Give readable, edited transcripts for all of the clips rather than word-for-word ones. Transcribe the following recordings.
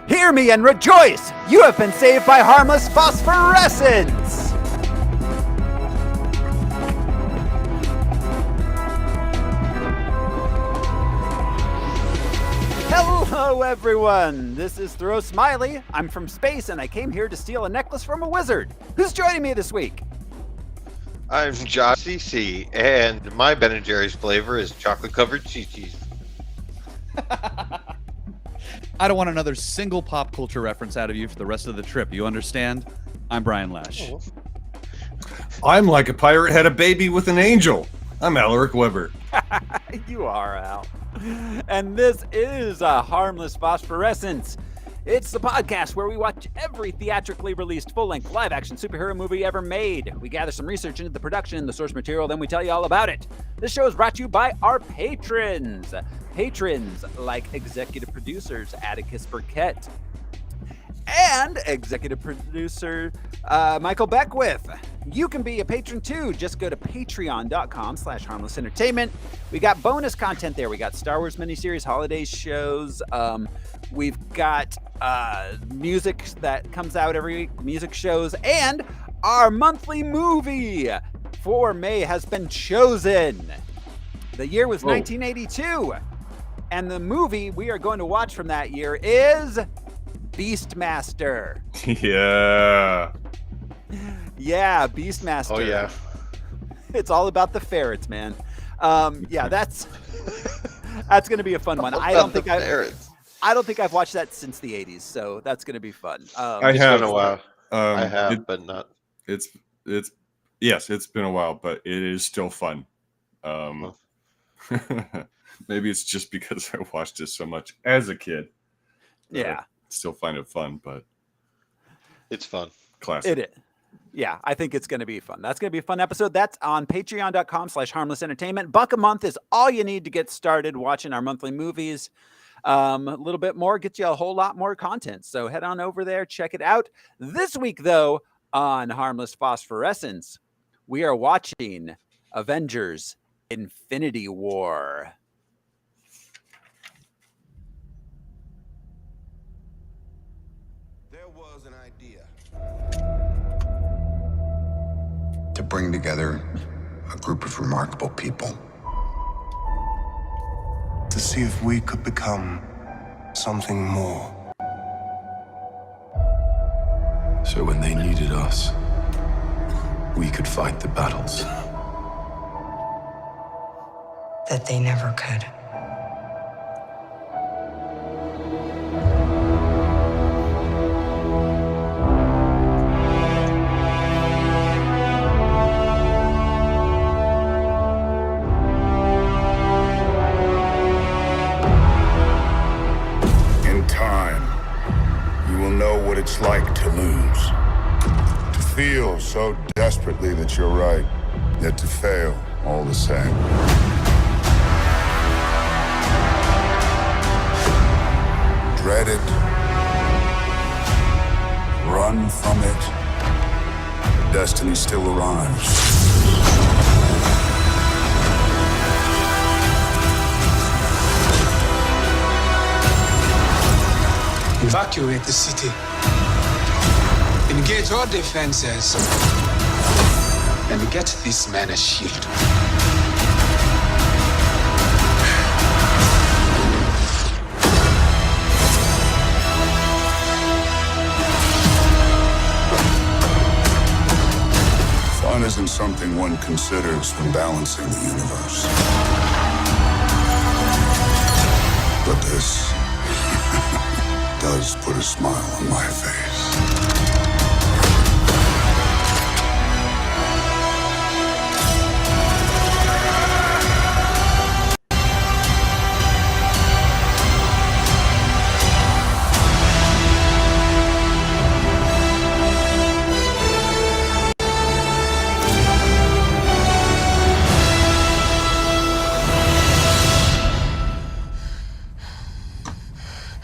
Hear me and rejoice! You have been saved by Harmless Phosphorescence! Hello, everyone! This is Throw Smiley. I'm from space, and I came here to steal a necklace from a wizard. Who's joining me this week? I'm Josh CC, and my Ben & Jerry's flavor is chocolate-covered cheese. I don't want another single pop culture reference out of you for the rest of the trip. You understand? I'm Brian Lash. Oh. I'm like a pirate had a baby with an angel. I'm Alaric Weber. You are, Al. And this is Harmless Phosphorescence. It's the podcast where we watch every theatrically released full-length live-action superhero movie ever made. We gather some research into the production and the source material, then we tell you all about it. This show is brought to you by our patrons. Patrons like executive producers Atticus Burkett and executive producer Michael Beckwith. You can be a patron too. Just go to patreon.com/harmlessentertainment. We got bonus content there. We got Star Wars miniseries, holiday shows. We've got music that comes out every week, music shows, and our monthly movie for May has been chosen. The year was 1982. And the movie we are going to watch from that year is Beastmaster. Yeah. Yeah, Beastmaster. Oh, yeah. It's all about the ferrets, man. Yeah, that's going to be a fun one. I don't think I've watched that since the 80s, so that's going to be fun. I It's have. been a while. I have, it- but not. It's yes, it's been a while, but it is still fun. Maybe it's just because I watched it so much as a kid. Yeah. I still find it fun, but It's fun. classic. It is. Yeah, I think it's going to be fun. That's going to be a fun episode. That's on patreon.com/harmlessentertainment. $1 a month is all you need to get started watching our monthly movies. A little bit more gets you a whole lot more content. So head on over there, check it out. This week, though, on Harmless Phosphorescence, we are watching Avengers Infinity War. There was an idea to bring together a group of remarkable people, to see if we could become something more. So when they needed us, we could fight the battles that they never could. In time, you will know what it's like to lose. To feel so desperately that you're right, yet to fail all the same. Dread it. Run from it. Destiny still arrives. Evacuate the city. Engage all defenses. And get this man a shield. Fun isn't something one considers when balancing the universe. But this does put a smile on my face.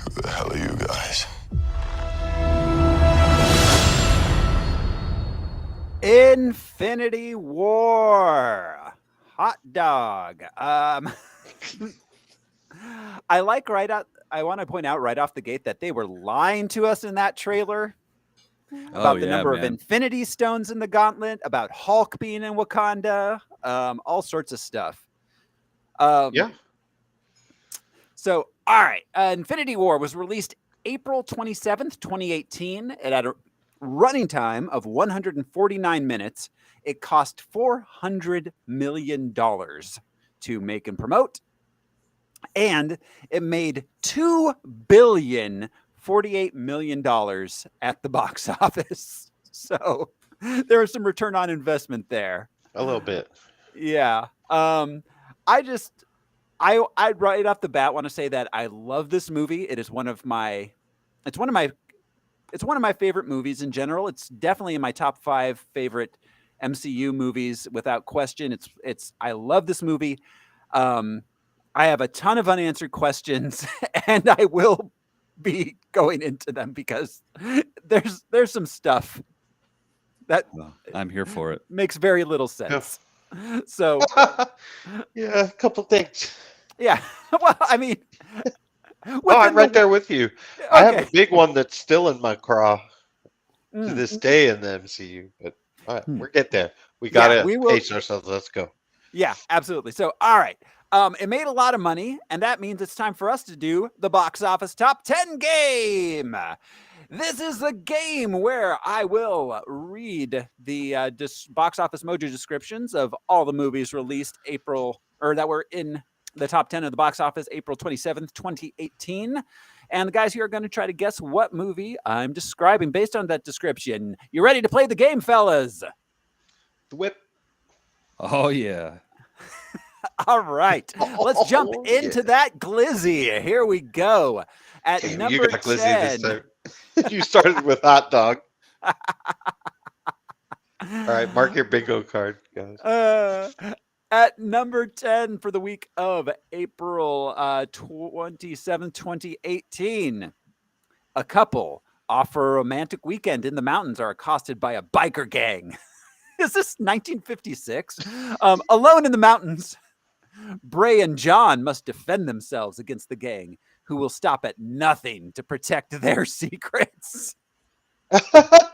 Who the hell are you guys? Infinity War. Hot dog. I like right I want to point out right off the gate that they were lying to us in that trailer about Oh, the yeah, number of man. Infinity Stones in the Gauntlet, about Hulk being in Wakanda, all sorts of stuff. Yeah. So, all right, Infinity War was released April 27th, 2018. It had a running time of 149 minutes. It cost $400 million to make and promote. And it made $2.048 billion at the box office. So there was some return on investment there. A little bit. Yeah. I right off the bat want to say that I love this movie. It's one of my favorite movies in general. It's definitely in my top 5 favorite MCU movies without question. I love this movie. I have a ton of unanswered questions, and I will be going into them because there's some stuff that Well, I'm here for it. makes very little sense. So, Yeah, a couple things. yeah. Well, I mean, Oh, I'm right there with you. I have a Okay. big one that's still in my craw to Mm. this day in the MCU. But all right, we'll get there. We Yeah, gotta we will- pace ourselves. Let's go. Yeah, absolutely. So, all right. It made a lot of money, and that means it's time for us to do the box office top 10 game. This is the game where I will read the box office mojo descriptions of all the movies released that were in the top 10 of the box office April 27th, 2018. And the guys here are going to try to guess what movie I'm describing based on that description. You ready to play the game, fellas? The whip. Oh, yeah. All right, let's jump Oh, into yeah. that glizzy. Here we go. At Damn, number you got glizzy 10. this time. You started with hot dog. All right, mark your bingo card, guys. At number 10 for the week of April 27, 2018, a couple offer a romantic weekend in the mountains are accosted by a biker gang. Is this 1956? Alone in the mountains, Bray and John must defend themselves against the gang, who will stop at nothing to protect their secrets. I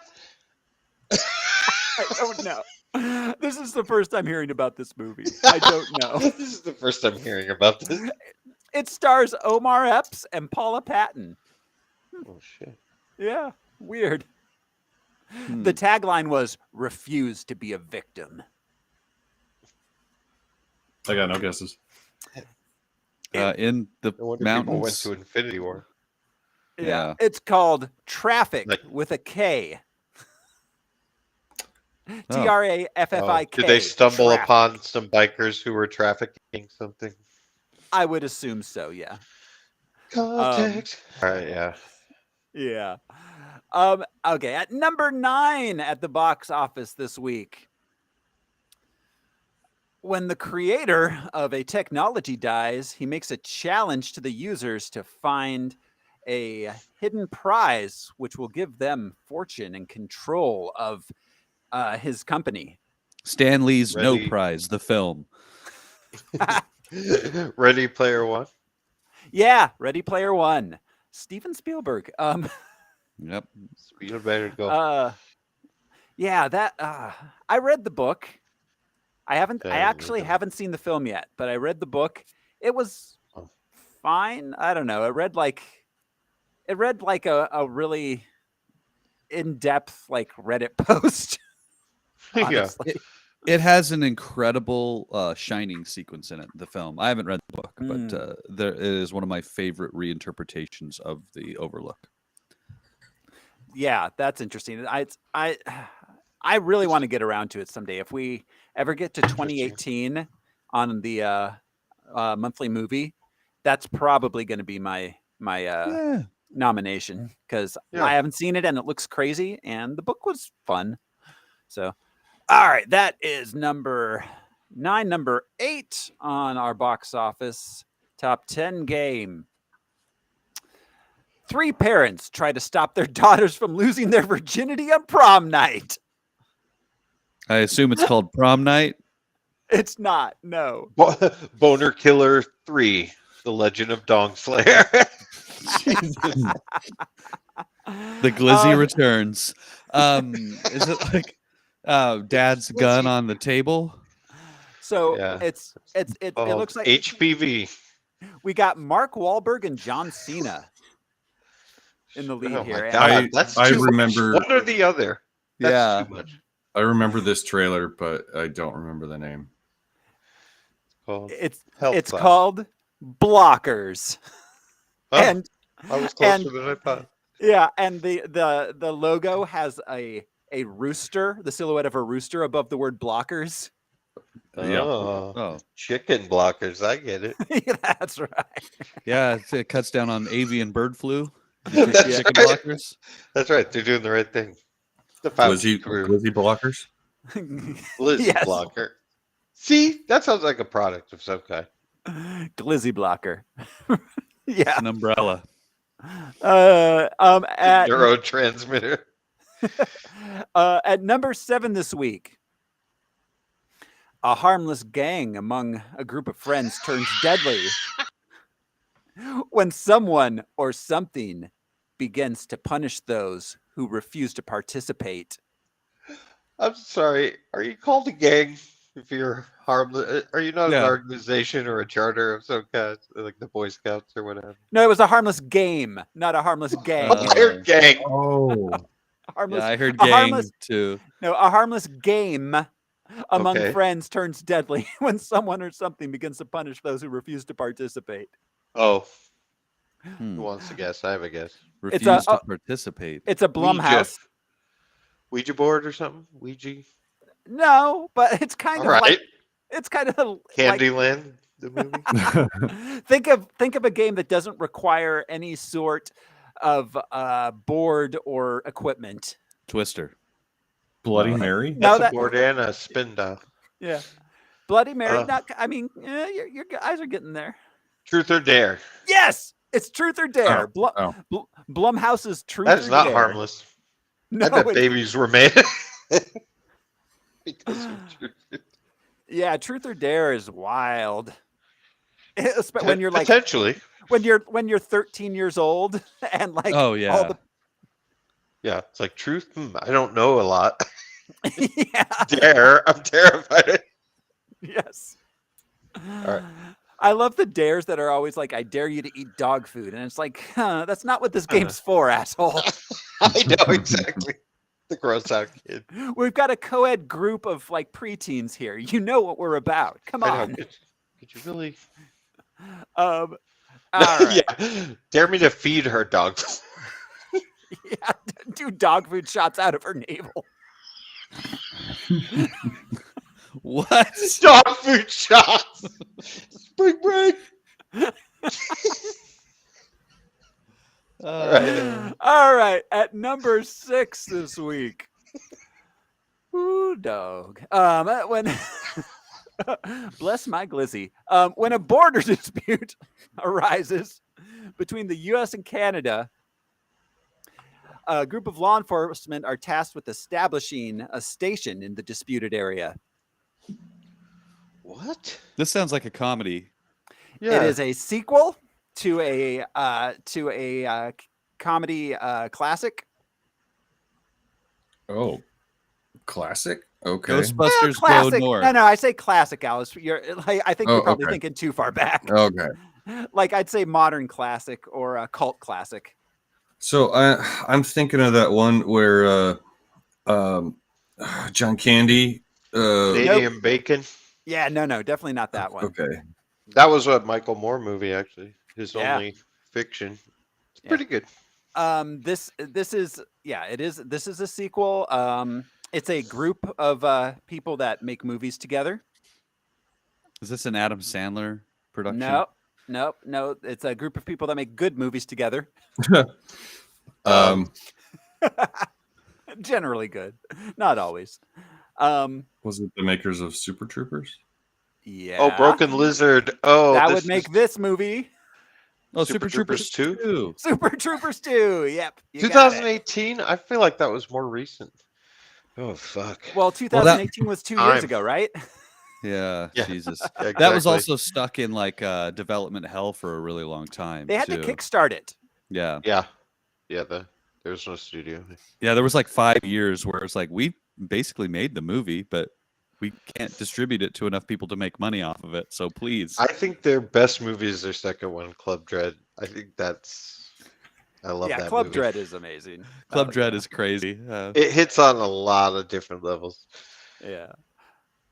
don't know. This is the first I'm hearing about this movie. I don't know. This is the first I'm hearing about this. It stars Omar Epps and Paula Patton. Oh shit. Yeah, weird. The tagline was "Refuse to be a victim." I got no guesses. In the No wonder people went mountains. to Infinity War. Yeah. It's called Traffic Like- with a K. Oh. Traffik. Did they stumble Traffic. upon some bikers who were trafficking something? I would assume so. Yeah. Context. All right, yeah. Yeah. Okay. At number 9 at the box office this week. When the creator of a technology dies, he makes a challenge to the users to find a hidden prize, which will give them fortune and control of his company. Stan Lee's No Ready. Prize, the film. Ready Player One. Yeah, Ready Player One. Steven Spielberg. Yep. You better go. Yeah, that I read the book. I actually okay. haven't seen the film yet, but I read the book. It was Oh. fine. I don't know. It read like a really in-depth like Reddit post. Yeah. Honestly. It has an incredible shining sequence in it, the film. I haven't read the book, but it is one of my favorite reinterpretations of the Overlook. Yeah, that's interesting. I really want to get around to it someday. If we ever get to 2018 on the monthly movie, that's probably going to be my Yeah. nomination because Yeah. I haven't seen it and it looks crazy and the book was fun. So, all right, that is number 9. Number 8 on our box office top 10 game. 3 parents try to stop their daughters from losing their virginity on prom night. I assume it's called Prom Night. It's not. No. Boner Killer 3: The Legend of Dong Slayer. The glizzy returns. Is it like Dad's gun on the table? So Yeah. it looks like HPV. we got Mark Wahlberg and John Cena in the lead Oh here. my and- god, that's I too remember- much. One or the other. That's Yeah. too much. I remember this trailer, but I don't remember the name. Called It's Health it's Class. called Blockers. Oh, And I was closer than I thought. yeah, and the logo has a rooster, the silhouette of a rooster above the word blockers. Yeah. Oh, Chicken blockers. I get it. That's right. yeah. It cuts down on avian bird flu. That's Chicken right. blockers. That's right. They're doing the right thing. The Glizzy, Fauci crew. glizzy blockers. Glizzy Yes. blocker. See, that sounds like a product of some kind. Glizzy blocker. Yeah. An umbrella. At Neurotransmitter. at number 7 this week, a harmless gang among a group of friends turns deadly when someone or something begins to punish those who refuse to participate. I'm sorry. Are you called a gang if you're harmless? Are you not Yeah. an organization or a charter of some kind, like the Boy Scouts or whatever? No, it was a harmless game, not a harmless gang. Oh. They're gang. Oh, Harmless, Yeah, I heard a gang harmless, too. no, a harmless game among Okay. friends turns deadly when someone or something begins to punish those who refuse to participate. Oh, Hmm. who wants to guess? I have a guess. Refuse a- to participate. It's a Blumhouse. Ouija board or something? Ouija? No, but it's kind All of right. like it's kind of like Candyland, the movie? think of a game that doesn't require any sort of board or equipment. Twister. Bloody No. Mary. No, That's that a board and a spin dial. yeah, Bloody Mary. Uh. Not, I mean, your guys are getting there. Truth or Dare. Yes, it's Truth or Dare. Blumhouse's Truth That is or not Dare. harmless. No, I bet it's- babies were made. Because of truth. yeah, Truth or Dare is wild. When you're like Potentially. when you're 13 years old and like Oh yeah. all the Yeah, it's like truth. I don't know a lot. yeah. Dare. I'm terrified. Yes. right. I love the dares that are always like, I dare you to eat dog food. And it's like, that's not what this game's for, asshole. I know exactly. The gross out kid. We've got a co-ed group of like preteens here. You know what we're about. Come I know. on. Could you really? All right. Yeah. Dare me to feed her dog. Yeah, do dog food shots out of her navel. What? Dog food shots. Spring break. All right. At number 6 this week. Ooh, dog. When bless my glizzy. When a border dispute arises between the U.S. and Canada, a group of law enforcement are tasked with establishing a station in the disputed area. What? This sounds like a comedy. Yeah. It is a sequel to a comedy classic. Oh, classic. Okay. Ghostbusters Classic. Go North. No, I say classic, Alice. I think you're Oh, probably okay. thinking too far back. Okay. Like I'd say modern classic or a cult classic. So I'm thinking of that one where John Candy. Canadian Bacon. Yeah, no, definitely not that one. Okay. That was a Michael Moore movie, actually. His Yeah. only fiction. It's Yeah. pretty good. This is it is. This is a sequel. It's a group of people that make movies together. Is this an Adam Sandler production? No. It's a group of people that make good movies together. Generally good, not always. Was it the makers of Super Troopers? Yeah. Oh, Broken Lizard. Oh, That this would make is this movie Oh, Super Super Troopers Troopers 2. Super Troopers 2. Yep. you got it. 2018. I feel like that was more recent. Oh fuck. Well, 2018 was 2 years time. ago, right? Yeah, Yeah. Jesus. Yeah, That was exactly. also stuck in like development hell for a really long time. They had too. to kickstart it. Yeah. Yeah. There was no studio. Yeah, there was like 5 years where it's like we basically made the movie, but we can't distribute it to enough people to make money off of it. So please. I think their best movie is their second one, Club Dread. I love Yeah, that Club movie. Dread is amazing. Club Oh, Dread yeah. is crazy. It hits on a lot of different levels. Yeah.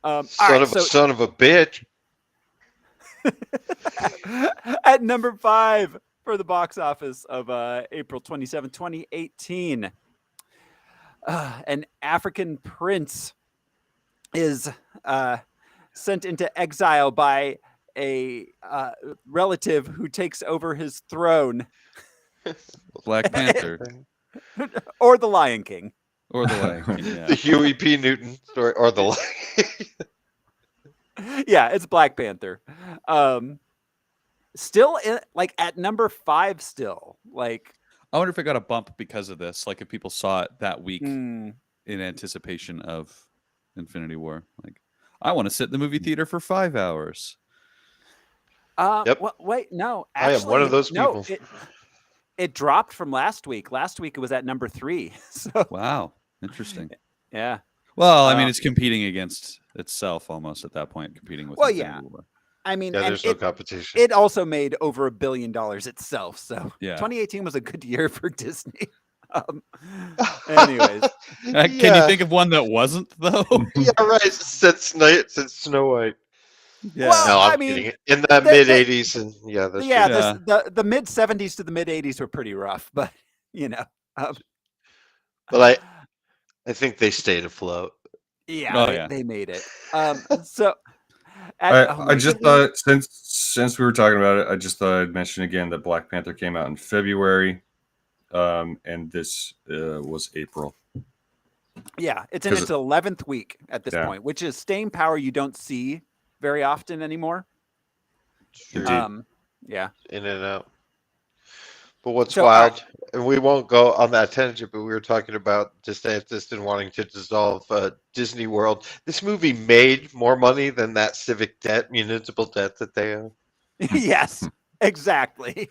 All right, so Son of a bitch. at number 5 for the box office of April 27, 2018, an African prince is sent into exile by a relative who takes over his throne, Black Panther or the Lion King. or the Lion King. Yeah. The Huey P. Newton story, or the Yeah, it's Black Panther. Still like at number 5 still. Like I wonder if it got a bump because of this. Like if people saw it that week hmm. in anticipation of Infinity War. Like, I want to sit in the movie theater for 5 hours. Yep. Wait, no. I am one of those no, people. It dropped from last week. Last week it was at number 3. So Wow, interesting. yeah. Well, I mean, it's competing against itself almost at that point, competing with. Well, Infinity yeah. War. I mean, Yeah, and there's no competition. it also made over $1 billion itself. So Yeah. 2018 was a good year for Disney. Anyways, Can you think of one that wasn't though? Yeah, right. Since Snow White. Yeah. Well, No, I I'm mean, kidding. In the mid '80s, and yeah, that's yeah, true. the mid 70s to the mid 80s were pretty rough, but you know, But I think they stayed afloat. yeah, Oh, they, yeah. they made it. So I just thought since we were talking about it, I just thought I'd mention again that Black Panther came out in February, and this was April. yeah, it's in its 11th week at this point, which is staying power you don't see very often anymore. Sure. Yeah. In and out. But what's So, wild, and we won't go on that tangent, but we were talking about DeSantis and wanting to dissolve Disney World. This movie made more money than that civic debt, municipal debt that they own. Yes, exactly.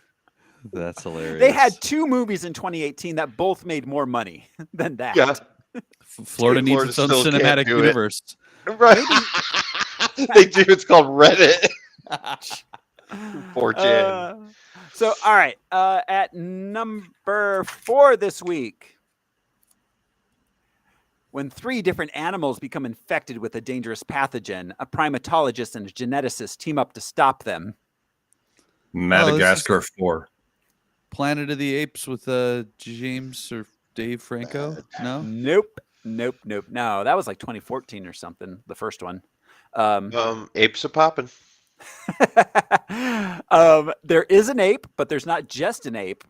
That's hilarious. They had 2 movies in 2018 that both made more money than that. Yeah. Florida needs Florida its own still can't cinematic do it. universe. Right. They do. It's called Reddit. 4chan. So, all right. At number 4 this week, when 3 different animals become infected with a dangerous pathogen, a primatologist and a geneticist team up to stop them. Madagascar 4. Planet of the Apes with James or Dave Franco? No? Nope. No, that was like 2014 or something, the first one. Apes are popping. There is an ape, but there's not just an ape.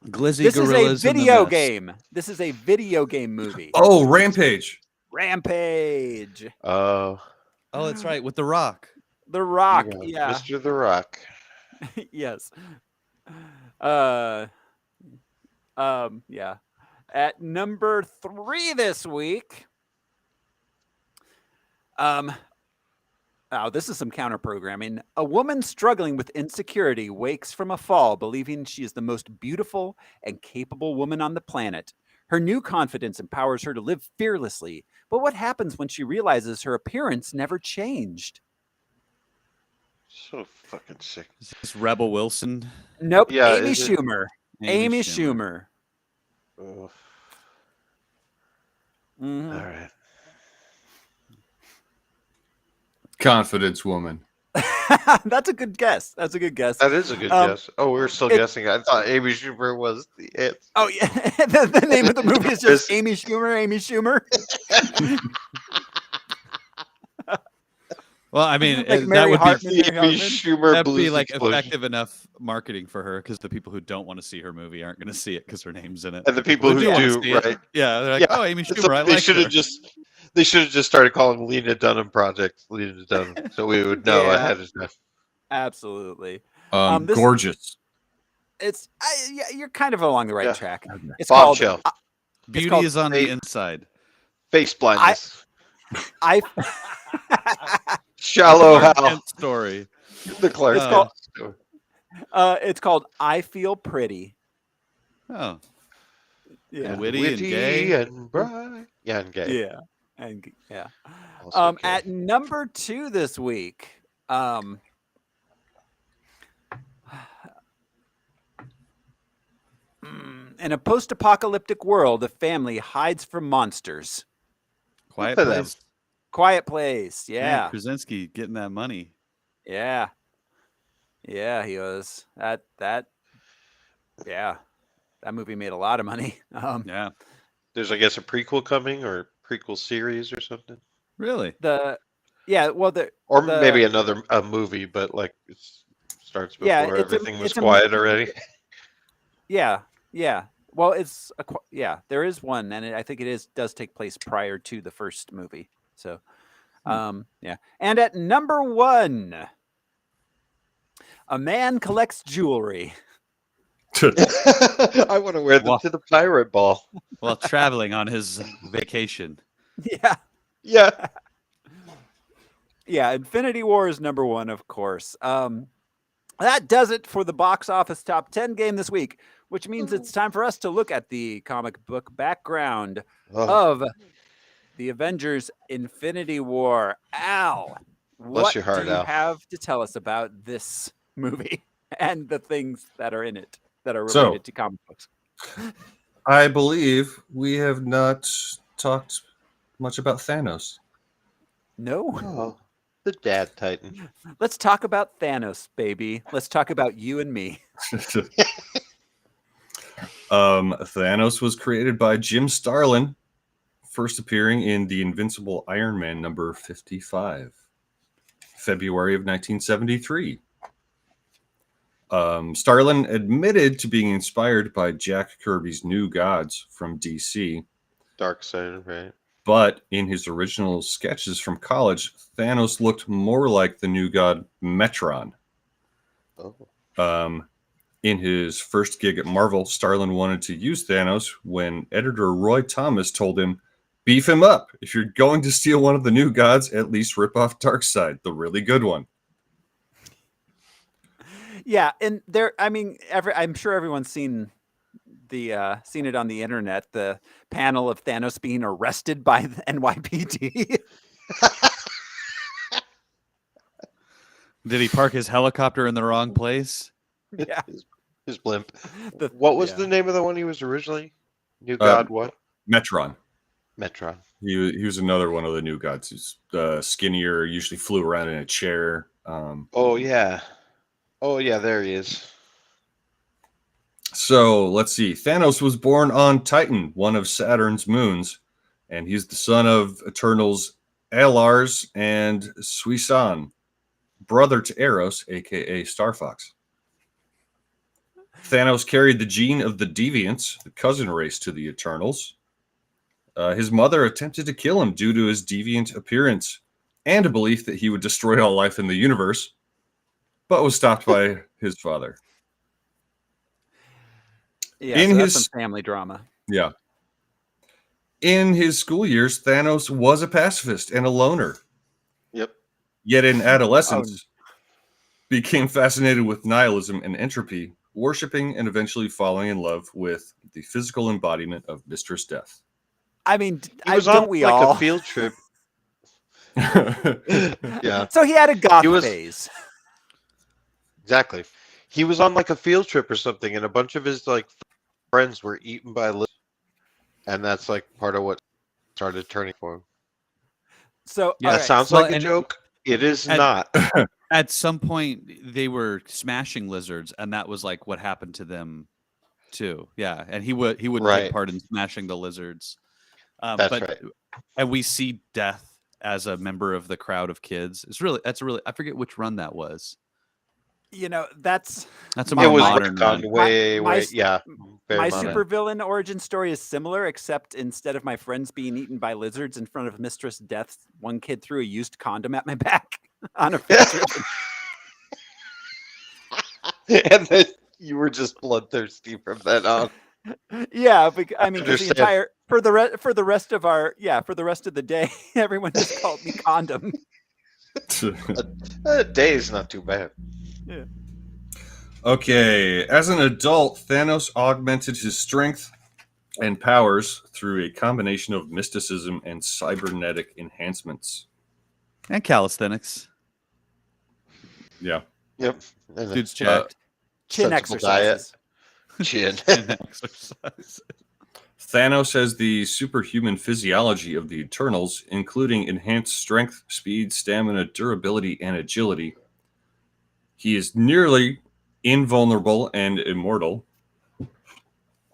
Glizzy This is gorillas a in the video mess. game. This is a video game movie. Oh, Rampage. Rampage. Oh, that's right, with The Rock. The Rock. Yeah, Yeah. Mr. The Rock. Yes. Yeah. At number 3 this week. Oh, this is some counter programming. A woman struggling with insecurity wakes from a fall, believing she is the most beautiful and capable woman on the planet. Her new confidence empowers her to live fearlessly. But what happens when she realizes her appearance never changed? So fucking sick. Is this Rebel Wilson? Nope. Yeah, Amy is it- Schumer. Amy Schumer. Ugh. Mhm. All right. Confidence woman. That's a good guess. That's a good guess. That is a good guess. Oh, we were still guessing. I thought Amy Schumer was the it. Oh yeah, the name of the movie is just Amy Schumer. Amy Schumer. Well, I mean, Like that Mary would Hartman. be Mary Amy Hartman. Schumer that'd Blues be like Explosion. effective enough marketing for her because the people who don't want to see her movie aren't going to see it because her name's in it. And the people who wanna do, see it, right? Yeah, they're like, Yeah. oh, Amy So Schumer. I they like should her. have just started calling Lena Dunham Project Lena Dunham, so we would know Yeah. ahead of time. Absolutely. This- Gorgeous. Yeah, you're kind of along the right Yeah. track. It's Bombshell. called. Beauty called is on the Faith. inside. Face blindness. I. Shallow Clark Hal. Kent story. The Clark It's Kent called- story. It's called I Feel Pretty. Oh, Yeah. witty and gay. and bright. Yeah, and gay. Yeah. And yeah. Also gay. At number 2 this week, in a post-apocalyptic world, a family hides from monsters. Quiet for them. Place. Quiet Place. Man, Yeah. Krasinski getting that money. Yeah. Yeah, he was. That movie made a lot of money. Yeah. There's, I guess, a prequel coming or prequel series or something. Really? Or the- maybe another movie, but like it starts before Yeah, everything was it's a quiet already. Yeah. Well, there is one, and I think does take place prior to the first movie. So, yeah. And at number 1, a man collects jewelry. I want to wear them to the pirate ball. While traveling on his vacation. Yeah. Yeah. Yeah, Infinity War is number 1, of course. That does it for the box office top 10 game this week, which means it's time for us to look at the comic book background of the Avengers Infinity War. Al, what your heart, do you Al. have to tell us about this movie and the things that are in it that are related to comic books? I believe we have not talked much about Thanos. No. Oh, the Dad Titan. Let's talk about Thanos, baby. Let's talk about you and me. Thanos was created by Jim Starlin, first appearing in the Invincible Iron Man number 55, February of 1973. Starlin admitted to being inspired by Jack Kirby's New Gods from DC. Darkseid, right? But in his original sketches from college, Thanos looked more like the new god Metron. Oh. In his first gig at Marvel, Starlin wanted to use Thanos when editor Roy Thomas told him, "Beef him up. If you're going to steal one of the new gods, at least rip off Darkseid, the really good one." Yeah, and I'm sure everyone's seen it on the internet, the panel of Thanos being arrested by the NYPD. Did he park his helicopter in the wrong place? Yeah. His blimp. What was the name of the one he was originally? New God what? Metron. Metron. He was another one of the new gods. He's skinnier, usually flew around in a chair. Oh, yeah, there he is. So let's see. Thanos was born on Titan, one of Saturn's moons, and he's the son of Eternals Alars and Suisan, brother to Eros, aka Star Fox. Thanos carried the gene of the Deviants, the cousin race to the Eternals. His mother attempted to kill him due to his deviant appearance and a belief that he would destroy all life in the universe, but was stopped by his father. Yeah, that's some family drama. Yeah. In his school years, Thanos was a pacifist and a loner. Yep. Yet in adolescence, became fascinated with nihilism and entropy, worshipping and eventually falling in love with the physical embodiment of Mistress Death. I mean, he was don't on we like all? A field trip. Yeah. So he had a goth phase. Exactly. He was on like a field trip or something, and a bunch of his like friends were eaten by lizards, and that's like part of what started turning for him. So that sounds like a joke. It is not. At some point, they were smashing lizards, and that was like what happened to them too. Yeah, and he would take part in smashing the lizards. That's right. And we see Death as a member of the crowd of kids. I forget which run that was. You know, that's a more modern run. Way, my modern. supervillain origin story is similar, except instead of my friends being eaten by lizards in front of Mistress Death, one kid threw a used condom at my back on a field trip. And then you were just bloodthirsty from then on. Yeah, I mean, for the rest of the day, everyone just called me Condom. A day is not too bad. Yeah. Okay, as an adult, Thanos augmented his strength and powers through a combination of mysticism and cybernetic enhancements. And calisthenics. Yeah. Yep. And a Dude's jacked. Chin sensible diet. exercises. Chin. Exercise. Thanos has the superhuman physiology of the Eternals, including enhanced strength, speed, stamina, durability, and agility. He is nearly invulnerable and immortal.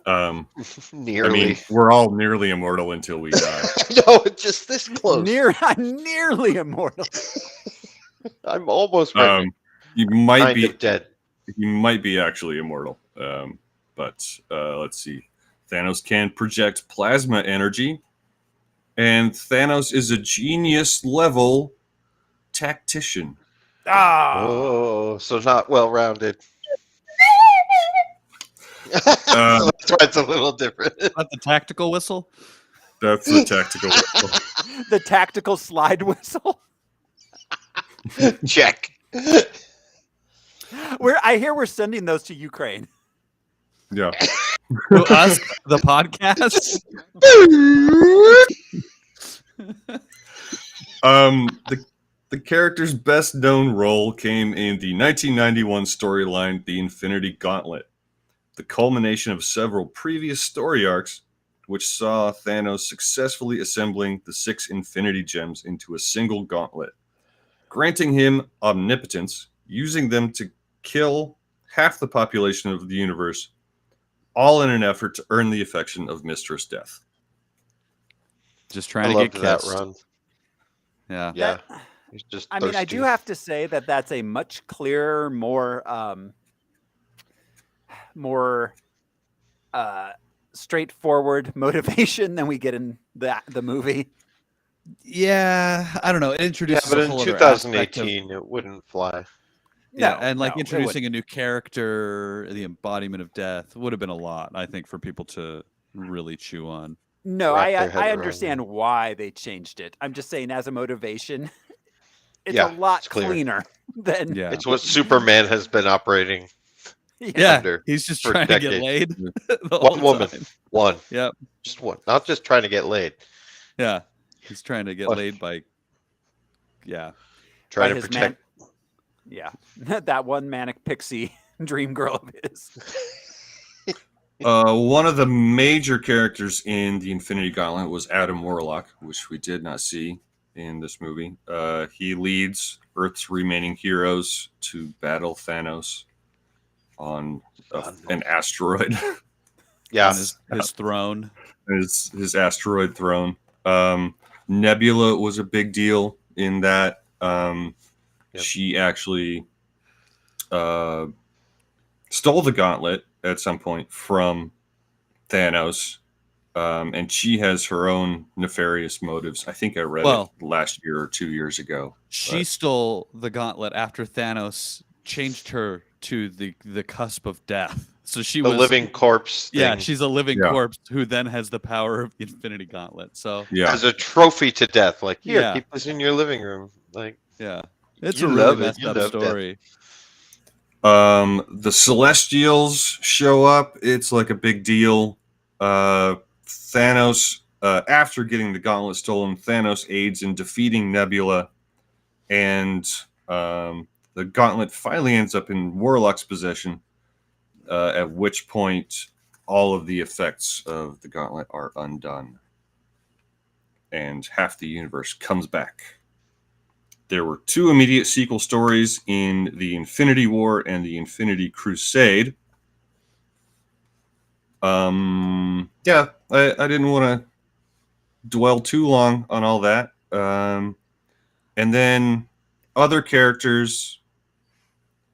Nearly. I mean, we're all nearly immortal until we die. No, just this close. Nearly immortal. I'm almost ready. He might Kind be of dead. He might be actually immortal. But let's see. Thanos can project plasma energy, and Thanos is a genius level tactician. Oh, so not well rounded. So that's why it's a little different. Not the tactical whistle. That's the tactical. The tactical slide whistle. Check. I hear we're sending those to Ukraine. Yeah. To us, the podcast. The character's best known role came in the 1991 storyline, The Infinity Gauntlet, the culmination of several previous story arcs, which saw Thanos successfully assembling the 6 Infinity Gems into a single gauntlet, granting him omnipotence, using them to kill half the population of the universe, all in an effort to earn the affection of Mistress Death. Just I trying to loved get that kissed. run. Yeah. Yeah. He's just I mean, I do have to say that that's a much clearer, more straightforward motivation than we get in the movie. Yeah, I don't know. It Yeah, introduces but a in whole other aspect of, 2018, it wouldn't fly. yeah, No, and like no, it introducing a new character, the embodiment of death, would have been a lot, I think, for people to really chew on. No, Wrap their head I around understand it. why they changed it. I'm just saying, as a motivation, it's Yeah, a lot it's clear. cleaner than Yeah, It's what Superman has been operating. yeah. under He's just for trying to get decades. laid. The One whole woman. time. One. Yep. Just one. Not just trying to get laid. Yeah, he's trying to get What? laid by. Yeah. Trying by to his protect. Yeah, that one manic pixie dream girl of his. One of the major characters in the Infinity Gauntlet was Adam Warlock, which we did not see in this movie. He leads Earth's remaining heroes to battle Thanos on an asteroid, Yeah. On his throne. his asteroid throne. Nebula was a big deal in that. Yep. She actually stole the gauntlet at some point from Thanos, and she has her own nefarious motives. I think I read it last year or 2 years ago. She stole the gauntlet after Thanos changed her to the cusp of death. So she The was living corpse thing. Yeah, she's a living Yeah. corpse who then has the power of the Infinity Gauntlet. So Yeah, as a trophy to death. Like, here, Yeah. keep this in your living room. Like, yeah, it's You a really love it. messed You up love death. story. the Celestials show up. It's like a big deal. Thanos, after getting the gauntlet stolen, Thanos aids in defeating Nebula, and the gauntlet finally ends up in Warlock's possession, at which point all of the effects of the gauntlet are undone, and half the universe comes back. There were 2 immediate sequel stories in the Infinity War and the Infinity Crusade. Yeah, I didn't want to dwell too long on all that. And then other characters,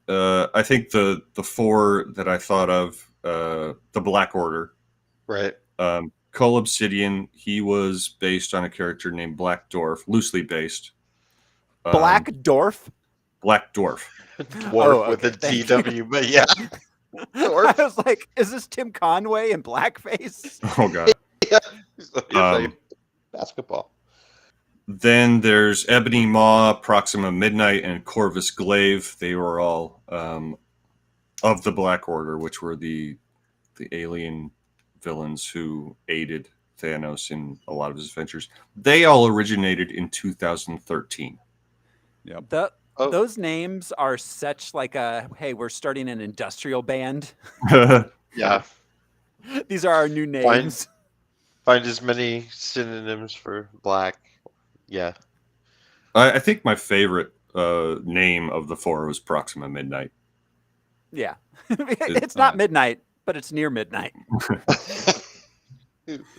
I think the 4 that I thought of, the Black Order. right. Cole Obsidian, he was based on a character named Black Dwarf, loosely based. Black Dwarf. Black Dwarf. Dwarf with okay, a thank you. DW, but yeah. I was like, is this Tim Conway in blackface? Oh, God. Yeah. He's like, Um, basketball. Then there's Ebony Maw, Proxima Midnight, and Corvus Glaive. They were all of the Black Order, which were the alien villains who aided Thanos in a lot of his adventures. They all originated in 2013. The, Oh. Those names are such like a, hey, we're starting an industrial band. Yeah. These are our new names. Find as many synonyms for black. Yeah. I think my favorite name of the four was Proxima Midnight. Yeah. It's not midnight, but it's near midnight.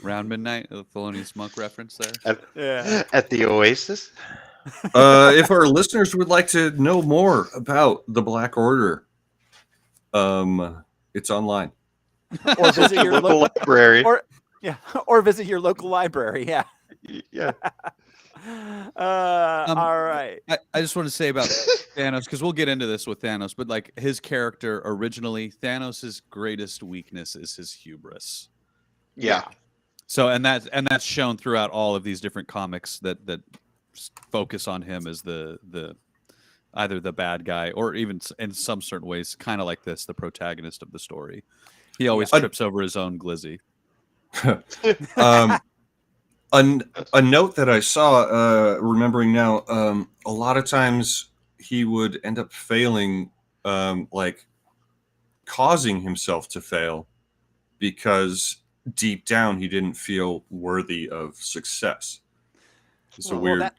Around midnight, a Thelonious Monk reference there. At the Oasis? If our listeners would like to know more about the Black Order, it's online. Or visit your local library. Or visit your local library. Yeah. Yeah. All right. I just want to say about Thanos, because we'll get into this with Thanos, but like his character originally, Thanos's greatest weakness is his hubris. Yeah. So and that's shown throughout all of these different comics that focus on him as the either the bad guy or even in some certain ways kind of like this, the protagonist of the story. He always trips over his own glizzy. A note that I saw, remembering now, a lot of times he would end up failing, like causing himself to fail because deep down he didn't feel worthy of success. It's a weird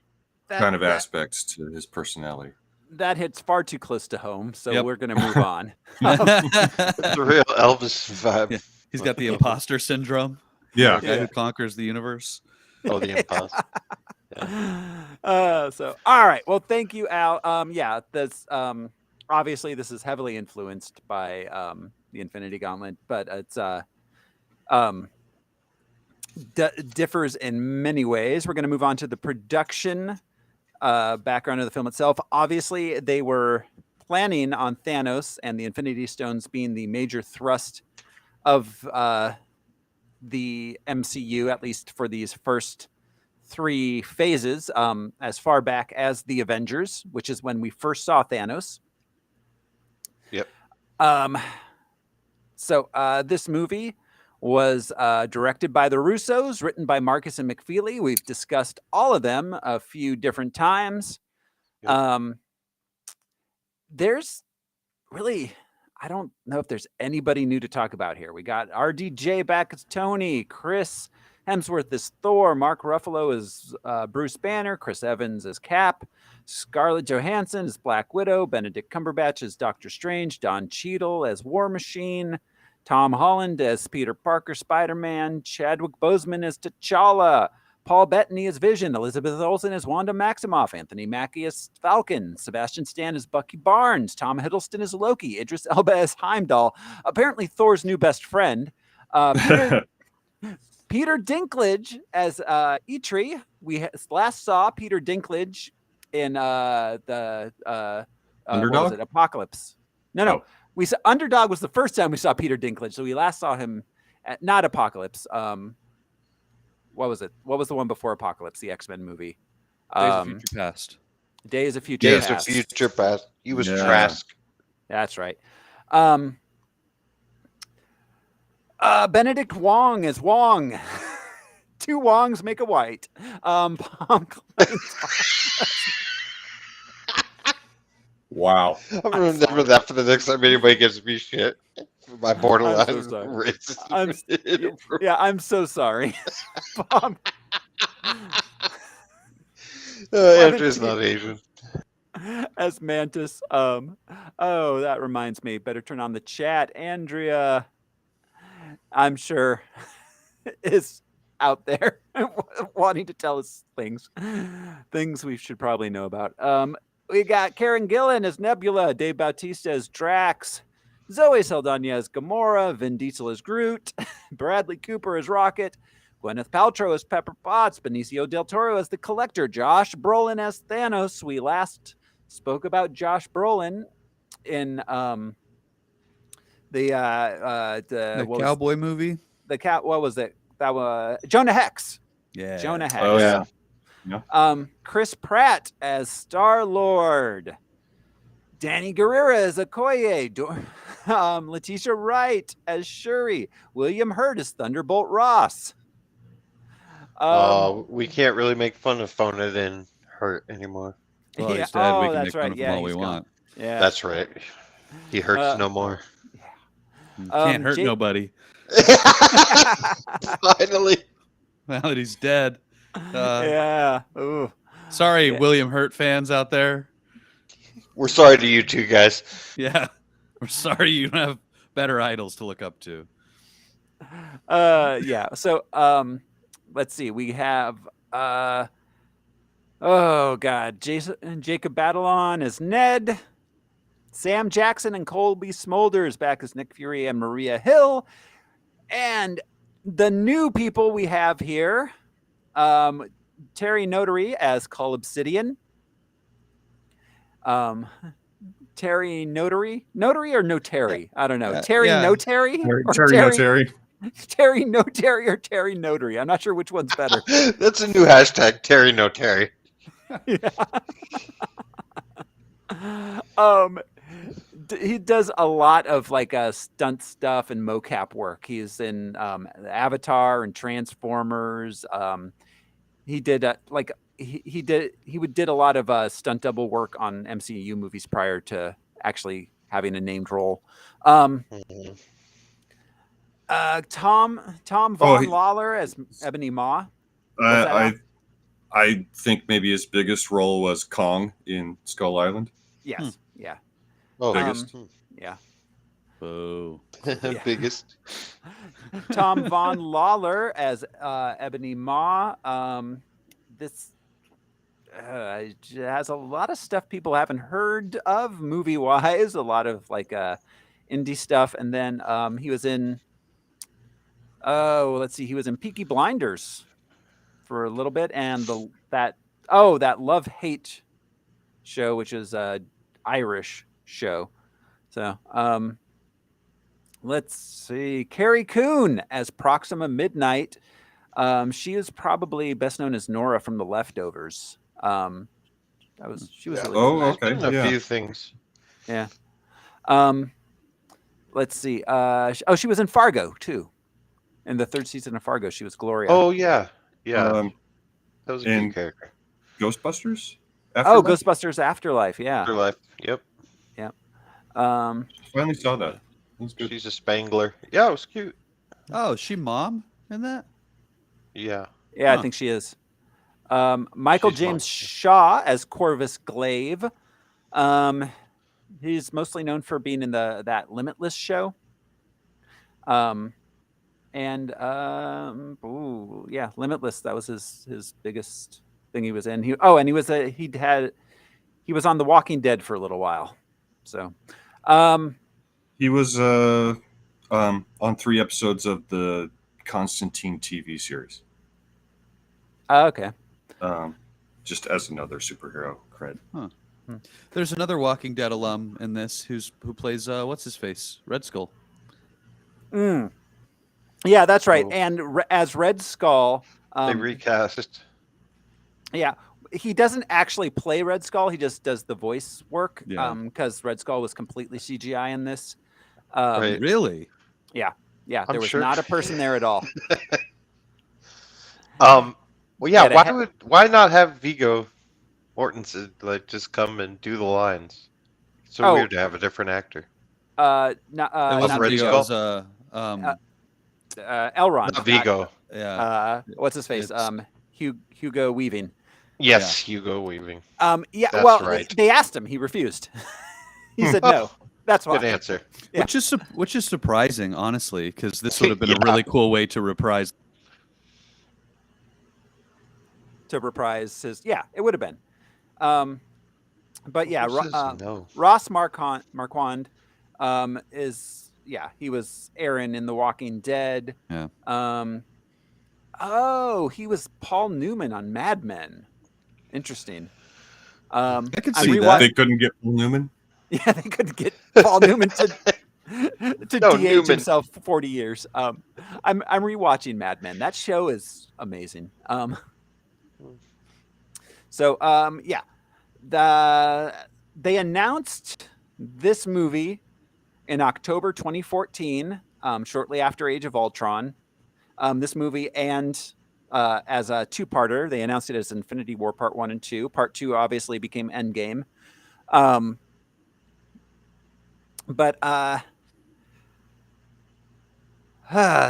kind of aspects to his personality. That hits far too close to home, so Yep. we're going to move on. It's a real Elvis vibe. Yeah. He's got the imposter syndrome. Yeah. The guy who conquers the universe. Oh, the imposter. So all right, well, thank you, Al. This obviously this is heavily influenced by the Infinity Gauntlet, but it's differs in many ways. We're going to move on to the production background of the film itself. Obviously, they were planning on Thanos and the Infinity Stones being the major thrust of the MCU, at least for these first three phases, as far back as the Avengers, which is when we first saw Thanos. Yep. So this movie was directed by the Russos, written by Marcus and McFeely. We've discussed all of them a few different times. Yep. There's really, I don't know if there's anybody new to talk about here. We got RDJ back as Tony, Chris Hemsworth as Thor, Mark Ruffalo as Bruce Banner, Chris Evans as Cap, Scarlett Johansson as Black Widow, Benedict Cumberbatch as Doctor Strange, Don Cheadle as War Machine, Tom Holland as Peter Parker, Spider-Man, Chadwick Boseman as T'Challa, Paul Bettany as Vision, Elizabeth Olsen as Wanda Maximoff, Anthony Mackie as Falcon, Sebastian Stan as Bucky Barnes, Tom Hiddleston as Loki, Idris Elba as Heimdall, apparently Thor's new best friend, Peter Dinklage as Eitri. We last saw Peter Dinklage in the Underdog? what was it? Apocalypse. No. Oh. We saw Underdog was the first time we saw Peter Dinklage, so we last saw him at not Apocalypse. What was it? What was the one before Apocalypse? The X-Men movie. Days of Future Past. Days of Future Days of Past. Future Past. He was Yeah. Trask. That's right. Benedict Wong as Wong. Two Wongs make a white. Palm Wow. I'm gonna remember that for the next time anybody gives me shit for my borderline I'm so sorry. racist. I'm so sorry. Palm- Andrew's not Asian. as Mantis. Oh, that reminds me. Better turn on the chat. Andrea, I'm sure, is out there wanting to tell us things we should probably know about. We got Karen Gillan as Nebula, Dave Bautista as Drax, Zoe Saldana as Gamora, Vin Diesel as Groot, Bradley Cooper as Rocket, Gwyneth Paltrow as Pepper Potts, Benicio del Toro as the Collector, Josh Brolin as Thanos. We last spoke about Josh Brolin in the cowboy movie. What was it? That was Jonah Hex. Yeah. Jonah Hex. Oh, yeah. Chris Pratt as Star-Lord. Danny Guerrero as Okoye. Letitia Wright as Shuri. William Hurt as Thunderbolt Ross. We can't really make fun of Phone It In Hurt anymore. Well, Yeah. he's dead. We Oh, can that's make fun right. of him Yeah, all we he's gone. want. Yeah. That's right. He hurts no more. Can't hurt Jake- nobody. Finally. Now that he's dead. Yeah. Ooh. Sorry, Yeah. William Hurt fans out there. We're sorry to you two guys. Yeah. We're sorry you don't have better idols to look up to. Yeah. So let's see. We have oh god, Jacob Batalon as Ned. Sam Jackson and Colby Smulders back as Nick Fury and Maria Hill. And the new people we have here, Terry Notary as Cull Obsidian. Terry Notary or Notary? I don't know. Terry yeah. Notary? Or Terry, no Terry. Terry Notary or Terry Notary? I'm not sure which one's better. That's a new hashtag, Terry No Terry. He does a lot of like stunt stuff and mocap work. He's in Avatar and Transformers. He did he did a lot of stunt double work on MCU movies prior to actually having a named role. Tom Von Lawler as Ebony Maw. I think maybe his biggest role was Kong in Skull Island. Yes. Yeah. Oh, Biggest. Yeah. Boo. biggest. Tom Von Lawler as Ebony Maw. This has a lot of stuff people haven't heard of movie wise. A lot of like indie stuff, and then he was in. Oh, let's see. He was in Peaky Blinders for a little bit, and that Love Hate show, which is a Irish show. So let's see. Carrie Coon as Proxima Midnight. She is probably best known as Nora from The Leftovers. She was. Yeah. Really Oh, good. okay. A few things. Yeah. Let's see. She was in Fargo too. In the third season of Fargo, she was Gloria. Oh yeah, yeah. That was a and good character. Ghostbusters? Oh, Afterlife? Ghostbusters Afterlife. Yeah. Afterlife. Yep. Finally saw that. That was good. She's a Spangler. Yeah, it was cute. Oh, is she mom in that? Yeah. Yeah, I Huh. think she is. Michael She's James fun. Shaw as Corvus Glaive. He's mostly known for being in that Limitless show. Limitless. That was his biggest thing he was in. He was on The Walking Dead for a little while. So, He was on 3 episodes of the Constantine TV series. okay. Just as another superhero cred. There's another Walking Dead alum in this who plays what's his face? Red Skull. Yeah, that's right. Oh. And as Red Skull, They recast. yeah, he doesn't actually play Red Skull. He just does the voice work. Yeah. Because Red Skull was completely CGI in this. Right. Really? Yeah, I'm there was sure. not a person there at all. Well, yeah. Yeah, to Why not have Viggo Mortensen just come and do the lines? It's so Oh. weird to have a different actor. It Not wasn't Red Vigo, Skull? it was, Elrond. Not Viggo. yeah. What's his face? It's- Hugo Weaving. Yes, Hugo Weaving. Yeah. That's well, right. they asked him. He refused. He said no. That's why. Good answer. Yeah. Which is surprising, honestly, because this would have been a Yeah. really cool way to reprise. To reprise his. Yeah, it would have been. But yeah, Who says no? Ross Marquand is he was Aaron in The Walking Dead. Yeah. He was Paul Newman on Mad Men. Interesting. I could I'm see rewatch- that. They couldn't get Newman. Yeah, they couldn't get Paul Newman to No, de-age Newman. himself 40 years. I'm rewatching Mad Men. That show is amazing. They announced this movie in October 2014, shortly after Age of Ultron. This movie, and as a two-parter, they announced it as Infinity War Part 1 and 2. Part 2 obviously became Endgame. But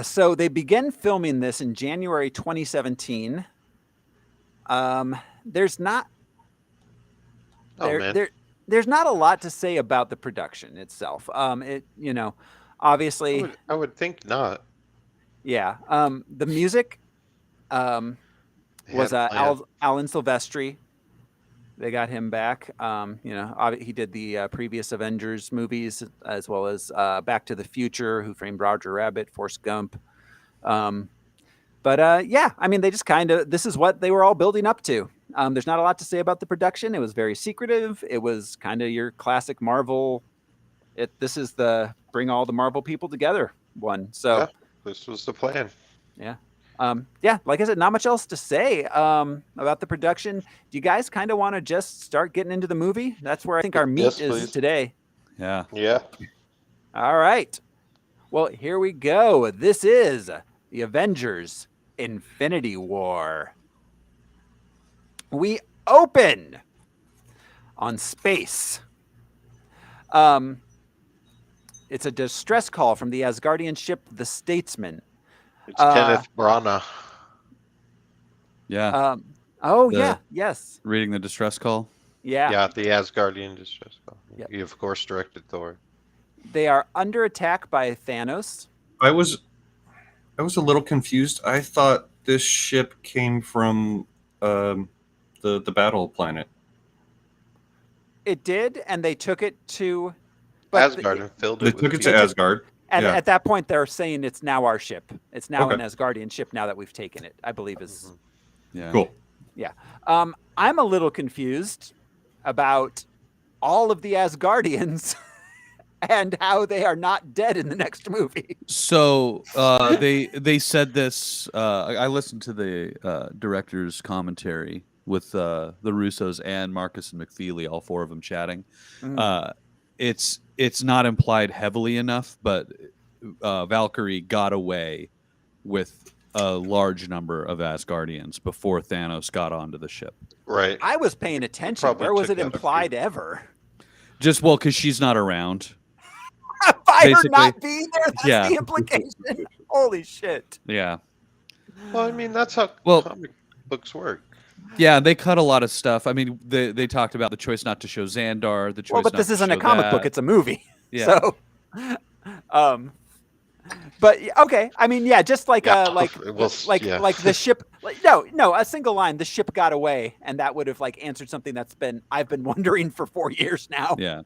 so they began filming this in January 2017. There's not there's not a lot to say about the production itself. Obviously, I would think not. yeah. The music was Alan Silvestri. They got him back. He did the previous Avengers movies, as well as Back to the Future, Who Framed Roger Rabbit, Forrest Gump. Yeah, I mean, they just this is what they were all building up to. There's not a lot to say about the production. It was very secretive. It was kind of your classic Marvel. This is the bring all the Marvel people together one. So yeah, this was the plan. Yeah. Like I said, not much else to say about the production. Do you guys kind of want to just start getting into the movie? That's where I think our meat is today. Yeah. Yeah. All right. Well, here we go. This is the Avengers Infinity War. We open on space. It's a distress call from the Asgardian ship, the Statesman. It's Kenneth Branagh. Yeah. Yes. Reading the distress call. Yeah. Yeah, the Asgardian distress call. Yep. He, of course, directed Thor. They are under attack by Thanos. I was a little confused. I thought this ship came from the battle planet. It did, and they took it to Asgard and filled it. They took it to Asgard. And yeah. at that point, they're saying it's now our ship. It's now an Asgardian ship now that we've taken it, I believe is. Yeah. Cool. Yeah. I'm a little confused about all of the Asgardians and how they are not dead in the next movie. So they said this. I listened to the director's commentary with the Russos and Marcus and McFeely, all four of them chatting. It's not implied heavily enough, but Valkyrie got away with a large number of Asgardians before Thanos got onto the ship. Right. I was paying attention. Where was it implied ever? Just because she's not around. By her not being there, that's the implication. Holy shit. Yeah. Well, I mean, that's how comic books work. Yeah, they cut a lot of stuff. I mean, they talked about the choice not to show Xandar, the choice. But this isn't a comic book; it's a movie. Yeah. So, but okay. I mean, yeah, just like like the ship. No, a single line. The ship got away, and that would have answered something I've been wondering for 4 years now. Yeah.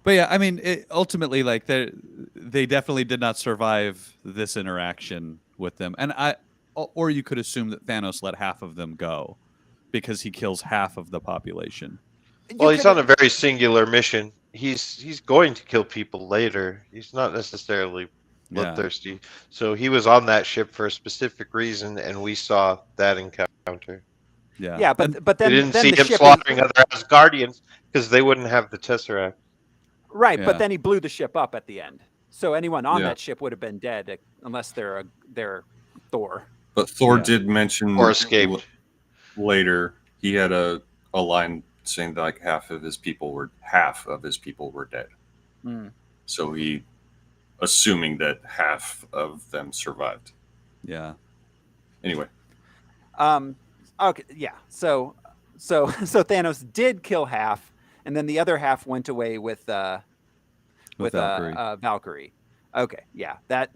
But yeah, I mean, ultimately, they definitely did not survive this interaction with them, or you could assume that Thanos let half of them go because he kills half of the population. Well, he's on a very singular mission. He's going to kill people later. He's not necessarily bloodthirsty. So he was on that ship for a specific reason, and we saw that encounter. Yeah. Yeah, but then we didn't then see the him ship slaughtering other Asgardians because they wouldn't have the Tesseract. Right, but then he blew the ship up at the end. So anyone on that ship would have been dead unless they're Thor. But Thor did mention or escaped later. He had a line saying that half of his people were dead. So he assuming that half of them survived. Yeah. Anyway. Okay. Yeah. So Thanos did kill half, and then the other half went away with Valkyrie. Okay. Yeah. That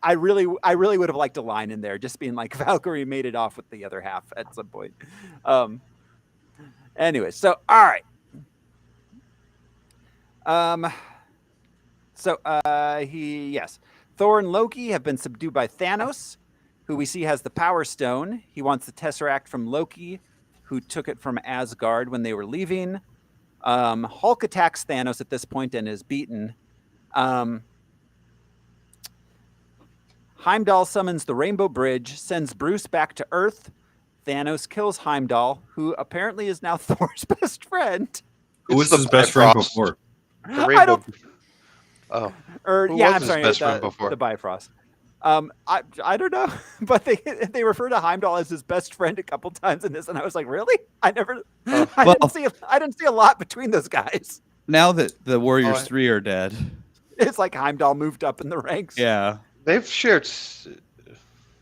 I really would have liked a line in there, just being like Valkyrie made it off with the other half at some point. Anyway, so all right. Thor and Loki have been subdued by Thanos, who we see has the Power Stone. He wants the Tesseract from Loki, who took it from Asgard when they were leaving. Hulk attacks Thanos at this point and is beaten. Heimdall summons the Rainbow Bridge, sends Bruce back to Earth. Thanos kills Heimdall, who apparently is now Thor's best friend. Who was his best friend before? Oh, Or who yeah, was I'm his sorry, best friend before? the Bifrost. I don't know, but they refer to Heimdall as his best friend a couple times in this, and I was like, really? I Oh. didn't see a lot between those guys. Now that the Warriors Oh, 3 are dead, It's like Heimdall moved up in the ranks. yeah. They've shared.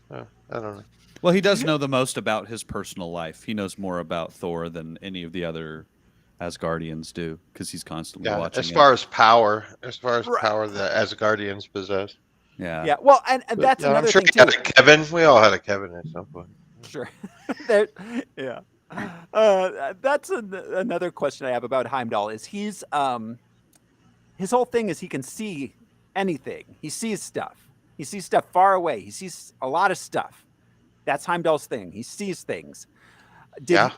I don't know. Well, he does know the most about his personal life. He knows more about Thor than any of the other Asgardians do because he's constantly Yeah, watching as it. far as power Right. that Asgardians possess. Yeah. Yeah. Well, and But, that's yeah, I'm another sure thing he had too. a Kevin. We all had a Kevin at some point. Sure. Yeah. That's another question I have about Heimdall. Is he's his whole thing is he can see anything. He sees stuff. He sees stuff far away. He sees a lot of stuff. That's Heimdall's thing. He sees things. Yeah.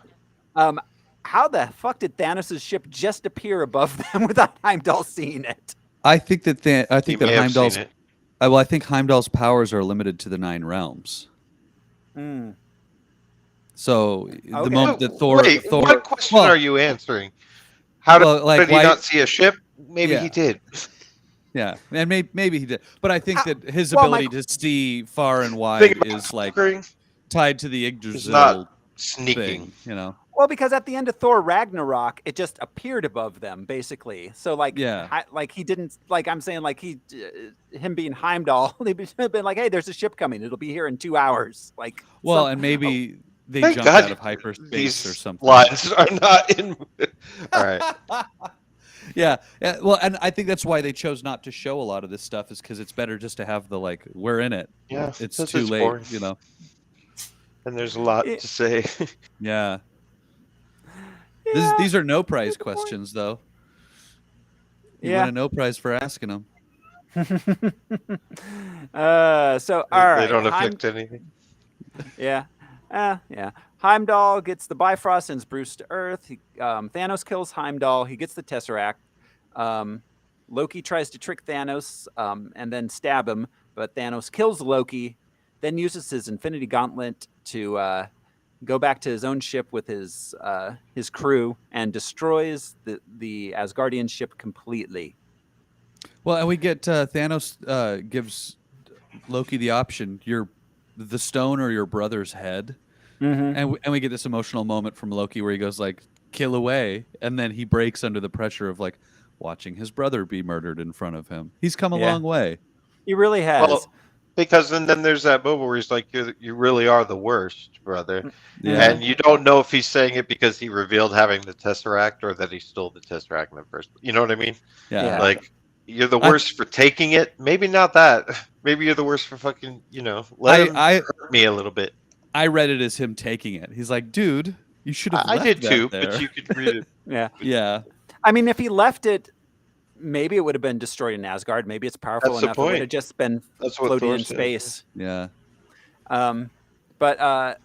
How the fuck did Thanos' ship just appear above them without Heimdall seeing it? I think that He may have Heimdall's seen it. well, I think Heimdall's powers are limited to the 9 realms. So the Okay. moment that Wait, Thor, what question well, are you answering? How did, well, like, did he why- not see a ship? Maybe Yeah. he did. yeah, and maybe he did, but I think that his well, ability to see far and Think wide about is like conquering. tied to the He's Yggdrasil not sneaking. thing, you know. Well, because at the end of Thor Ragnarok, it just appeared above them, basically. So, like, Yeah. like he didn't, like I'm saying, like him being Heimdall, they'd been like, hey, there's a ship coming. It'll be here in 2 hours. Like, Well, and maybe they Thank jumped God out of hyperspace These or something. lines are not in. All right. Yeah. Well, and I think that's why they chose not to show a lot of this stuff is because it's better just to have the like we're in it. Yeah, It's this too is late, boring. you know. And there's a lot Yeah. to say. Yeah. yeah, These are no prize good point. questions though. You Yeah. win a no prize for asking them. So all right, They don't affect anything. yeah. Yeah. Heimdall gets the Bifrost, sends Bruce to Earth. Thanos kills Heimdall. He gets the Tesseract. Loki tries to trick Thanos and then stab him, but Thanos kills Loki, then uses his Infinity Gauntlet to go back to his own ship with his crew and destroys the Asgardian ship completely. Well, and we get Thanos gives Loki the option: the stone or your brother's head. Mm-hmm. And we get this emotional moment from Loki where he goes like, "Kill away," and then he breaks under the pressure of like watching his brother be murdered in front of him. He's come a Yeah. long way. He really has. Well, because then there's that moment where he's like, "You really are the worst, brother," Yeah. and you don't know if he's saying it because he revealed having the Tesseract or that he stole the Tesseract in the first. You know what I mean? Yeah. Like you're the worst for taking it. Maybe not that. Maybe you're the worst for fucking. Let him hurt me a little bit. I read it as him taking it. He's like, dude, you should have. I left did that too, there." but you could read it. Yeah. Yeah. I mean, if he left it, maybe it would have been destroyed in Asgard. Maybe it's powerful That's the enough. It would point. have just been That's what floating Thor in said. space. Yeah. But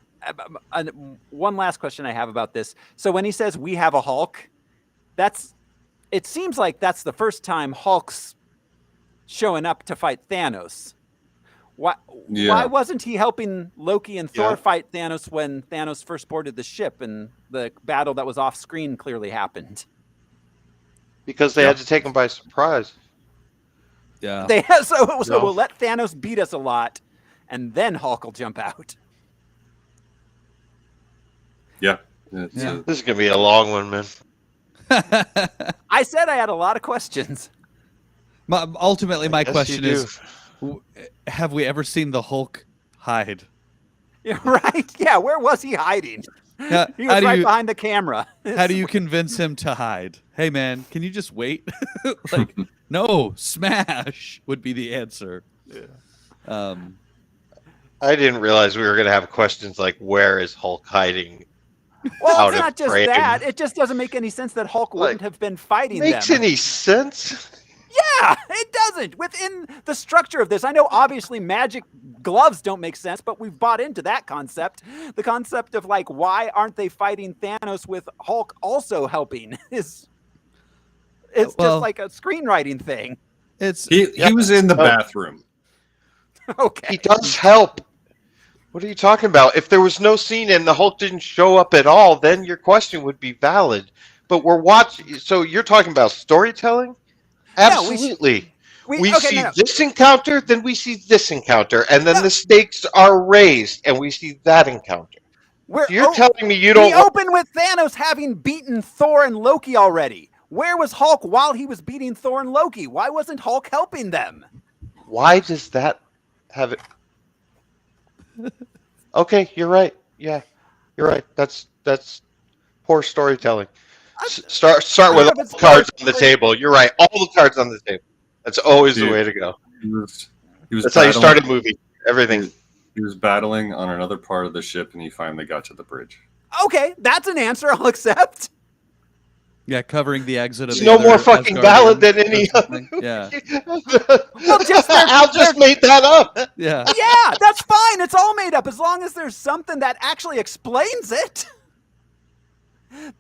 one last question I have about this. So when he says we have a Hulk, it seems like that's the first time Hulk's showing up to fight Thanos. Why wasn't he helping Loki and Thor Yeah. fight Thanos when Thanos first boarded the ship and the battle that was off screen clearly happened? Because they had to take him by surprise. Yeah. So No. we'll let Thanos beat us a lot, and then Hulk will jump out. Yeah. Yeah. This is gonna be a long one, man. I said I had a lot of questions. Ultimately, my Yes, question you is: have we ever seen the Hulk hide? Yeah, right? Yeah, where was he hiding? Yeah, He was right behind the camera. How do you convince him to hide? Hey, man, can you just wait? Like, no, smash would be the answer. Yeah. I didn't realize we were gonna have questions like, "Where is Hulk hiding?" Well, out it's of not just frame. that. It just doesn't make any sense that Hulk wouldn't have been fighting Makes them. any sense? Yeah, it doesn't. Within the structure of this, I know obviously magic gloves don't make sense, but we've bought into that concept. The concept of like, why aren't they fighting Thanos with Hulk also helping? It's Well, just like a screenwriting thing. He was in the bathroom. Okay. He does help. What are you talking about? If there was no scene and the Hulk didn't show up at all, then your question would be valid. But we're watching. So you're talking about storytelling? Yeah, we Absolutely. We okay, see no. this encounter, then we see this encounter, and then No. the stakes are raised, and we see that encounter. So you're telling me you We don't want... open with Thanos having beaten Thor and Loki already. Where was Hulk while he was beating Thor and Loki? Why wasn't Hulk helping them? Why does that have it? Okay, you're right. Yeah, you're right. That's poor storytelling. Start I with don't know if all it's the cards poor on the table. You're right. All the cards on the table. That's always the Dude. way to go. He was That's how you battling- start a movie. Everything. He was battling on another part of the ship, and he finally got to the bridge. Okay, that's an answer I'll accept. Yeah, covering the exit of It's the no other more fucking valid than Asgardians or any something. other. Yeah, Well, just Al just made that up. yeah. Yeah, that's fine. It's all made up as long as there's something that actually explains it.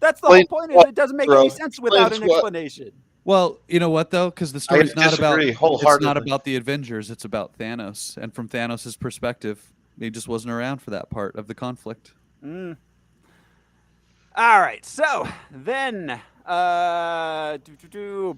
That's the whole Explains point. Is what, it doesn't make bro? any sense without an Explains what? explanation. Well, you know what though? Because the story's not about disagree it's wholeheartedly. not about the Avengers. It's about Thanos, and from Thanos' perspective, he just wasn't around for that part of the conflict. All right, so then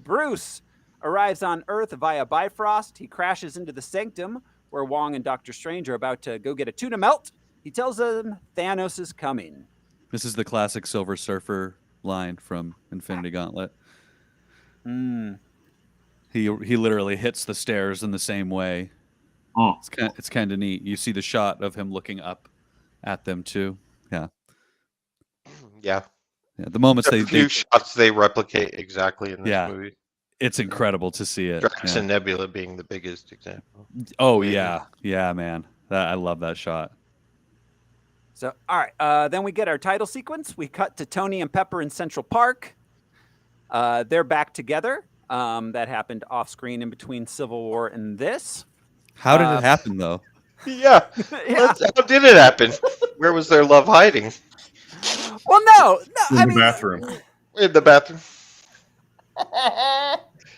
Bruce arrives on Earth via Bifrost. He crashes into the Sanctum, where Wong and Doctor Strange are about to go get a tuna melt. He tells them Thanos is coming. This is the classic Silver Surfer line from Infinity Gauntlet. He literally hits the stairs in the same way. Oh. It's kind of neat. You see the shot of him looking up at them too. Yeah. Yeah. Yeah, the moments The few shots they replicate exactly in this movie. It's incredible to see it. Drax and Nebula being the biggest example. Oh yeah, man. I love that shot. So, all right, then we get our title sequence. We cut to Tony and Pepper in Central Park. They're back together. That happened off screen in between Civil War and this. How did it happen though? Yeah. Yeah. How did it happen? Where was their love hiding? Well, no. In the bathroom. In the bathroom.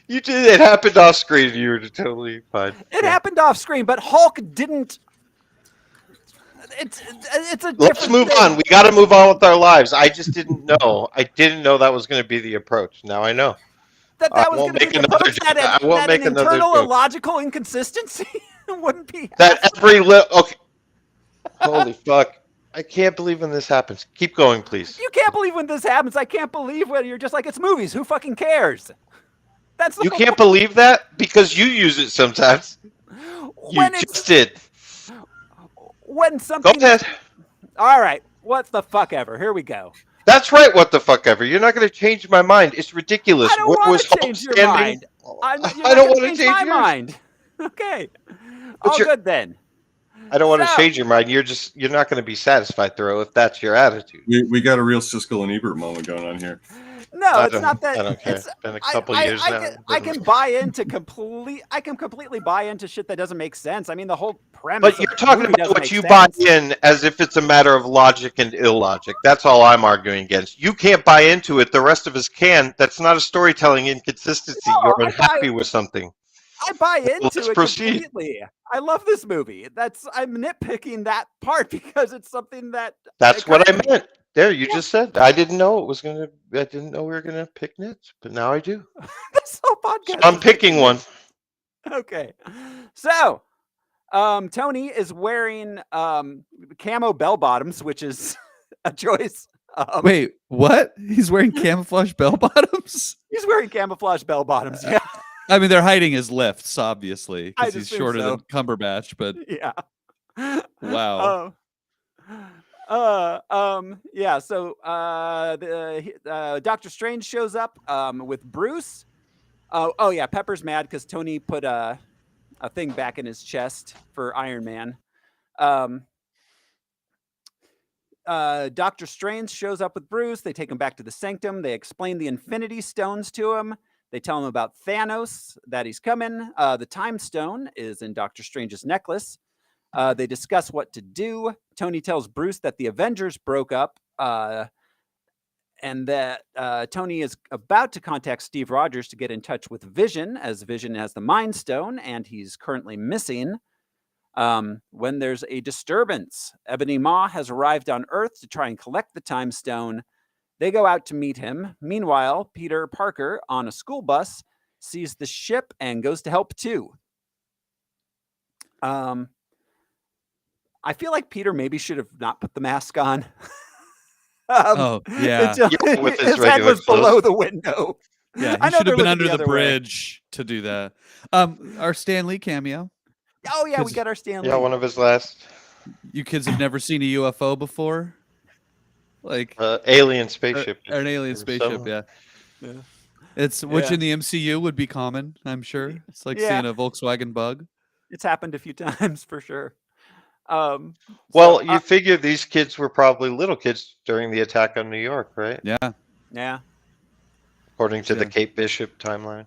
You did. It happened off screen. You were totally fine. It happened off screen, but Hulk didn't. It's a different Let's move thing. on. We got to move on with our lives. I just didn't know. I didn't know that was going to be the approach. Now I know. That I was won't going to be make the another approach joke. that I won't an make another internal joke. illogical inconsistency wouldn't be. That every okay. Holy fuck! I can't believe when this happens. Keep going, please. You can't believe when this happens. I can't believe when you're just like, it's movies. Who fucking cares? That's the You whole can't believe that because you use it sometimes. You when just did. when Go something. ahead. All right, what the fuck ever. Here we go. That's right. What the fuck ever. You're not going to change my mind. It's ridiculous. I don't What want was to change your outstanding- mind. I don't want to change my yours. mind. Okay. But All you're- good then. I don't want to So- change your mind. You're not going to be satisfied, Thoreau, if that's your attitude. We got a real Siskel and Ebert moment going on here. No, I it's don't- not that. I don't care. It's It's been a couple years now. I can buy into I can completely buy into shit that doesn't make sense. I mean, the whole premise. But of you're the talking movie about doesn't what make you sense. buy in as if it's a matter of logic and illogic. That's all I'm arguing against. You can't buy into it. The rest of us can. That's not a storytelling inconsistency. No, You're I unhappy buy- with something. I buy into Let's it proceed. completely. I love this movie. I'm nitpicking that part because it's something that. That's what I occurred to me. meant. There, you just said. I didn't know it was gonna. I didn't know we were gonna pick nits, but now I do. This whole So podcast. I'm is picking one. Okay. So, Tony is wearing camo bell bottoms, which is a choice. Wait, what? He's wearing camouflage bell bottoms? He's wearing camouflage bell bottoms. Yeah. I mean, they're hiding his lifts, obviously, I because he's assume shorter so. than Cumberbatch. But Yeah. wow. Yeah. So, Doctor Strange shows up with Bruce. Oh yeah. Pepper's mad because Tony put a thing back in his chest for Iron Man. Doctor Strange shows up with Bruce. They take him back to the Sanctum. They explain the Infinity Stones to him. They tell him about Thanos, that he's coming. The Time Stone is in Doctor Strange's necklace. They discuss what to do. Tony tells Bruce that the Avengers broke up and that Tony is about to contact Steve Rogers to get in touch with Vision, as Vision has the Mind Stone, and he's currently missing. When there's a disturbance, Ebony Maw has arrived on Earth to try and collect the Time Stone. They go out to meet him. Meanwhile, Peter Parker, on a school bus, sees the ship and goes to help too. I feel like Peter maybe should have not put the mask on. Oh, yeah. Until Yeah, with his his head regular was below clothes. the window. Yeah, I he know should have they're been looking under the other way. bridge to do that. Our Stan Lee cameo. Oh yeah, we 'Cause- got our Stanley. Yeah, one of his last You kids have never seen a UFO before? Like alien spaceship. or an alien or spaceship, something. yeah. Yeah. It's which Yeah. in the MCU would be common, I'm sure. It's like Yeah. seeing a Volkswagen Bug. It's happened a few times for sure. Well, So, you figure these kids were probably little kids during the attack on New York, right? Yeah. yeah, According to the Yeah. Kate Bishop timeline.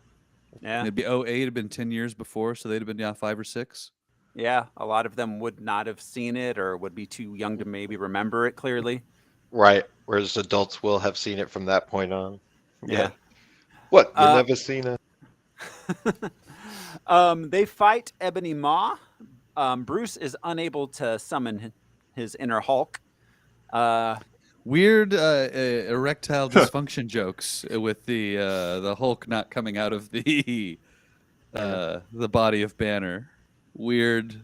yeah, Maybe 08 had been 10 years before, so they'd have been 5 or 6. yeah. A lot of them would not have seen it or would be too young to maybe remember it clearly. Right. Whereas adults will have seen it from that point on. Yeah. What? You Uh, never seen it? They fight Ebony Maw. Bruce is unable to summon his inner Hulk. Weird erectile dysfunction jokes with the Hulk not coming out of the body of Banner. Weird.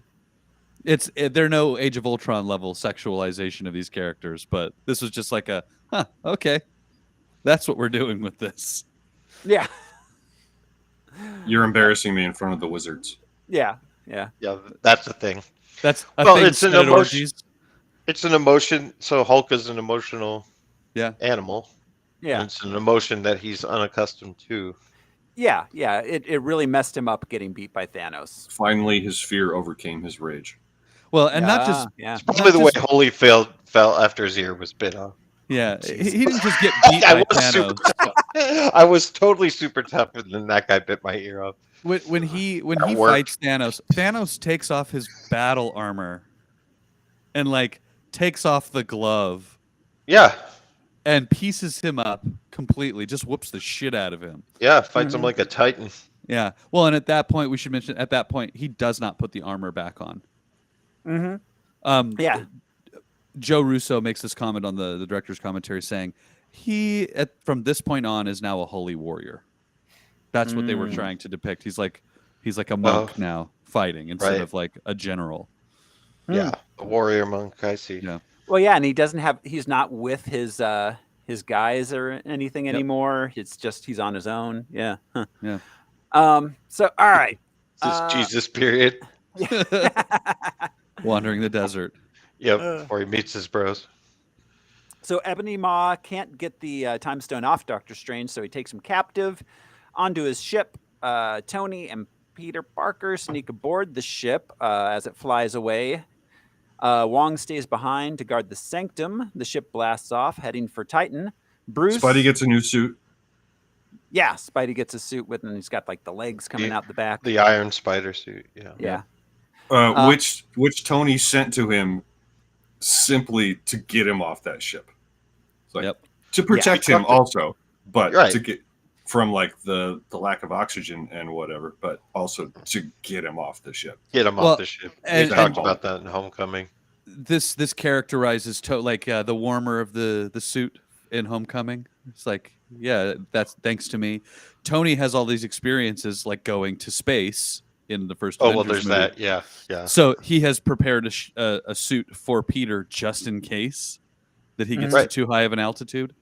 They're no Age of Ultron level sexualization of these characters, but this was just like okay, that's what we're doing with this. Yeah, You're embarrassing me in front of the wizards. yeah. Yeah, that's the thing. That's a Well, thing it's an said at emotion- orgies. It's an emotion. So Hulk is an emotional Yeah. animal. Yeah, And it's an emotion that he's unaccustomed to. yeah. It really messed him up getting beat by Thanos. Finally, his fear overcame his rage. Well, and not just yeah. Probably the way just- Holy fell after his ear was bit off. yeah, he didn't just get beat I by was super Thanos. tough. I was totally super tough, and then that guy bit my ear off. When he That worked. fights Thanos takes off his battle armor and like takes off the glove Yeah, and pieces him up completely, just whoops the shit out of him. yeah, fights him like a titan. Yeah. Well, and at that point, we should mention, at that point, he does not put the armor back on. Mm-hmm. Yeah. Joe Russo makes this comment on the director's commentary saying from this point on is now a holy warrior. That's what they were trying to depict. He's like a monk now fighting instead Right. of like a general. Yeah, a warrior monk. I see. Yeah. Well, yeah, and he's not with his guys or anything anymore. It's just he's on his own. Yeah. Huh. Yeah. So all right. This is Jesus period. Wandering the desert. Yep, before he meets his bros. So Ebony Maw can't get the time stone off Doctor Strange, so he takes him captive onto his ship. Tony and Peter Parker sneak aboard the ship as it flies away. Wong stays behind to guard the sanctum. The ship blasts off, heading for Titan. Bruce. Spidey gets a new suit. Yeah, Spidey gets a suit with, and he's got like the legs coming out the back. The Iron Spider suit. Yeah. Yeah. Which Tony sent to him simply to get him off that ship. It's like, Yep. to protect Yeah, him also, but Right. to get from like the lack of oxygen and whatever, but also to get him off the ship. Get him Well, off the ship. We and- talked about that in Homecoming. This characterizes the warmer of the suit in Homecoming. It's like, yeah, that's thanks to me. Tony has all these experiences like going to space in the first. Oh, well, Avengers there's movie. that. Yeah. So he has prepared a suit for Peter just in case that he gets Right. to too high of an altitude.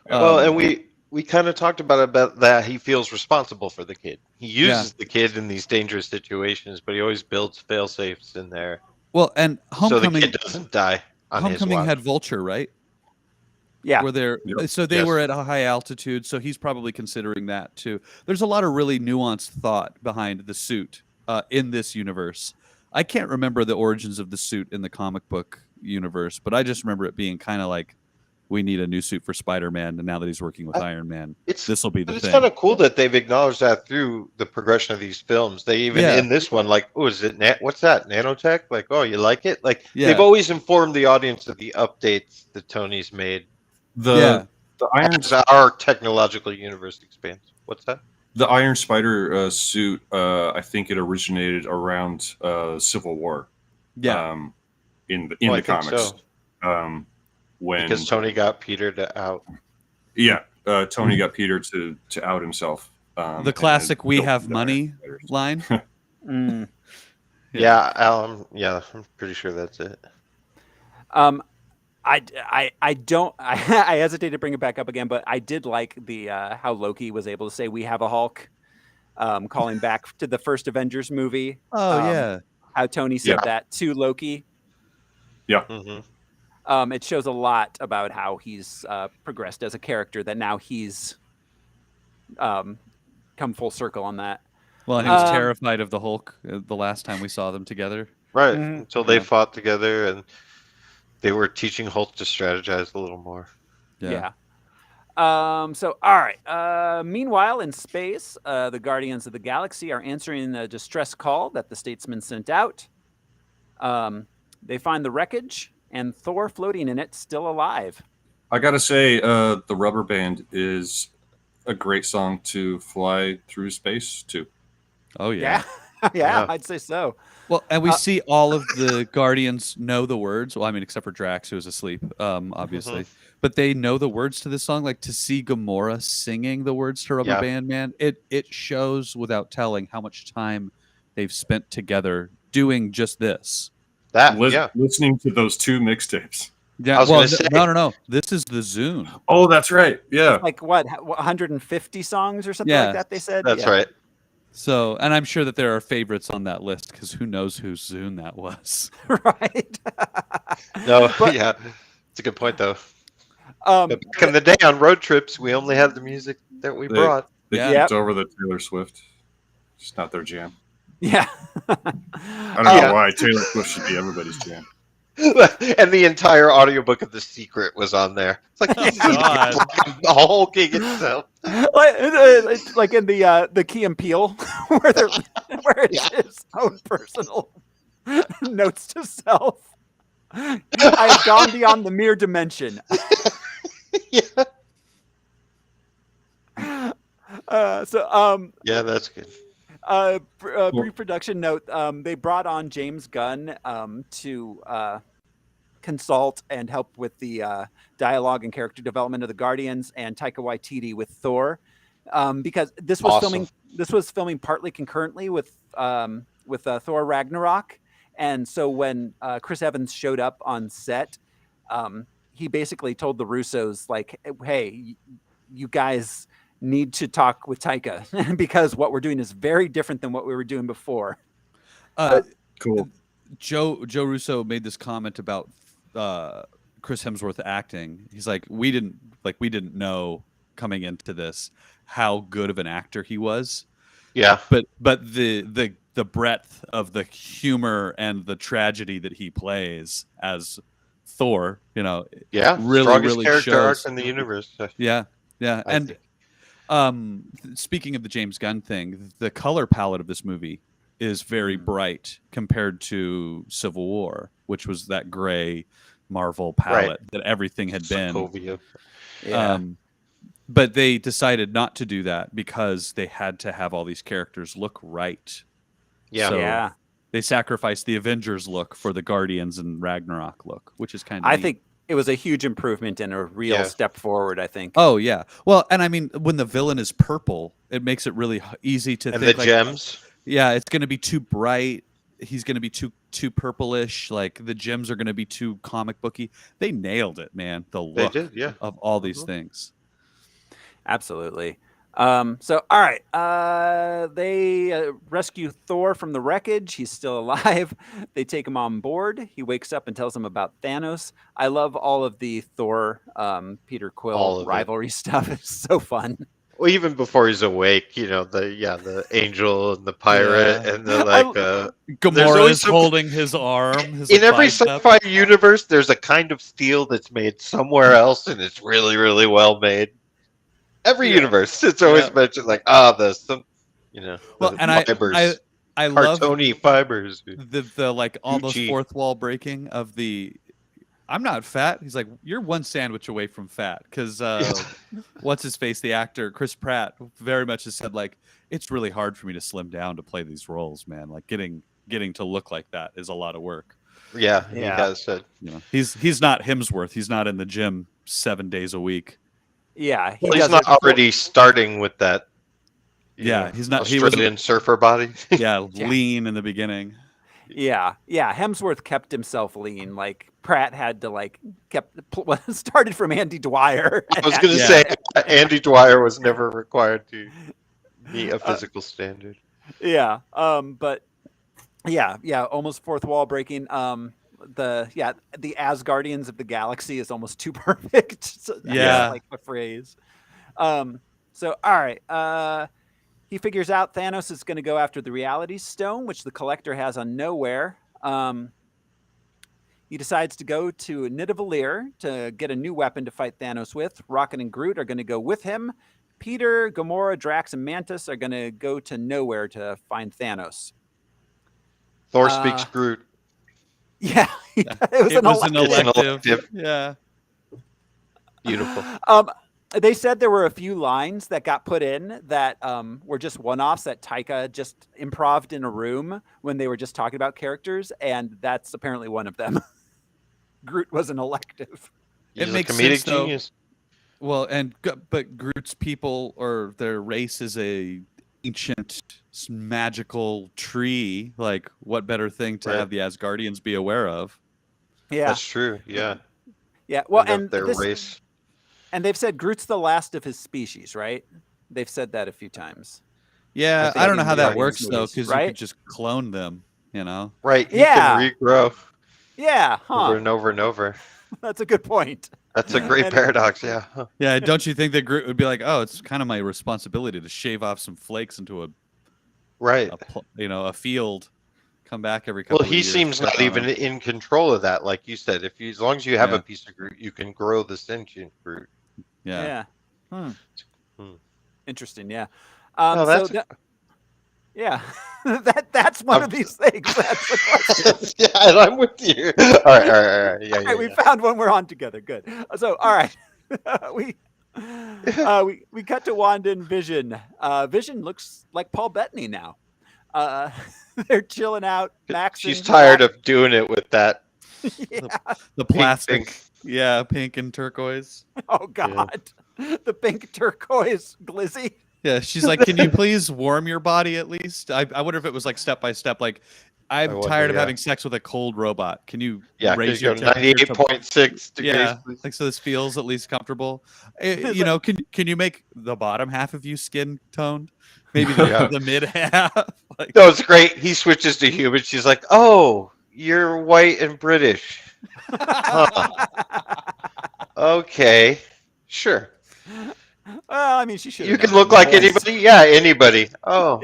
Well, Um, and we kind of talked about that he feels responsible for the kid. He uses the kid in these dangerous situations, but he always builds fail safes in there well, and so the Homecoming. kid doesn't die on his Homecoming watch. had Vulture, right? Yeah. Were there? Yep. So they Yes. were at a high altitude, so he's probably considering that too. There's a lot of really nuanced thought behind the suit in this universe. I can't remember the origins of the suit in the comic book universe, but I just remember it being kind of like, we need a new suit for Spider-Man, and now that he's working with Iron Man, this will be the But it's thing. kind of cool that they've acknowledged that through the progression of these films. They even Yeah. in this one, like, oh, is it what's that nanotech? Like, oh, you like it? Like, Yeah. they've always informed the audience of the updates that Tony's made The Iron as our technological universe expands. What's that? the Iron Spider suit. I think it originated around Civil War. Yeah. In Oh, I the think comics. so. When Because Tony got Peter to out. Tony got Peter to out himself The classic "We have money" line. Mm. Yeah, yeah, I'm pretty sure that's it. I don't I hesitate to bring it back up again, but I did like the how Loki was able to say we have a Hulk, calling back to the first Avengers movie. Oh yeah, How Tony said Yeah. that to Loki. Yeah. Mm-hmm. It shows a lot about how he's progressed as a character. That now he's come full circle on that. well, and he was Um, terrified of the Hulk the last time we saw them together. Right, Mhm. until they Yeah. fought together and they were teaching Hulk to strategize a little more. Yeah. So, all right. Meanwhile, in space, the Guardians of the Galaxy are answering the distress call that the statesman sent out. They find the wreckage and Thor floating in it, still alive. I gotta say, the Rubber Band is a great song to fly through space to. Oh yeah. Yeah, Yeah. I'd say so. Well, and we Uh, see all of the Guardians know the words. Well, I mean, except for Drax, who is asleep, obviously. But they know the words to this song. Like to see Gamora singing the words to Rubber Yeah. Band Man, it shows without telling how much time they've spent together doing just this. Yeah. Listening to those 2 mixtapes. Yeah. I was Well, gonna say- no. This is the Zune. Oh, that's right. Yeah. Like what, 150 songs or something Yeah. like that? They said. That's Yeah. right. So, and I'm sure that there are favorites on that list because who knows whose Zune that was. Right. No, But- yeah. It's a good point, though. Um, But back in the day on road trips, we only had the music that we They- brought. They Yeah. kicked over the Taylor Swift. It's not their jam. yeah. I don't know Yeah. why Taylor Swift should be everybody's jam. And the entire audiobook of The Secret was on there. It's like, God. the whole gig itself. like in the Key and Peele, where it's his own personal notes to self. I have gone beyond the mere dimension. Yeah. Yeah, That's good. brief production note: they brought on James Gunn to consult and help with the dialogue and character development of the Guardians, and Taika Waititi with Thor, because this was Awesome. filming partly concurrently with Thor Ragnarok, and so when Chris Evans showed up on set, he basically told the Russos like, "Hey, you guys need to talk with Taika because what we're doing is very different than what we were doing before." Cool. Joe Russo made this comment about Chris Hemsworth acting. He's like, we didn't know coming into this how good of an actor he was. Yeah. But the breadth of the humor and the tragedy that he plays as Thor, Yeah. really, Strongest really character shows. arc in the universe. Yeah. I And think. speaking of the James Gunn thing, the color palette of this movie is very bright compared to Civil War, which was that gray Marvel palette that everything had been. Sokovia. Yeah. But they decided not to do that because they had to have all these characters look right. Yeah. So yeah. they sacrificed the Avengers look for the Guardians and Ragnarok look, which is kind of I think it was a huge improvement and a real Yeah. step forward, I think. Oh yeah. Well, and I mean, when the villain is purple, it makes it really easy to And think the like, gems. yeah, it's going to be too bright. He's going to be too purplish. Like the gems are going to be too comic booky. They nailed it, man. The They look did, yeah. of all these things. Absolutely. So, all right. They rescue Thor from the wreckage. He's still alive. They take him on board. He wakes up and tells them about Thanos. I love all of the Thor, Peter All Quill of it. rivalry stuff. It's so fun. Well, even before he's awake, the angel and the pirate Yeah. and the Gamora always is some- holding his arm. His in every bicep. sci-fi universe, there's a kind of steel that's made somewhere else, and it's really, really well made. Every universe, it's always mentioned like, Well, the and fibers, I love cartony fibers. the like almost Gucci. fourth wall breaking of the. I'm not fat. He's like, you're one sandwich away from fat. Because what's his face, the actor Chris Pratt, very much has said like, it's really hard for me to slim down to play these roles, man. Like getting to look like that is a lot of work. Yeah, he Yeah. has said. You know, he's not Hemsworth. He's not in the gym 7 days a week. Yeah. Well, he's does not it for- already starting with that Yeah, he's not. He was Australian surfer body. lean in the beginning. Yeah. Hemsworth kept himself lean. Like Pratt had to started from Andy Dwyer. I was going to say Andy Dwyer was never required to meet a physical standard. Yeah. But almost fourth wall breaking. The Asgardians of the Galaxy is almost too perfect. So that's like the phrase. So all right. He figures out Thanos is going to go after the Reality Stone, which the Collector has on Nowhere. He decides to go to Nidavellir to get a new weapon to fight Thanos with. Rocket and Groot are going to go with him. Peter, Gamora, Drax, and Mantis are going to go to Nowhere to find Thanos. Thor speaks Groot. Yeah, it was an elective. Yeah. Beautiful. They said there were a few lines that got put in that were just one-offs that Taika just improv'd in a room when they were just talking about characters, and that's apparently one of them. Groot was an elective. He's It makes a comedic sense, though. genius. Well, but Groot's people or their race is a ancient magical tree. Like, what better thing to have the Asgardians be aware of? Yeah, that's true. Yeah. Yeah. Well, and their race. And they've said Groot's the last of his species, right? They've said that a few times. Yeah, I don't know how that works though, because right? you could just clone them, you know? Right. He can regrow. Yeah. Over and over and over. That's a good point. That's a great paradox. Yeah. Yeah. Don't you think that Groot would be like, oh, it's kind of my responsibility to shave off some flakes into a field, come back every couple of years. Well, he seems not even in control of that. Like you said, as long as you have a piece of Groot, you can grow the sentient Groot. Yeah. Interesting. Yeah. Yeah, that's one of these things. That's the question. Yeah, and I'm with you. All right. Yeah, we found one we're on together. Good. So, all right, we cut to Wanda and Vision. Vision looks like Paul Bettany now. They're chilling out. She's tired of doing it with that. The plastic. Pink and turquoise. Oh God, the pink turquoise glizzy. Yeah, she's like, can you please warm your body at least? I wonder if it was like step by step. Like, I'm tired of having sex with a cold robot. Can you raise your 98.6 degrees? Yeah, like so this feels at least comfortable. Can you make the bottom half of you skin toned? Maybe the mid half. No, it's great. He switches to human. She's like, oh, you're white and British. Huh. Okay, sure. Well, I mean, she should. You can look like anybody. Yeah, anybody. Oh,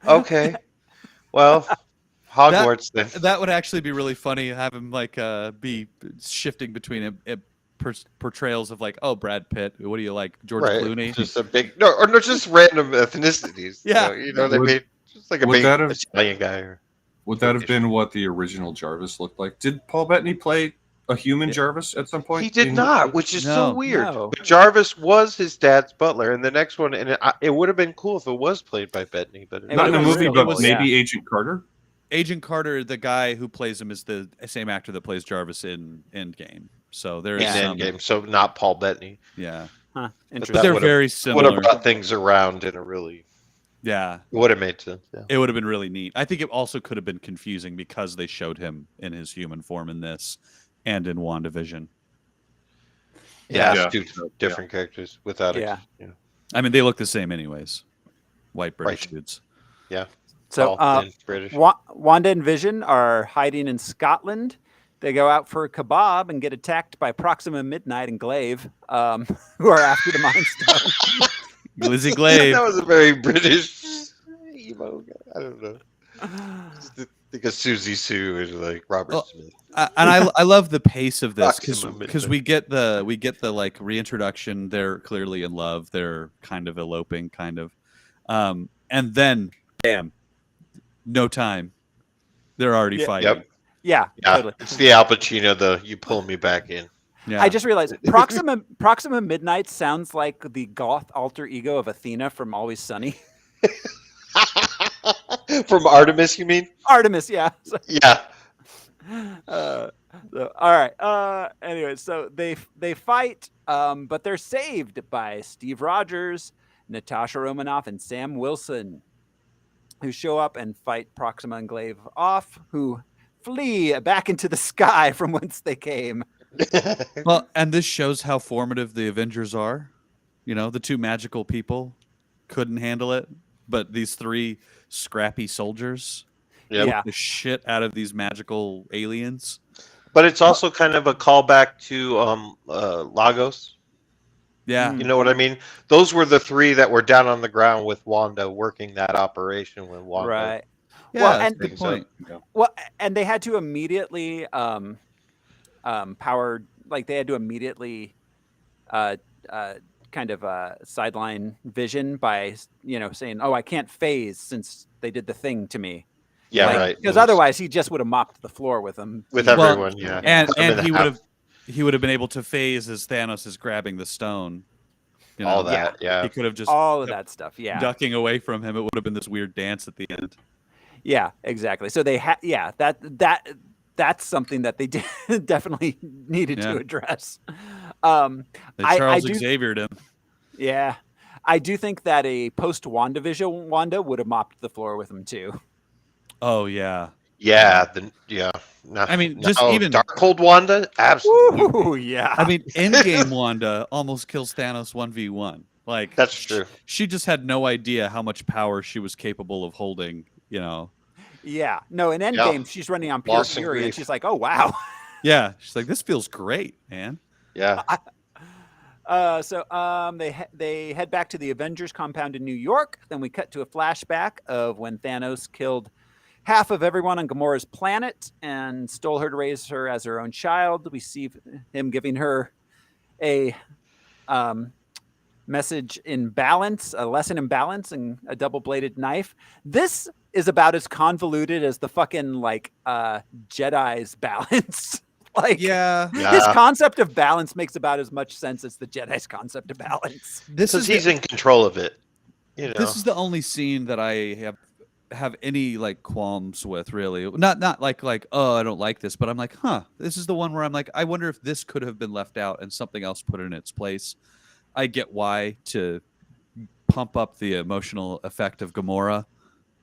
okay. Well, Hogwarts then. That would actually be really funny. Have him be shifting between portrayals of like, oh, Brad Pitt. What do you like, George Clooney? Just a big or just random ethnicities. Yeah, you know what I mean. Just like a big Italian guy. Would that have been what the original Jarvis looked like? Did Paul Bettany play a human Jarvis at some point? He did not, which is so weird. No. But Jarvis was his dad's butler, and the next one, and it would have been cool if it was played by Bettany, but not in a movie, but maybe Agent Carter. Agent Carter, the guy who plays him, is the same actor that plays Jarvis in Endgame. So there's Endgame, so not Paul Bettany. Yeah, interesting. But they're very similar. Would have brought things around in a really. Yeah, it would have made sense. Yeah. It would have been really neat. I think it also could have been confusing because they showed him in his human form in this and in WandaVision. Yeah, two different characters without it. Yeah. I mean, they look the same anyways. White British dudes. Yeah. So Wanda and Vision are hiding in Scotland. They go out for a kebab and get attacked by Proxima Midnight and Glaive, who are after the Mind Stone. Glizzy Glaive. That was a very British emo guy. I don't know. Think of Susie Sue or like Robert Smith. And I love the pace of this because we get the like reintroduction. They're clearly in love. They're kind of eloping, and then bam, no time. They're already fighting. Yep. Yeah, totally. It's the Al Pacino. You pull me back in. Yeah. I just realized Proxima Midnight sounds like the goth alter ego of Athena from Always Sunny. From Artemis, you mean? Artemis, yeah. Yeah. All right. Anyway, so they fight, but they're saved by Steve Rogers Natasha Romanoff and Sam Wilson, who show up and fight Proxima and Glaive off, who flee back into the sky from whence they came. Well, and this shows how formative the Avengers are. You know, the two magical people couldn't handle it, but these three scrappy soldiers Yep. Yeah. the shit out of these magical aliens. But it's also kind of a callback to Lagos. Yeah. You know what I mean? Those were the three that were down on the ground with Wanda working that operation when Wanda. Right. Yeah, Well, that's and- a good point. Well, and they had to immediately power, like they had to immediately kind of sideline Vision by, you know, saying, "Oh, I can't phase since they did the thing to me." Yeah, Like, right. Because otherwise, he just would have mopped the floor with them. With Well, everyone, yeah. And Put 'em in he would half. have been able to phase as Thanos is grabbing the stone. You know, All that, yeah. He could have just All of kept that stuff. Yeah. ducking away from him. It would have been this weird dance at the end. Yeah, exactly. So they that's something that they definitely needed to Yeah. address. They I Charles do- Xaviered him. Yeah. I do think that a post WandaVision Wanda would have mopped the floor with him too. Oh yeah. Yeah, No, I mean, just no, even- Darkhold Wanda, absolutely. Ooh, yeah. I mean, Endgame Wanda almost kills Thanos 1v1. Like That's true. She just had no idea how much power she was capable of holding. You know. Yeah. No, in Endgame, she's running on pure Loss and fury, and grief. she's like, "Oh wow." Yeah. She's like, this feels great, man. Yeah. They head back to the Avengers compound in New York. Then we cut to a flashback of when Thanos killed half of everyone on Gamora's planet and stole her to raise her as her own child. We see him giving her a message in balance, a lesson in balance, and a double-bladed knife. This is about as convoluted as the fucking like Jedi's balance. Like, Yeah. his concept of balance makes about as much sense as the Jedi's concept of balance. This Because is he's in control of it. You know. This is the only scene that I have any like qualms with, really. Not like oh, I don't like this, but I'm like, this is the one where I'm like, I wonder if this could have been left out and something else put in its place. I get why, to pump up the emotional effect of Gamora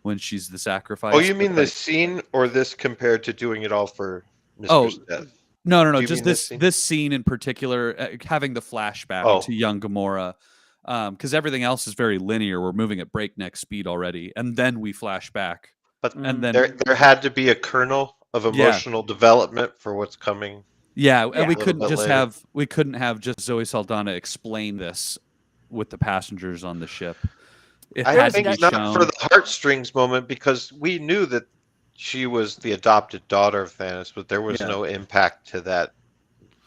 when she's the sacrifice. Oh, you mean but, this scene or this compared to doing it all for Mr. Oh, Death? No, Do you just mean this scene? this scene in particular, having the flashback Oh. to young Gamora, because everything else is very linear. We're moving at breakneck speed already, and then we flash back, But and then there had to be a kernel of emotional development for what's coming. yeah, and Yeah. we A little couldn't bit just later. have just Zoe Saldana explain this with the passengers on the ship. It I had think to be it's not shown. for the heartstrings moment because we knew that she was the adopted daughter of Thanos, but there was Yeah. no impact to that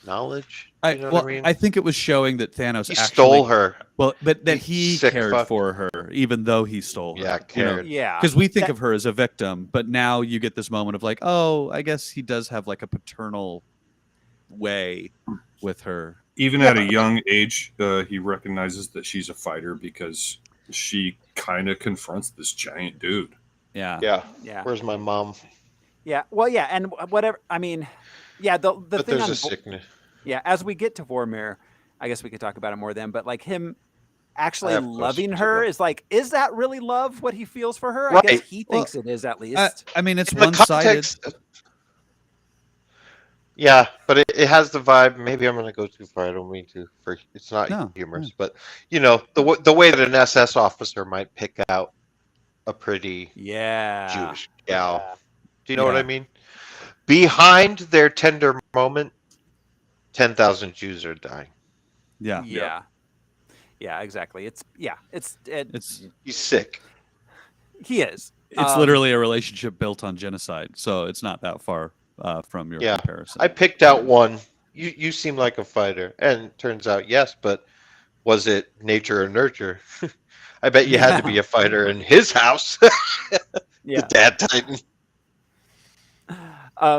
knowledge. You know well, what I mean? I think it was showing that Thanos He actually stole her. Well, but that He he sick cared fuck. for her, even though he stole her. Yeah, cared. Yeah. Because we think That- of her as a victim, but now you get this moment of like, oh, I guess he does have like a paternal way with her. Even at a young age, he recognizes that she's a fighter because she kind of confronts this giant dude. Yeah. Yeah. Yeah. Where's my mom? Yeah. Well, yeah, and whatever. I mean, yeah. The But thing there's on a sickness. yeah, as we get to Vormir, I guess we could talk about it more then. But like him actually have loving questions her about- is like, is that really love? What he feels for her? I Right. guess he thinks it is at least. I mean, it's In the one-sided. Yeah, but it has the vibe. Maybe I'm going to go too far. I don't mean to. It's not No, humorous, but you know the way that an SS officer might pick out a pretty Yeah. Jewish gal. Do you know what Yeah. I mean? Behind their tender moment, 10,000 Jews are dying. Yeah. Yeah. Yeah, exactly. It's He's sick. he is. It's literally a relationship built on genocide, so it's not that far from your Yeah. comparison. I picked out one. You seem like a fighter, and turns out yes, but was it nature or nurture? I bet you had to be a fighter in his house. Yeah. The dad titan.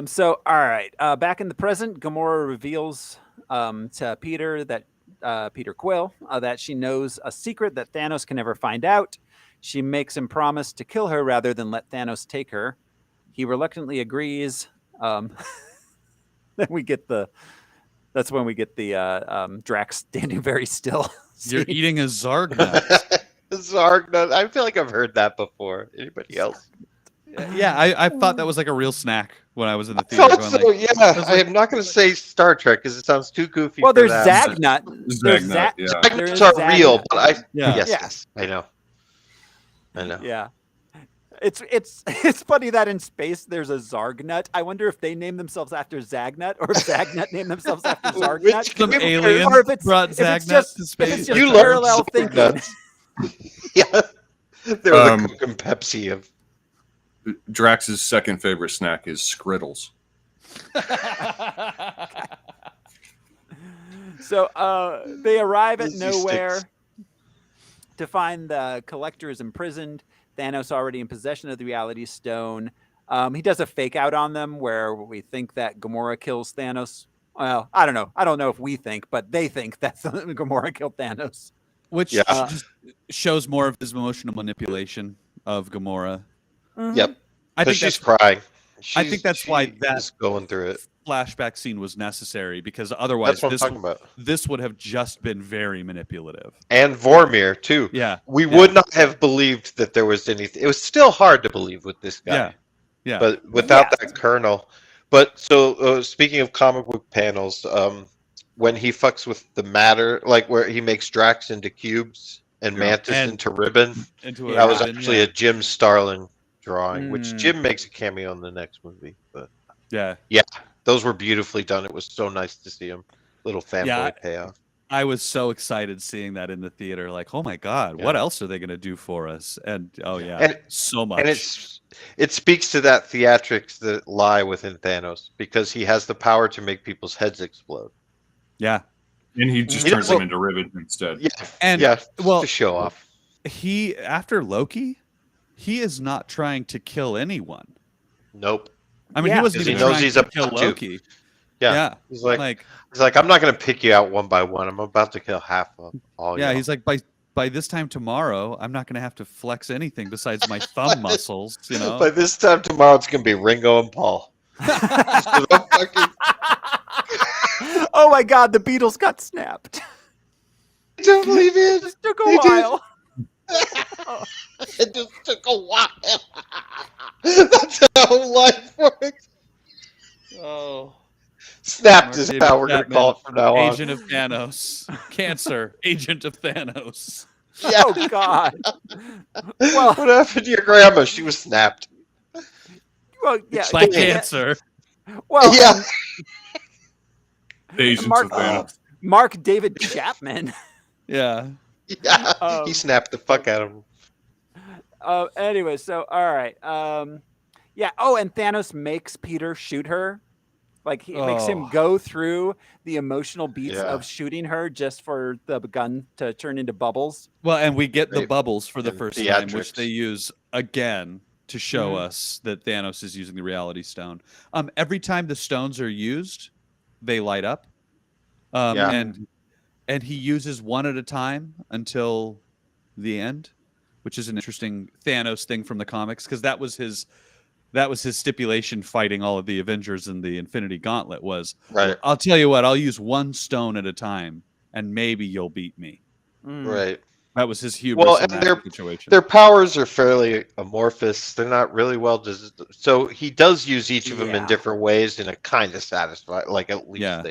So, all right. Back in the present, Gamora reveals to Peter that Peter Quill that she knows a secret that Thanos can never find out. She makes him promise to kill her rather than let Thanos take her. He reluctantly agrees. Then we get the. That's when we get the Drax standing very still. You're scene. eating a Zarg nut. Zarg nut. I feel like I've heard that before. Anybody else? Yeah, I thought that was like a real snack when I was in the I theater. thought Going so. like, Yeah, was I like- am not going to say Star Trek because it sounds too goofy. Well, for there's that. Zagnut. There's Zagnut, yeah. There is Zagnut's are real, Zagnut. but I Yeah. yes, I know. Yeah. It's funny that in space there's a Zargnut. I wonder if they name themselves after Zagnut or if Zagnut name themselves after Zargnut. Which some Or aliens if it's- brought if it's Zagnut just- to if space. it's just you learned parallel thinking. Zargnuts. Yeah, they're the Coke and Pepsi of. Drax's second favorite snack is Skrittles. So they arrive at Easy nowhere sticks. to find the collector is imprisoned. Thanos already in possession of the Reality Stone. He does a fake out on them where we think that Gamora kills Thanos. Well, I don't know. I don't know if we think, but they think that Gamora killed Thanos. Which Yeah. just shows more of his emotional manipulation of Gamora. Yep, I think she's that's crying. I think that's why She that is going through it. flashback scene was necessary, because otherwise That's what I'm talking about. this would have just been very manipulative. And Vormir too. Yeah. We yeah. would not have believed that there was anything. It was still hard to believe with this guy. Yeah. Yeah. But without Yeah. that kernel. But so speaking of comic book panels, when he fucks with the matter, like where he makes Drax into cubes and Yeah. Mantis And- into ribbon, into a that was ribbon, actually yeah. a Jim Starlin drawing, which Mm. Jim makes a cameo in the next movie. But Yeah. those were beautifully done. It was so nice to see him. Little fanboy Yeah. payoff. I was so excited seeing that in the theater. Like, oh my God, what else are they going to do for us? And oh yeah, And- so much. And it speaks to that theatrics that lie within Thanos because he has the power to make people's heads explode. yeah. And he just You turns know- them into ribbon instead. Yeah, And yeah, well, to show off. he after Loki, he is not trying to kill anyone. Nope. I mean, Yeah. he wasn't 'Cause he even knows trying he's to about kill to. Loki. Yeah. He's like, I'm not going to pick you out one by one. I'm about to kill half of all. yeah, y'all." he's like, by this time tomorrow, I'm not going to have to flex anything besides my thumb muscles. You know. By this time tomorrow, it's going to be Ringo and Paul. So don't fucking- Oh my God, the Beatles got snapped. don't believe it. It took a They did. while. It just took a while. That's how life works. Oh. Snapped is David how we're going to Chapman, call it from now on. Agent of Thanos. Cancer. Agent of Thanos. Yeah. Oh God. Well, What happened to your grandma? She was snapped. well, yeah. By yeah, cancer. Well, Yeah. Agents Mark- of Thanos. Mark David Chapman. Yeah. Yeah. Um, He snapped the fuck out of him. Anyway, so all right. Yeah. Oh, and Thanos makes Peter shoot her. Like he makes him Oh. go through the emotional beats Yeah. of shooting her just for the gun to turn into bubbles. Well, and we get the Great. bubbles for the And first time, which theatrics. they use again to show Mhm. us that Thanos is using the Reality Stone. Every time the stones are used, they light up. Yeah. And he uses one at a time until the end, which is an interesting Thanos thing from the comics, because that was his stipulation fighting all of the Avengers in the Infinity Gauntlet was, Right. I'll tell you what, I'll use one stone at a time and maybe you'll beat me. Mm. Right. That was his hubris Well, in and that situation. Their powers are fairly amorphous. They're not really well so he does use each of them in Yeah. different ways and it kind of satisfies, like at least Yeah.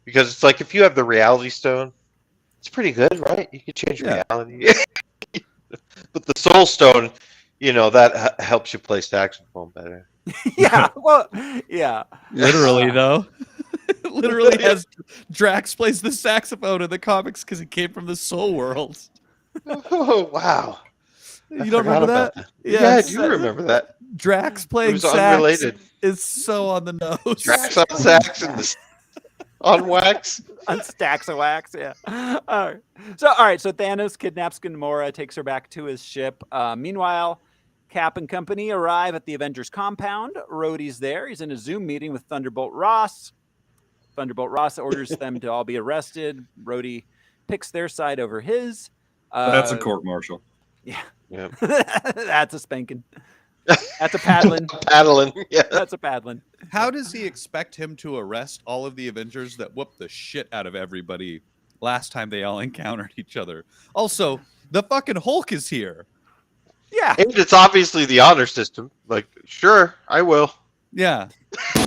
because it's like if you have the Reality Stone, it's pretty good, right? You can change Yeah. reality. But the Soul Stone, that helps you play saxophone better. Yeah. Well. Yeah. Literally, though. Literally has Drax plays the saxophone in the comics because he came from the Soul World. Oh wow! I You don't forgot remember about that? Yeah, I it's- do remember that. Drax It playing was sax unrelated. is so on the nose. Drax on sax and on wax. On stacks of wax. Yeah. All right. So Thanos kidnaps Gamora, takes her back to his ship. Meanwhile, Cap and company arrive at the Avengers compound. Rhodey's there. He's in a Zoom meeting with Thunderbolt Ross. Thunderbolt Ross orders them to all be arrested. Rhodey picks their side over his. That's a court martial. Yeah. That's a spanking. That's a paddling. Paddling. Yeah. That's a paddling. How does he expect him to arrest all of the Avengers that whooped the shit out of everybody last time they all encountered each other? Also, The fucking Hulk is here. Yeah. And it's obviously the honor system. Like, sure, I will. Yeah.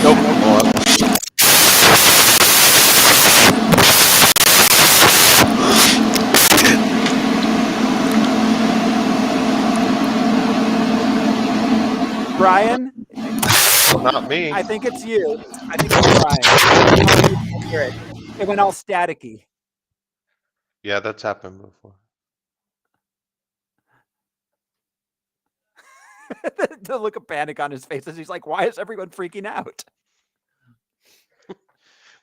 No follow-up. Brian, Not me. I think it's you. I think it's Brian. I don't even hear it. It went all staticky. Yeah, that's happened before. The look of panic on his face as he's like, why is everyone freaking out?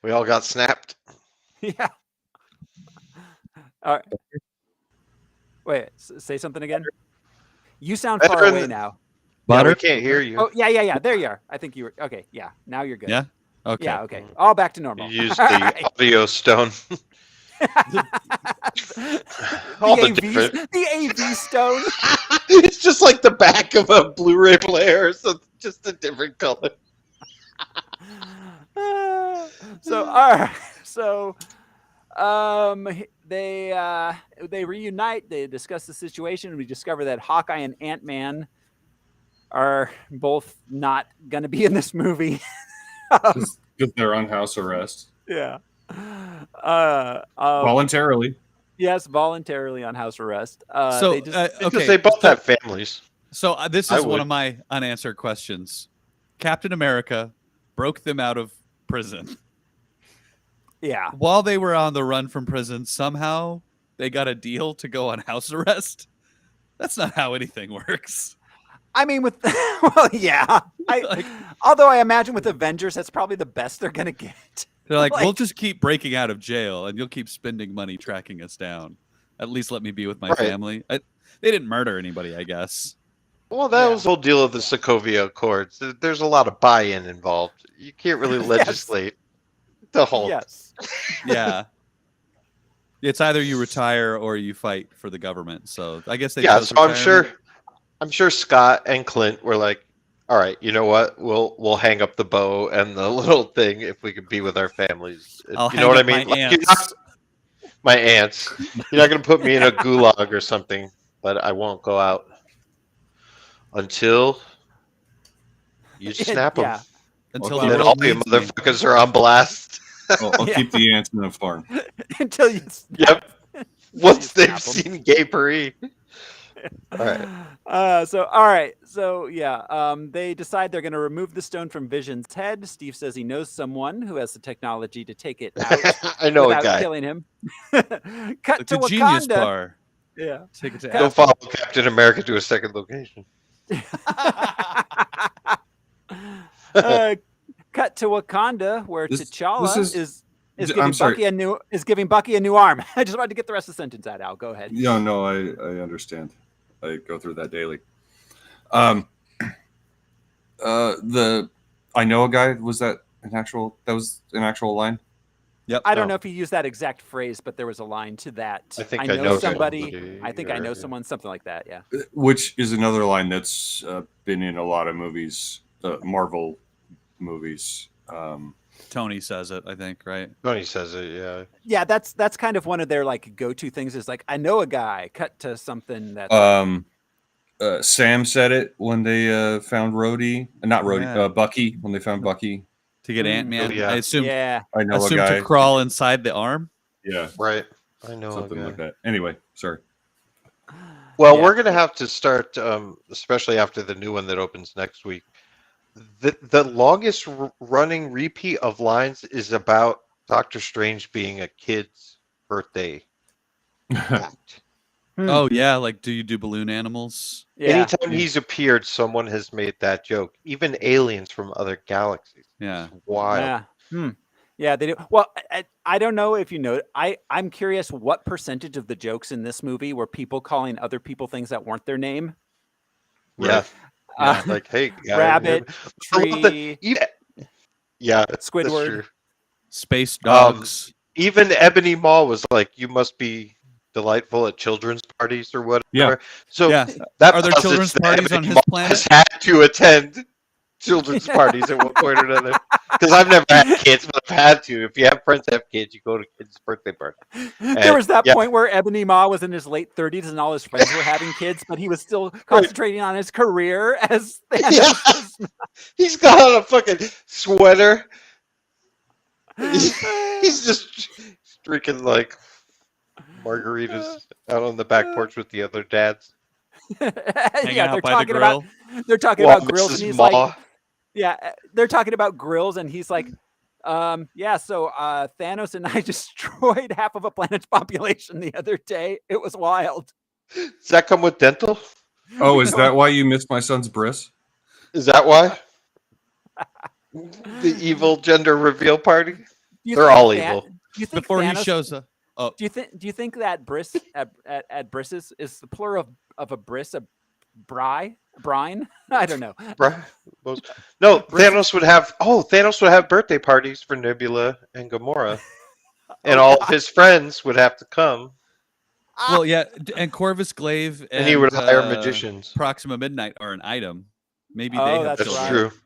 We all got snapped. Yeah. All right. Wait, say something again. You sound far Better away than- now. Yeah, Butter? we can't hear you. Oh, yeah. There you are. I think you were. Okay, yeah. Now you're good. Yeah. Okay. Yeah, okay. All back to normal. You used All the right. audio stone. All the different. The AV stone. It's just like the back of a Blu-ray player, so just a different color. So, all right. So, they reunite. They discuss the situation. We discover that Hawkeye and Ant-Man are both not going to be in this movie. Because they're on house arrest. Yeah. Voluntarily. Yes, voluntarily on house arrest. So, they just, Because they both have families. So this I is one would. of my unanswered questions. Captain America broke them out of prison. yeah. While they were on the run from prison, somehow they got a deal to go on house arrest. That's not how anything works. I mean, with well, yeah. Although I imagine with Avengers, that's probably the best they're gonna get. They're like, Like- we'll just keep breaking out of jail, and you'll keep spending money tracking us down. At least let me be with my Right. family. They didn't murder anybody, I guess. Well, that was the whole deal of the Sokovia Accords. There's a lot of buy-in involved. You can't really legislate the Hulk. Yes. Yeah. It's either you retire or you fight for the government. So I guess they Yeah, chose so retirement. I'm sure Scott and Clint were like, all right, you know what? We'll hang up the bow and the little thing if we can be with our families. I'll You know hang what I up mean? my Like, ants. my aunts. You're not going to put me in a gulag or something, but I won't go out until you snap them. Yeah. Until Okay. And the then world all you needs me. motherfuckers are on blast. I'll Yeah. keep the ants in the farm. Until you. Yep. Once You they've snap 'em. seen Gay Paris. All right. All right. So yeah, they decide they're going to remove the stone from Vision's head. Steve says he knows someone who has the technology to take it out I know a without guy. killing him. Cut Like to the Genius Wakanda. Bar. Yeah. Take it to Go Apple. follow Captain America to a second location. Cut to Wakanda, where This T'Challa is- is I'm giving sorry. giving Bucky a new arm. I just wanted to get the rest of the sentence out. Al, go ahead. Yeah, no, I understand. I go through that daily. The I know a guy, was that an actual line? Yep. I don't No. know if he used that exact phrase, but there was a line to that. I think I know know somebody. somebody, I think I know or- someone. Something like that. Yeah. Which is another line that's been in a lot of movies, Marvel movies. Tony says it, I think, right? Tony says it, yeah. Yeah, that's kind of one of their like go-to things. Is like, I know a guy. Cut to something that. Sam said it when they found Rhodey, not Rhodey, Yeah. Bucky, when they found Bucky. To get Mm. Ant-Man. Oh, yeah. I assume yeah. I know a to guy. crawl inside the arm. Yeah, Right. I know a something guy. like that. Anyway, sorry. Well, Yeah. we're going to have to start, especially after the new one that opens next week. The longest running repeat of lines is about Doctor Strange being a kid's birthday act. Oh yeah, like do you do balloon animals? Yeah. Anytime he's appeared, someone has made that joke. Even aliens from other galaxies. Yeah. It's wild. Yeah. Yeah, they do. Well, I don't know if you know. I'm curious what percentage of the jokes in this movie were people calling other people things that weren't their name. Yeah. Uh, Like, hey, guy, rabbit, I love that- tree, Yeah, that's Squidward. true. Space dogs. Even Ebony Maw was like, "You must be delightful at children's parties or whatever." Yeah. So Yeah. that Are there posits children's that parties on Ebony his Maw planet? has had to attend children's parties at one point or another. Because I've never had kids, but I've had to. If you have friends that have kids, you go to kids' birthday party. There was that point where Ebony Maw was in his late 30s and all his friends were having kids, but he was still concentrating on his career as Thanos. Yeah. He's got on a fucking sweater. He's just drinking like margaritas out on the back porch with the other dads. Yeah, out by the grill. They're talking Well, about grills, Mrs. and he's Maw. like, yeah, they're talking about grills, and he's like, yeah, so Thanos and I destroyed half of a planet's population the other day. It was wild. Does that come with dental? Oh, is that why you missed my son's bris? Is that why? The evil gender reveal party? They're all evil. Do you think Before Thanos, he shows up. Oh, do you think that bris at brisses is the plural of a bris, a brine? I don't know. No, Thanos would have birthday parties for Nebula and Gamora, and all of his friends would have to come, well, yeah, and Corvus Glaive and he would hire magicians. Proxima Midnight are an item. Maybe Oh, they have that's That's right. children. true.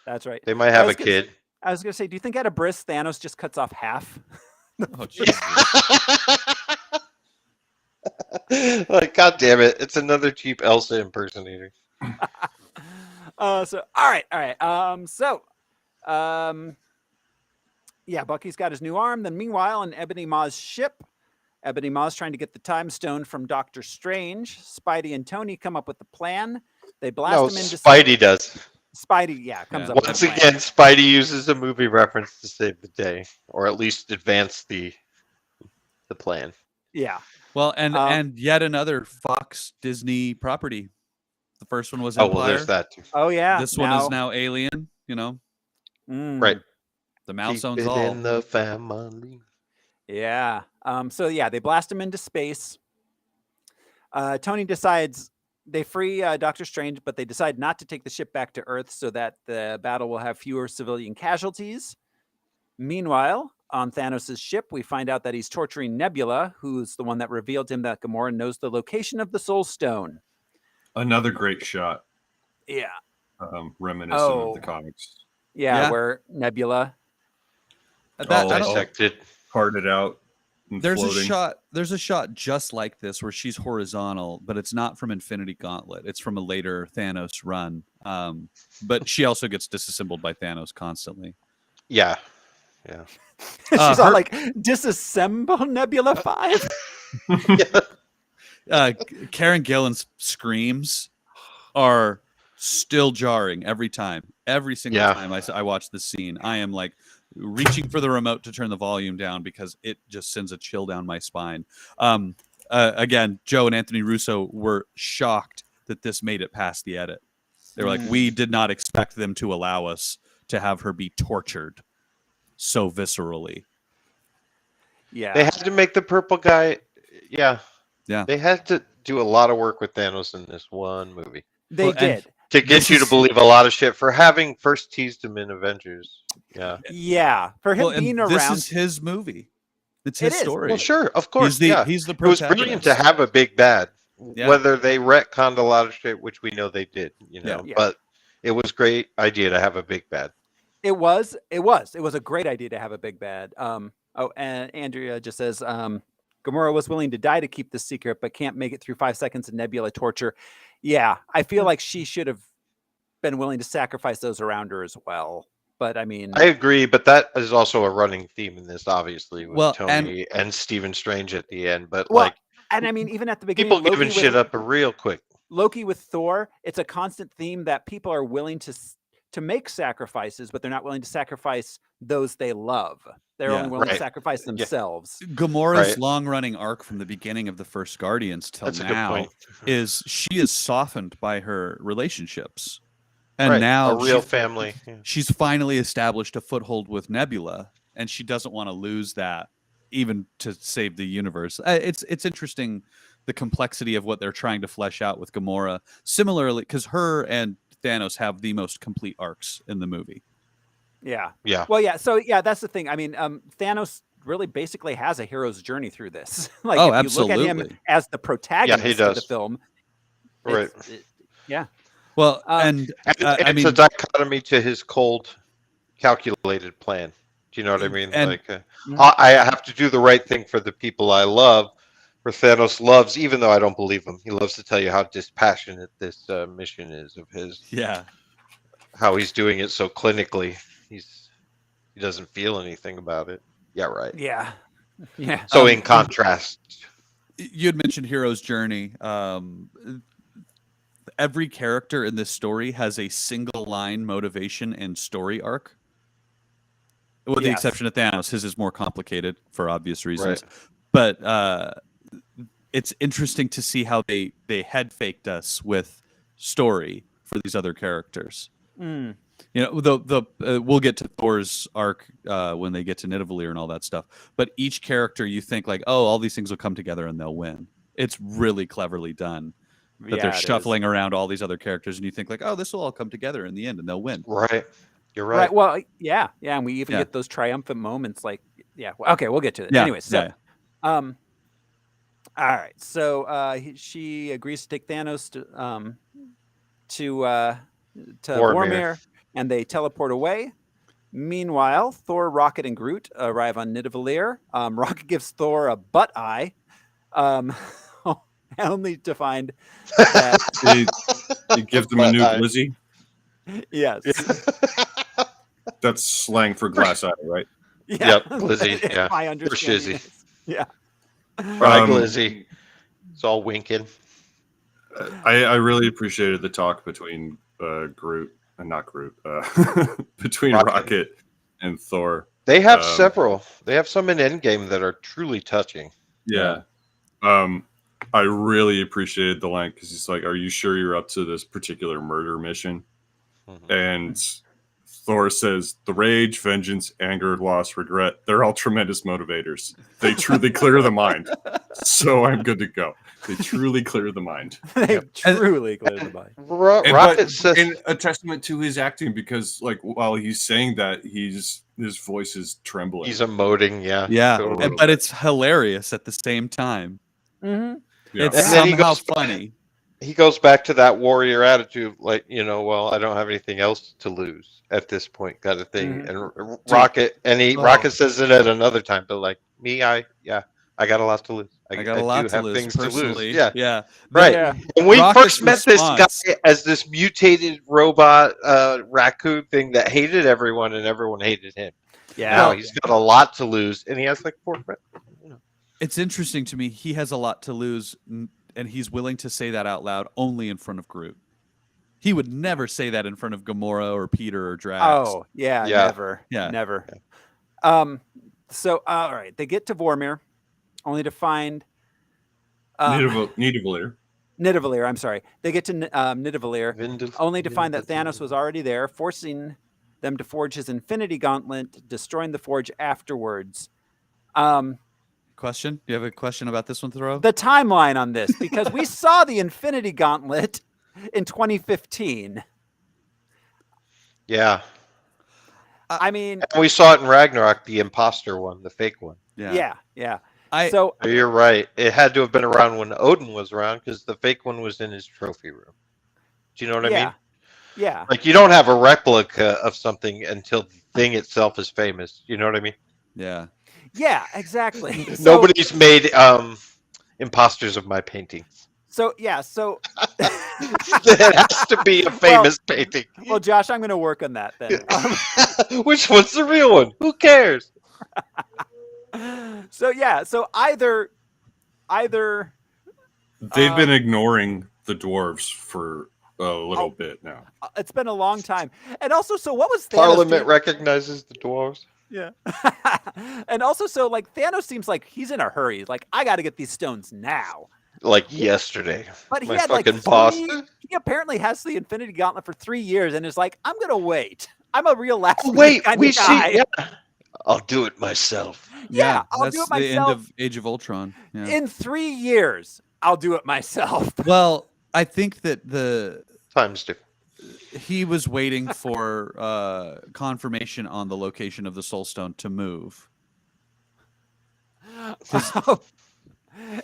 That's right. They might have a kid. I was gonna say, do you think at a bris Thanos just cuts off half? Oh, Jesus. Like, God damn it! It's another cheap Elsa impersonator. So all right. Yeah, Bucky's got his new arm. Then meanwhile, on Ebony Maw's ship, Ebony Maw's trying to get the time stone from Doctor Strange. Spidey and Tony come up with the plan. They blast No, him into Spidey does. Spidey, yeah, comes Yeah. up with Once the plan. again, Spidey uses a movie reference to save the day, or at least advance the plan. Yeah. Well, and yet another Fox Disney property. The first one was Oh Empire. well, there's that too. Oh yeah. This one is now Alien. You know, Mm. the mouse Keep owns it all. in the family. Yeah. So yeah, they blast him into space. Tony decides they free Doctor Strange, but they decide not to take the ship back to Earth so that the battle will have fewer civilian casualties. Meanwhile, on Thanos' ship, we find out that he's torturing Nebula, who's the one that revealed to him that Gamora knows the location of the Soul Stone. Another great shot, Yeah. reminiscent Oh. of the comics. Yeah, Yeah. where Nebula. That- All I don't- Dissected. Parted out and There's floating. a shot. There's a shot just like this where she's horizontal, but it's not from Infinity Gauntlet. It's from a later Thanos run. But she also gets disassembled by Thanos constantly. Yeah. She's her- all like, disassemble Nebula 5? Karen Gillan's screams are still jarring every time. Every single Yeah. time I watch this scene, I am like reaching for the remote to turn the volume down because it just sends a chill down my spine. Again, Joe and Anthony Russo were shocked that this made it past the edit. They were like, we did not expect them to allow us to have her be tortured so viscerally. Yeah. They had to make the purple guy. Yeah. Yeah. They had to do a lot of work with Thanos in this one movie They Well, and- did. to get This you to is- believe a lot of shit for having first teased him in Avengers. Yeah. Yeah. For him Well, and being this around. is his movie. It's It his is. story. Well, sure, of course. He's yeah. the It was protagonist. brilliant to have a big bad. Yeah. Whether they retconned a lot of shit, which we know they did, Yeah. but it was great idea to have a big bad. It was a great idea to have a big bad. And Andrea just says, Gamora was willing to die to keep this secret, but can't make it through 5 seconds of Nebula torture. Yeah, I feel like she should have been willing to sacrifice those around her as well. But I mean, I agree, but that is also a running theme in this, obviously, with Well, Tony and Stephen Strange at the end. But Well, like, and I mean, even at the beginning, people giving shit up real quick. Loki with Thor, it's a constant theme that people are willing to make sacrifices, but they're not willing to sacrifice those they love. They're Yeah. only willing to Right. sacrifice themselves. Gamora's Right. long-running arc from the beginning of the first Guardians till That's a good now point. is she is softened by her relationships, and Right, now a real family. Yeah. she's finally established a foothold with Nebula, and she doesn't want to lose that, even to save the universe. It's interesting the complexity of what they're trying to flesh out with Gamora. Similarly, because her and Thanos have the most complete arcs in the movie. Yeah. Yeah. Well, yeah. So yeah, that's the thing. I mean, Thanos really basically has a hero's journey through this. Like, Oh, if you look at him absolutely. as the protagonist of the does. film, Right. yeah. Well, Um, and And I it's mean, a dichotomy to his cold calculated plan. Do you know what I mean? And- Like, I have to do the right thing for the people I love. Where Thanos loves, even though I don't believe him, he loves to tell you how dispassionate this mission is of his. Yeah. How he's doing it so clinically. He doesn't feel anything about it. Yeah, right. Yeah. Yeah. So in contrast, You had mentioned hero's journey. Every character in this story has a single line motivation and story arc. With the Yes. exception of Thanos, his is more complicated for obvious reasons. Right. But it's interesting to see how they head faked us with story for these other characters. Mm. You know, we'll get to Thor's arc when they get to Nidavellir and all that stuff. But each character, you think like, oh, all these things will come together and they'll win. It's really cleverly done. That Yeah, they're it is. shuffling around all these other characters, and you think like, oh, this will all come together in the end, and they'll win. right? You're Right. right. Well, yeah. And we even Yeah. get those triumphant moments. Like, yeah. Well, okay, we'll get to it. Yeah, Anyway, so, yeah. all right. So she agrees to take Thanos to Vormir, and they teleport away. Meanwhile, Thor, Rocket, and Groot arrive on Nidavellir. Rocket gives Thor a butt eye, only to find that He gives him a new glizzy. yes, That's slang for glass eye, right? yeah, Yep, Glizzy, yeah. My Or understanding. Shizzy. is- Yeah. Right, Glizzy. It's all winking. I really appreciated the talk between Groot and not Groot, between Rocket. Rocket and Thor. They have Um, several. They have some in Endgame that are truly touching. Yeah. I really appreciated the line because he's like, "Are you sure you're up to this particular murder mission?" Mhm. And Thor says, "The rage, vengeance, anger, loss, regret—they're all tremendous motivators. They truly clear the mind. So I'm good to go. They truly clear the mind." They truly clear the mind. Rocket says, And a testament to his acting because, like, while he's saying that, his voice is trembling. he's emoting, yeah. Yeah, totally. but it's hilarious at the same time. Mm-hmm. Yeah. It's And then he somehow goes- funny. He goes back to that warrior attitude, like, well, I don't have anything else to lose at this point, kind of thing. Mhm. And Rocket, Oh. Rocket says it at another time, but like me, I got a lot to lose. I got a lot do to have lose things to personally. lose. Yeah, Yeah. right. Yeah. When we Rocket's first met this response- guy as this mutated robot raccoon thing that hated everyone and everyone hated him. Yeah. Now he's got a lot to lose, and he has like 4 friends. It's interesting to me. He has a lot to lose, and he's willing to say that out loud only in front of Groot. He would never say that in front of Gamora or Peter or Drax. Oh, yeah, Yeah. never. Yeah. Never. So, all right, they get to Vormir, only to find Nidavellir. Nidavellir. I'm sorry. They get to Nidavellir, only to find that Thanos was already there, forcing them to forge his Infinity Gauntlet, destroying the forge afterwards. Question? Do you have a question about this one, Thoreau? The timeline on this, because we saw the Infinity Gauntlet in 2015. Yeah, I mean, and we saw it in Ragnarok, the imposter one, the fake one. yeah. I So, You're right. It had to have been around when Odin was around because the fake one was in his trophy room. Do you know what I yeah. mean? Yeah. Like you don't have a replica of something until the thing itself is famous. You know what I mean? yeah. Yeah, exactly. So- Nobody's made imposters of my paintings. So, yeah. So, It has to be a famous painting. well, Josh, I'm going to work on that then. Which one's the real one? Who cares? So, yeah. So either They've been ignoring the dwarves for a little bit now. it's been a long time. And also, so what was Thanos Parliament doing? recognizes the dwarves. Yeah. And also, so like Thanos seems like he's in a hurry. Like, I got to get these stones now. Like yesterday. But he My had like fucking boss. he apparently has the Infinity Gauntlet for 3 years and is like, I'm going to wait. I'm a real last Oh, wait, kind we of guy. see. Yeah. I'll do it myself. Yeah, I'll that's do it the end myself. of Age of Ultron. Yeah. In 3 years, I'll do it myself. Well, I think that Times two. he was waiting for confirmation on the location of the Soul Stone to move.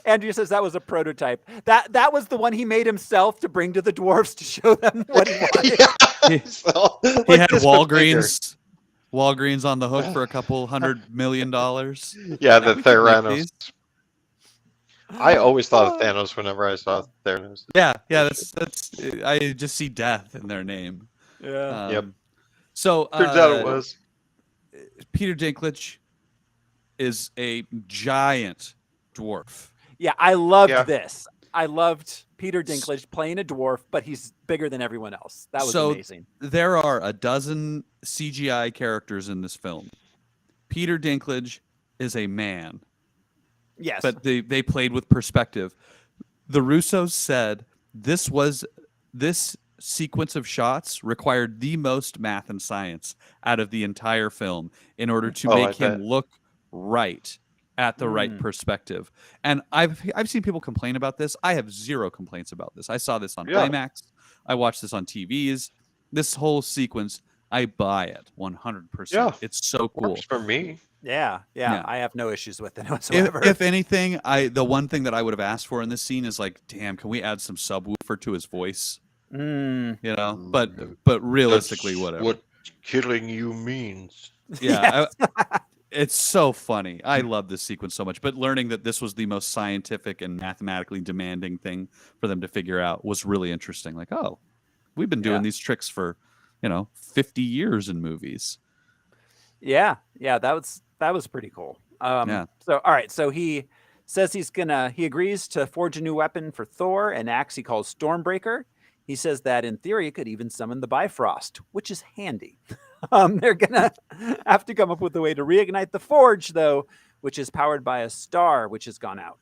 Andrew says that was a prototype. That was the one he made himself to bring to the dwarves to show them what he wanted. So, He like had this, but bigger. Walgreens Walgreens on the hook for a couple $100 million. Yeah, the We could make Theranos. these. I always thought of Thanos whenever I saw Theranos. Yeah, Bullshit. that's. I just see death in their name. Yeah. Yep. So Turns out it was. Peter Dinklage is a giant dwarf. Yeah, I loved Yeah. this. I loved Peter Dinklage playing a dwarf, but he's bigger than everyone else. That was So amazing. there are a dozen CGI characters in this film. Peter Dinklage is a man, Yes. but they played with perspective. The Russos said this sequence of shots required the most math and science out of the entire film in order to Oh, make I him bet. look right at the right perspective. And I've seen people complain about this. I have zero complaints about this. I saw this on Yeah. IMAX. I watched this on TVs. This whole sequence, I buy it 100%. Yeah. It's so cool. Works for me. yeah, Yeah. I have no issues with it If, whatsoever. if anything, the one thing that I would have asked for in this scene is like, damn, can we add some subwoofer to his voice? Mm, You know, but realistically, That's whatever. what killing you means. Yeah, it's so funny. I love this sequence so much. But learning that this was the most scientific and mathematically demanding thing for them to figure out was really interesting. Like, oh, we've been doing Yeah. these tricks for 50 years in movies. yeah, that was pretty cool. Yeah. So all right, so he says he agrees to forge a new weapon for Thor, an axe he calls Stormbreaker. He says that in theory it could even summon the Bifrost, which is handy. They're gonna have to come up with a way to reignite the forge, though, which is powered by a star which has gone out.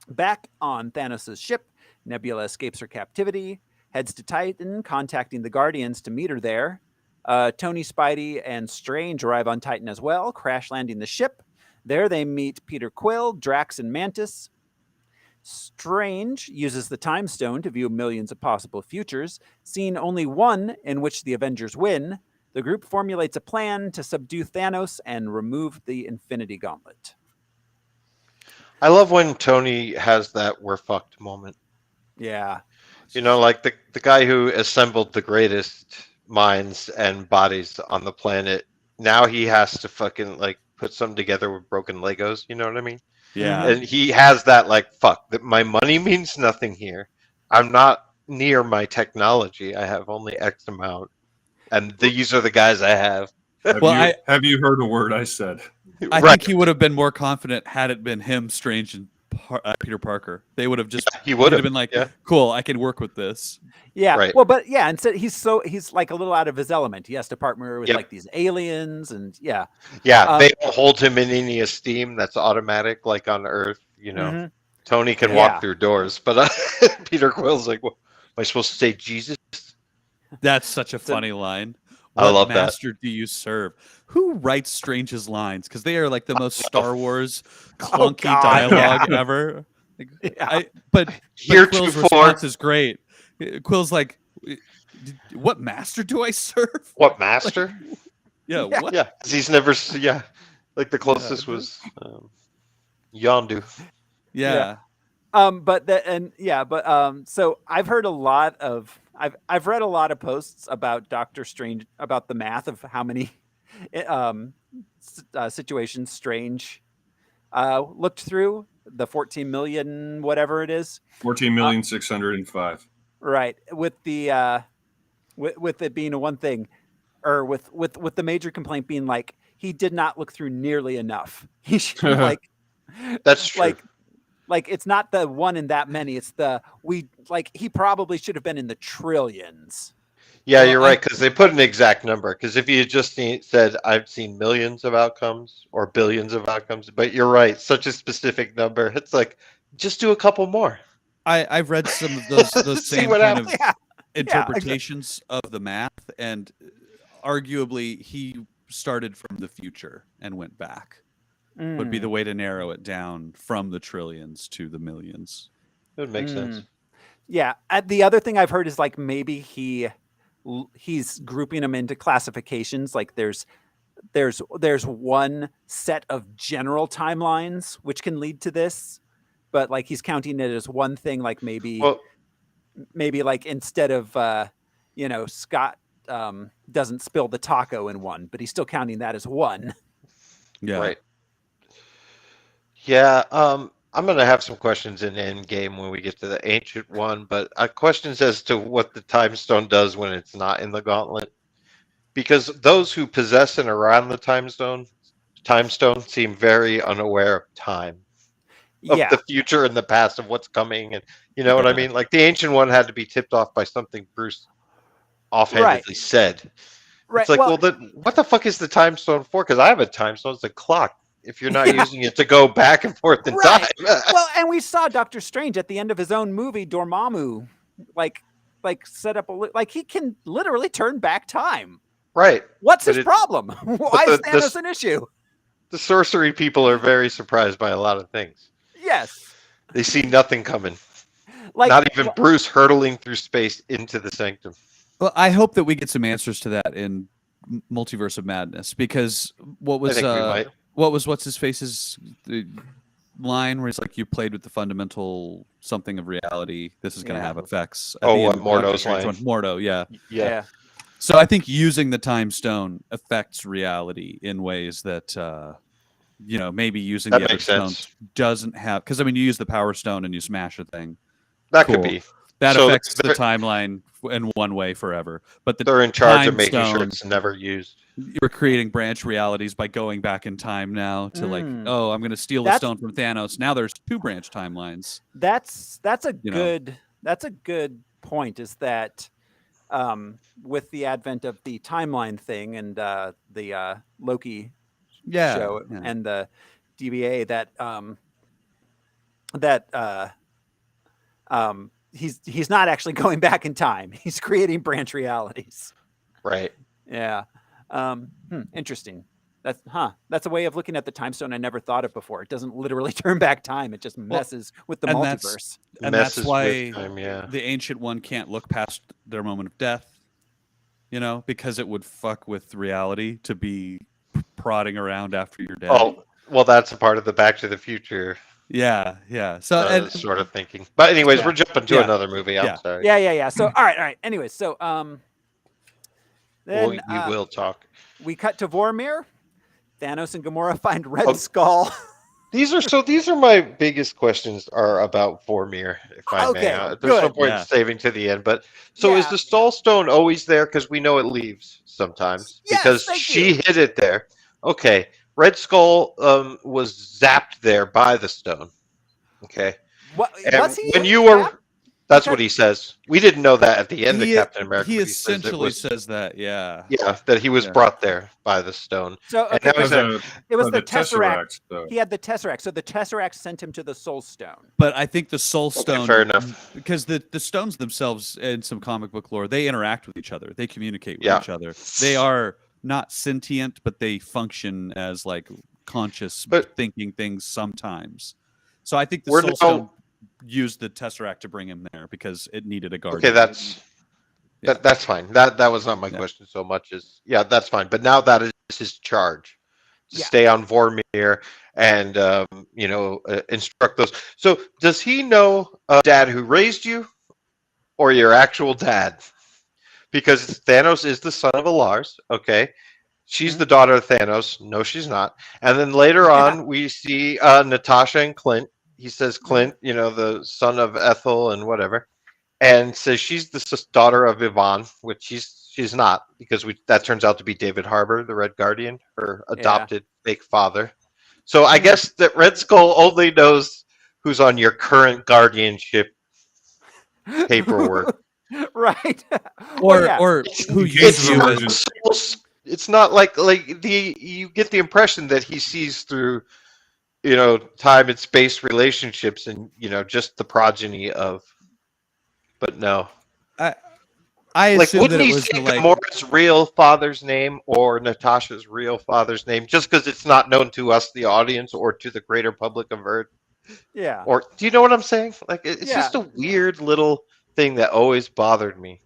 Back on Thanos' ship, Nebula escapes her captivity, heads to Titan, contacting the Guardians to meet her there. Tony, Spidey, and Strange arrive on Titan as well, crash landing the ship. There they meet Peter Quill, Drax, and Mantis. Strange uses the Time Stone to view millions of possible futures, seeing only one in which the Avengers win. The group formulates a plan to subdue Thanos and remove the Infinity Gauntlet. I love when Tony has that "we're fucked" moment. Yeah. You know, like the guy who assembled the greatest minds and bodies on the planet. Now he has to fucking like put something together with broken Legos. You know what I mean? Yeah. And he has that like, fuck, that my money means nothing here. I'm not near my technology. I have only X amount. And these are the guys I have. Have you heard a word I said? I Right. think he would have been more confident had it been him, Strange, and Peter Parker. They would have just He would have been like, yeah. cool, I can work with this. Yeah. Right. Well, but yeah, instead he's like a little out of his element. He has to partner with Yep. like these aliens and yeah. Yeah, they don't hold him in any esteem. That's automatic, like on Earth. You know, Mhm. Tony can Yeah. walk through doors, but Peter Quill's like, what, am I supposed to say Jesus? That's such a funny line. I What love that. master do you serve? Who writes Strange's lines? Because they are like the most Star Wars clunky God, dialogue ever. Like, Yeah. but Here Quill's to response is great. Quill's like, what master do I serve? What master? Yeah, Yeah. what? Yeah, 'cause he's never. Yeah, like the closest was Yondu. Yeah. So I've heard a lot of I've read a lot of posts about Doctor Strange, about the math of how many situations Strange looked through, the 14 million whatever it is, 14,605,000. right, with the with it being a one thing, or with the major complaint being like he did not look through nearly enough. He should like That's true. like it's not the one in that many, it's he probably should have been in the trillions. Yeah, Well, you're right, because they put an exact number. Because if you had just said, I've seen millions of outcomes or billions of outcomes, but you're right, such a specific number. It's like, just do a couple more. I've read some of those See same what kind of Yeah. interpretations of the math, and arguably he started from the future and went back. Would be the way to narrow it down from the trillions to the millions. It would make sense. Yeah. The other thing I've heard is like maybe he's grouping them into classifications. Like there's one set of general timelines which can lead to this, but like he's counting it as one thing. Like maybe Well, like instead of Scott doesn't spill the taco in one, but he's still counting that as one. Yeah. Right. Yeah. I'm gonna have some questions in Endgame when we get to the Ancient One, but questions as to what the Time Stone does when it's not in the Gauntlet, because those who possess and around the Time Stone seem very unaware of time, of Yeah, the future and the past, of what's coming, and you know what I Yeah. mean. Like the Ancient One had to be tipped off by something Bruce offhandedly said. right. It's like, Well, well, then what the fuck is the Time Stone for? Because I have a Time Stone. It's a clock. If you're not Yeah. using it to go back and forth in right. time. Well, and we saw Doctor Strange at the end of his own movie, Dormammu, like set up like he can literally turn back time. Right. What's But his problem? Why is Thanos an issue? The sorcery people are very surprised by a lot of things. Yes. They see nothing coming. Like Not even Bruce hurtling through space into the sanctum. Well, I hope that we get some answers to that in Multiverse of Madness, because what was I think we might. what's his face's line where he's like, "You played with the fundamental something of reality. This is going to Yeah. have effects." At Oh, the end what of Doctor Mordo's Strange line. one. Mordo, yeah. Yeah. So I think using the Time Stone affects reality in ways that maybe using That the other makes sense. stones doesn't have, because I mean, you use the Power Stone and you smash a thing. That Cool. could be. That So affects the they're- timeline in one way forever. But They're in charge Time of making sure Stone, it's never used. you're creating branch realities by going back in time now to like, Mm. oh, I'm going to steal the That's- stone from Thanos. Now there's 2 branch timelines. that's a You know. good point, is that with the advent of the timeline thing and the Loki Yeah. show yeah. and the DBA, he's not actually going back in time. He's creating branch realities. Right. Yeah. Interesting. That's a way of looking at the time stone I never thought of before. It doesn't literally turn back time. It just messes with the and multiverse. And that's Messes why with time, yeah. the Ancient One can't look past their moment of death, because it would fuck with reality to be prodding around after you're dead. Oh, well, that's a part of the Back to the Future Yeah. So sort of thinking. But anyways, Yeah. we're jumping to Yeah. another movie. I'm Yeah. sorry. Yeah. So all right. Anyways, so then we will talk. we cut to Vormir. Thanos and Gamora find Red Oh. Skull. These are my biggest questions are about Vormir, if I may. Okay, There's no good. point Yeah. in saving to the end, but so is Yeah. the Soul Stone always there? Because we know it leaves sometimes Yes, because thank she you. hid it there. Okay, Red Skull was zapped there by the stone. Okay, What and was he? when you were, zapped? that's Okay. what he says. We didn't know that at the end of he, Captain America. he but says it essentially was- says that, yeah. yeah, that he was Yeah. brought there by the stone. So And okay, that was so it was the Tesseract. Tesseract. Though. He had the Tesseract. So the Tesseract sent him to the Soul Stone. But I think the Soul Okay, Stone, fair enough. because the stones themselves in some comic book lore, they interact with each other. They communicate with Yeah. each other. They are not sentient, but they function as like conscious But- thinking things sometimes. So I think the We're Soul no- Stone used the Tesseract to bring him there because it needed a guardian. Okay, that's fine. That was not my Yeah. question so much as that's fine. But now that is his charge to Yeah. stay on Vormir and instruct those. So does he know dad who raised you, or your actual dad? Because Thanos is the son of Lars. Okay, she's the daughter of Thanos. No, she's not. And then later on, we see Natasha and Clint. He says Clint, the son of Ethel and whatever, and says she's the daughter of Yvonne, which she's not, because that turns out to be David Harbour, the Red Guardian, her adopted fake father. So I guess that Red Skull only knows who's on your current guardianship paperwork. Right. or Well, yeah. or who It's used you not as it's not like you get the impression that he sees through time and space relationships and just the progeny of, but no, I like assume wouldn't that it he was say the, like Gamora's real father's name or Natasha's real father's name just because it's not known to us, the audience, or to the greater public of Earth? Yeah. Or do you know what I'm saying? Like it's Yeah. just a weird little thing that always bothered me.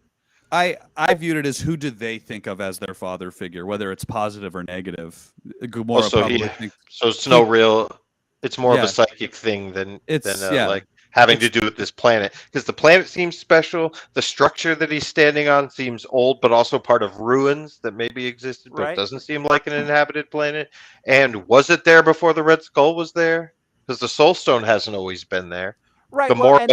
I viewed it as who did they think of as their father figure, whether it's positive or negative. Gamora so probably he- thinks So it's no real. It's more of Yeah. a psychic thing than It's- than yeah. like having to do with this planet, because the planet seems special. The structure that he's standing on seems old, but also part of ruins that maybe existed, but Right. doesn't seem like an inhabited planet. And was it there before the Red Skull was there? Because the Soul Stone hasn't always been there. Right. Gamora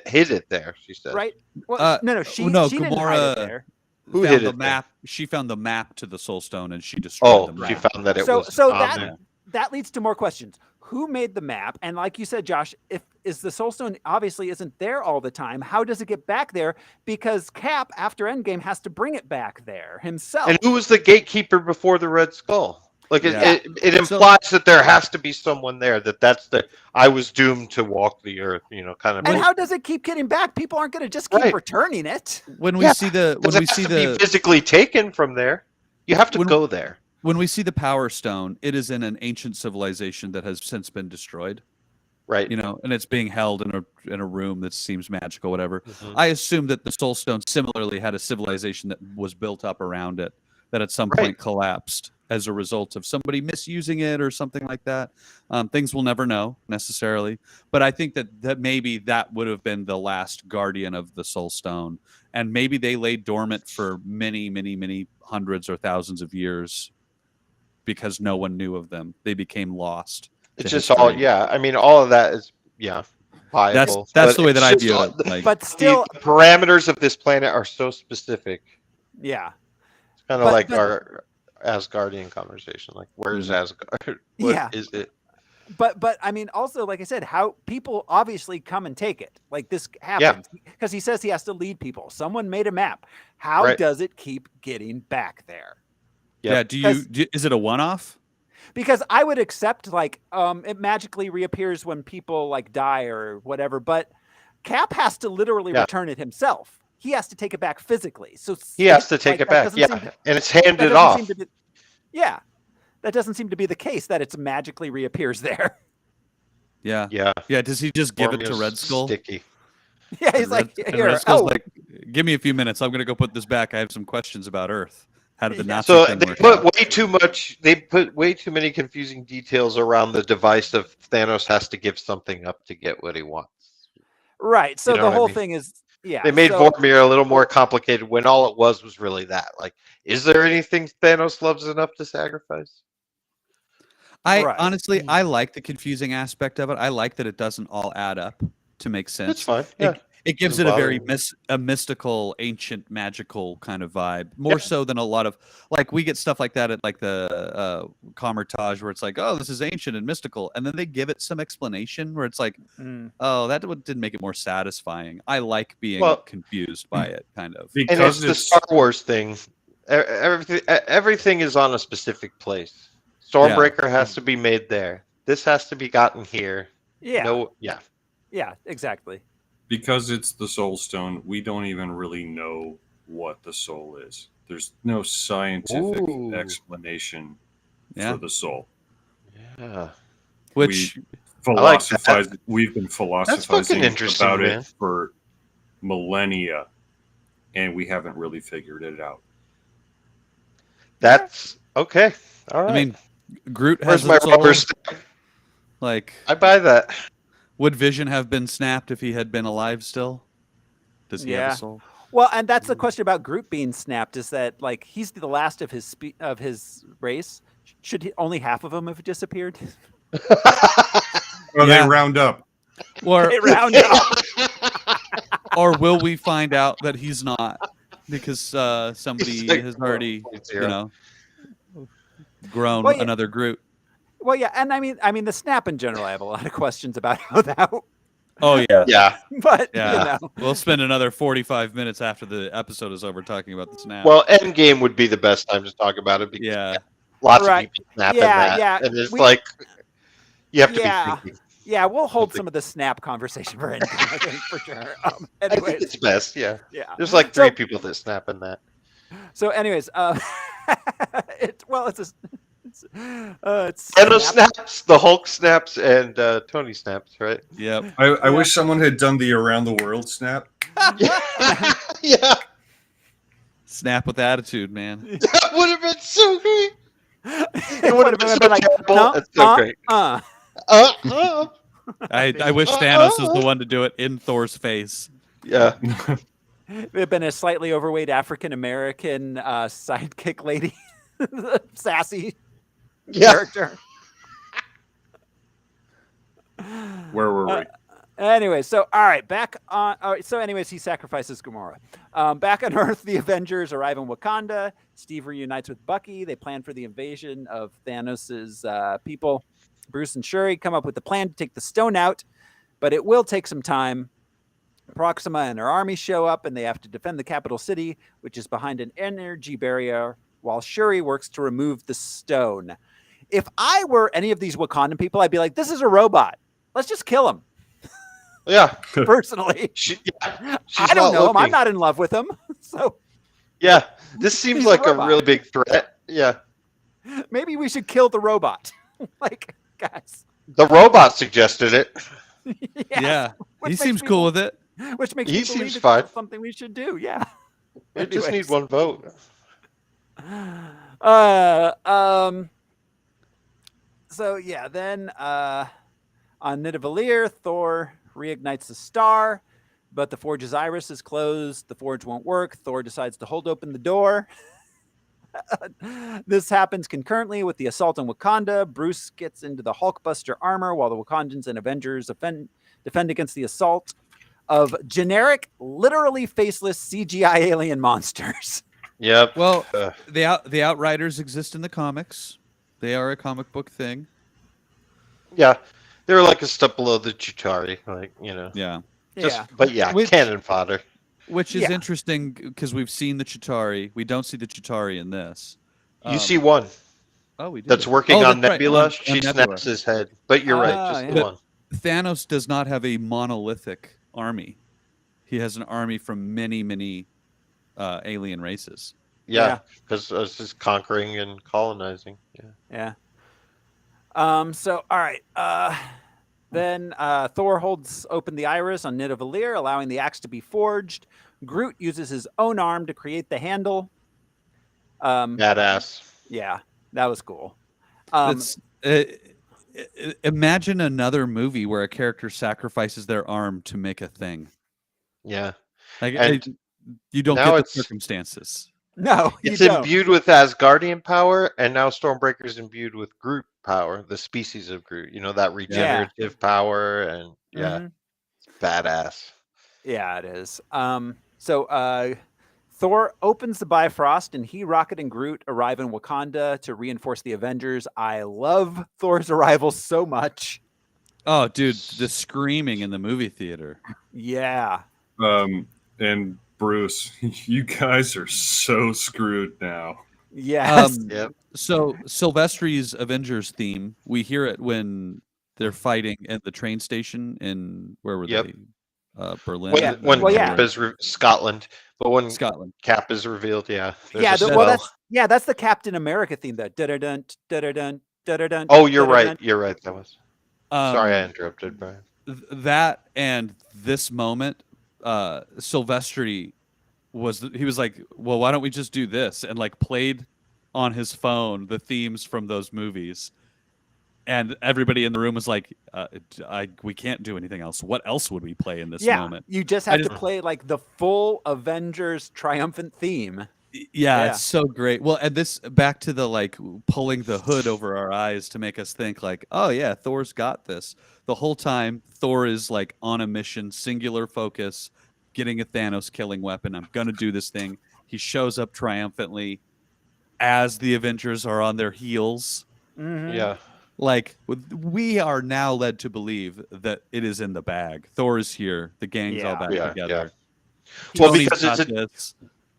hid it there, she said. Right. Well, no, she didn't hide it Gamora there. Who found hid the it map. She found the map to the Soul Stone, and she destroyed the map. She found that it So was so on that there. that leads to more questions. Who made the map? And like you said, Josh, is the Soul Stone obviously isn't there all the time? How does it get back there? Because Cap, after Endgame, has to bring it back there himself. And who was the gatekeeper before the Red Skull? Like Yeah. it implies that there has to be someone there. That's the I was doomed to walk the earth. Kind of. And how does it keep getting back? People aren't going to just keep Right. returning it. When we see the Because it has to be physically taken from there. You have to go there. when we see the Power Stone, it is in an ancient civilization that has since been destroyed. Right. And it's being held in a room that seems magical, whatever. Mhm. I assume that the Soul Stone similarly had a civilization that was built up around it, that at some point collapsed as a result of somebody misusing it or something like that. Things we'll never know necessarily, but I think that maybe that would have been the last guardian of the Soul Stone, and maybe they lay dormant for many, many, many hundreds or thousands of years because no one knew of them. They became lost. It's just all, I mean, all of that is, viable. That's the way that I It's view just it. Like, But still, the parameters of this planet are so specific. yeah. It's kind of But- like but- our Asgardian conversation. Like, where's Asgard? Yeah. What is it? But I mean, also, like I said, how people obviously come and take it. Like this happens because he says he has to lead people. Someone made a map. How Right. does it keep getting back there? Yep. is it a one-off? Because I would accept like it magically reappears when people like die or whatever, but Cap has to literally return it himself. He has to take it back physically. So He has to take it back. Yeah. And it's handed off. That doesn't seem to be the case that it's magically reappears there. Yeah. Yeah. Does he just give it to Formulas Red Skull? Sticky. Yeah, he's And like, and here, Red Skull's like, give me a few minutes. I'm going to go put this back. I have some questions about Earth. How did the Nazi So thing they work put out? way too much. They put way too many confusing details around the device of Thanos has to give something up to get what he wants. right. So You know the what I whole mean? thing is, They made Vormir a little more complicated when all it was really that. Like, is there anything Thanos loves enough to sacrifice? Right. Honestly, I like the confusing aspect of it. I like that it doesn't all add up to make sense. That's fine. Yeah. It gives Doesn't it a very bother mystical, ancient, magical kind of vibe. More so than a lot of like we get stuff like that at like the Comertage where it's like, oh, this is ancient and mystical, and then they give it some explanation where it's like, oh, that didn't make it more satisfying. I like being confused by it, kind of. And it's the Star Wars thing. Everything is on a specific place. Stormbreaker has to be made there. This has to be gotten here. Yeah. Yeah, exactly. Because it's the Soul Stone, we don't even really know what the soul is. There's no scientific explanation for the soul. Yeah. Which we've been philosophizing interesting, about man. it for millennia, and we haven't really figured it out. That's okay. All right. I mean, Groot Where's has my a soul. rubber stamp? Like, I buy that. would Vision have been snapped if he had been alive still? Does he have a soul? Well, and that's the question about Groot being snapped is that like he's the last of his race. Should only half of them have disappeared? Or they round up. Or They round up. or will we find out that he's not because somebody has already, grown another Groot? Well, yeah, and I mean the snap in general. I have a lot of questions about how that. Oh yeah, yeah. But yeah, we'll spend another 45 minutes after the episode is over talking about the snap. Well, Endgame would be the best time to talk about it because lots of people snap in that. Yeah, and it's like you have to be thinking. Yeah, we'll hold some of the snap conversation for Endgame, I think, for sure. I think it's best. Yeah. There's like So- 3 people that snap in that. So, anyways, it's Thanos snaps, the Hulk snaps, and Tony snaps, right? Yep. I wish someone had done the around the world snap. Yeah. Snap with attitude, man. That would have been so great. It would have been like, terrible. It's so great. I wish Thanos was the one to do it in Thor's face. Yeah. It had been a slightly overweight African American sidekick lady, sassy character. Where were we? Anyway, so all right, back on. All right, so, anyways, he sacrifices Gamora. Back on Earth, the Avengers arrive in Wakanda. Steve reunites with Bucky. They plan for the invasion of Thanos's people. Bruce and Shuri come up with the plan to take the stone out, but it will take some time. Proxima and her army show up, and they have to defend the capital city, which is behind an energy barrier, while Shuri works to remove the stone. If I were any of these Wakandan people, I'd be like, "This is a robot. Let's just kill him." Yeah. Personally, She's I don't know him. looking. I'm not in love with him. So Yeah. This seems He's a like a robot. really big threat. Yeah. maybe we should kill the robot. Like, guys. The robot suggested it. Yeah, Which he makes seems me- cool with it. Which makes He me believe seems it's fine. something we should do. Yeah. We just Anyways. need one vote. So yeah, then on Nidavellir, Thor reignites the star, but the forge's iris is closed. The forge won't work. Thor decides to hold open the door. This happens concurrently with the assault on Wakanda. Bruce gets into the Hulkbuster armor while the Wakandans and Avengers defend against the assault of generic, literally faceless CGI alien monsters. Yep. Well, Uh, the Outriders exist in the comics. They are a comic book thing. yeah. They were like a step below the Chitauri, like, Yeah, Just, Yeah. but yeah, Which- cannon fodder. which is Yeah. interesting because we've seen the Chitauri. We don't see the Chitauri in this. You see one Oh, we do. that's working Oh, on that's right, Nebula. on She Nebula. snaps his head. But you're right, just yeah. the one. Thanos does not have a monolithic army. He has an army from many, many alien races. Yeah, because it's just conquering and colonizing. Yeah. Yeah. So all right. Then Thor holds open the iris on Nidavellir, allowing the axe to be forged. Groot uses his own arm to create the handle. Badass. Yeah, that was cool. It's imagine another movie where a character sacrifices their arm to make a thing. Yeah. Like And you don't now get the it's- circumstances. No, It's you don't. imbued with Asgardian power, and now Stormbreaker's imbued with Groot power, the species of Groot. That regenerative power, and Mhm. it's badass. Yeah, it is. So Thor opens the Bifrost, and he, Rocket, and Groot arrive in Wakanda to reinforce the Avengers. I love Thor's arrival so much. Oh, dude, the screaming in the movie theater. Yeah. And Bruce, you guys are so screwed now. Yes. Yep. So Silvestri's Avengers theme, we hear it when they're fighting at the train station in where were Yep. they? Berlin. When, Yeah. when Well, yeah. Cap is Scotland, but when Scotland. Cap is revealed, there's Yeah, a well, spell. that's the Captain America theme. That dun dun dun. Oh, you're right. You're right. That was. Sorry, I interrupted, Brian. That and this moment, Silvestri he was like, well, why don't we just do this, and like played on his phone the themes from those movies, and everybody in the room was like, we can't do anything else. What else would we play in this Yeah, moment? you just have to play like the full Avengers triumphant theme. Yeah, Yeah. it's so great. Well, and this back to the like pulling the hood over our eyes to make us think like, oh yeah, Thor's got this. The whole time Thor is like on a mission, singular focus, getting a Thanos killing weapon. I'm gonna do this thing. He shows up triumphantly as the Avengers are on their heels. Mhm. Yeah. Like we are now led to believe that it is in the bag. Thor is here. The gang's all Yeah. back Yeah, together. Well, Tony's because got it's this.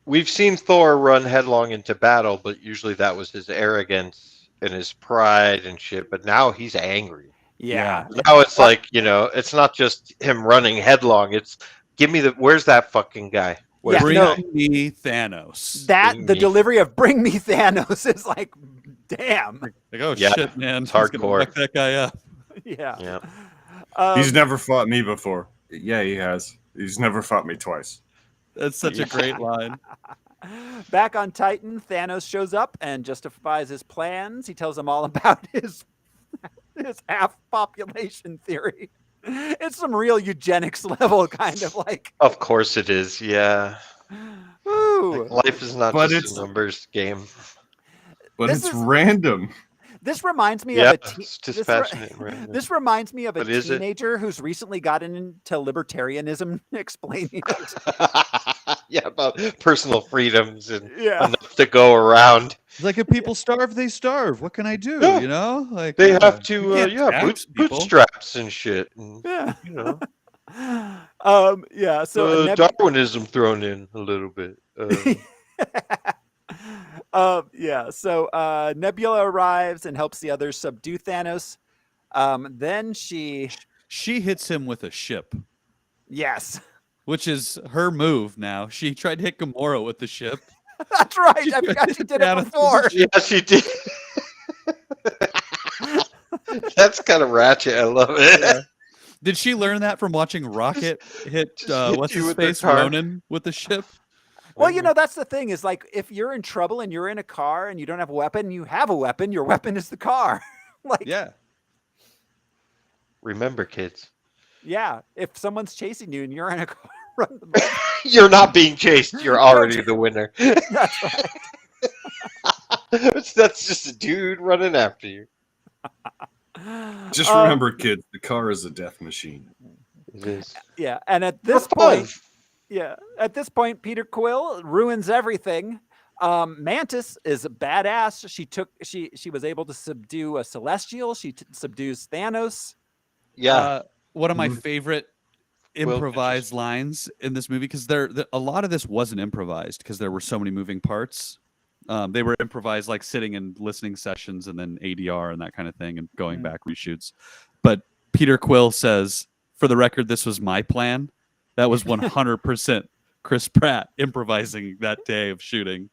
we've seen Thor run headlong into battle, but usually that was his arrogance and his pride and shit. But now he's angry. Yeah. Now it's like, it's not just him running headlong. It's where's that fucking guy? Where's Yeah, the Bring no. guy? me Thanos. The me. delivery of "Bring me Thanos" is like, damn. Like, oh Yeah, shit, man! it's He's gonna hardcore. fuck that guy up. Yeah. Yeah. He's never fought me before. Yeah, he has. He's never fought me twice. That's such a great line. Back on Titan, Thanos shows up and justifies his plans. He tells them all about his his half population theory. It's some real eugenics level kind of like. Of course it is. Yeah. Ooh, Like, life is not But just it's- a numbers game. But This it's is- random. this reminds me Yeah, of a it's dispassionate and random. this reminds me of a But is it? teenager who's recently gotten into libertarianism, explaining it. Yeah, about personal freedoms and Yeah. enough to go around. It's like if people starve, they starve. What can I do? Yeah. You know, like They yeah. have You to, can't yeah, tax people. bootstraps and shit. And, Yeah. you know, Yeah. So Darwinism thrown in a little bit. yeah. So Nebula arrives and helps the others subdue Thanos. Then she, hits him with a ship, yes, which is her move now. She tried to hit Gamora with the ship. that's right. She I forgot she did down it into before. yeah, she did. That's kind of ratchet. I love it. Yeah. Did she learn that from watching Rocket hit just hit what's you his with their face car. Ronan with the ship? Well, you know, that's the thing is like if you're in trouble and you're in a car and you don't have a weapon, you have a weapon. Your weapon is the car. Like, Yeah. Remember, kids, yeah. If someone's chasing you and you're in a car, run the ball. you're not being chased. You're already the winner. That's right. That's just a dude running after you. Just remember, kids, the car is a death machine. It is. Yeah, and at this For point, fun. yeah, at this point, Peter Quill ruins everything. Mantis is a badass. She was able to subdue a Celestial. She subdues Thanos. Yeah. One of my Mhm. favorite improvised lines in this movie, because a lot of this wasn't improvised because there were so many moving parts. They were improvised, like sitting in listening sessions and then ADR and that kind of thing, and going back reshoots. But Peter Quill says, "For the record, this was my plan." That was 100% Chris Pratt improvising that day of shooting.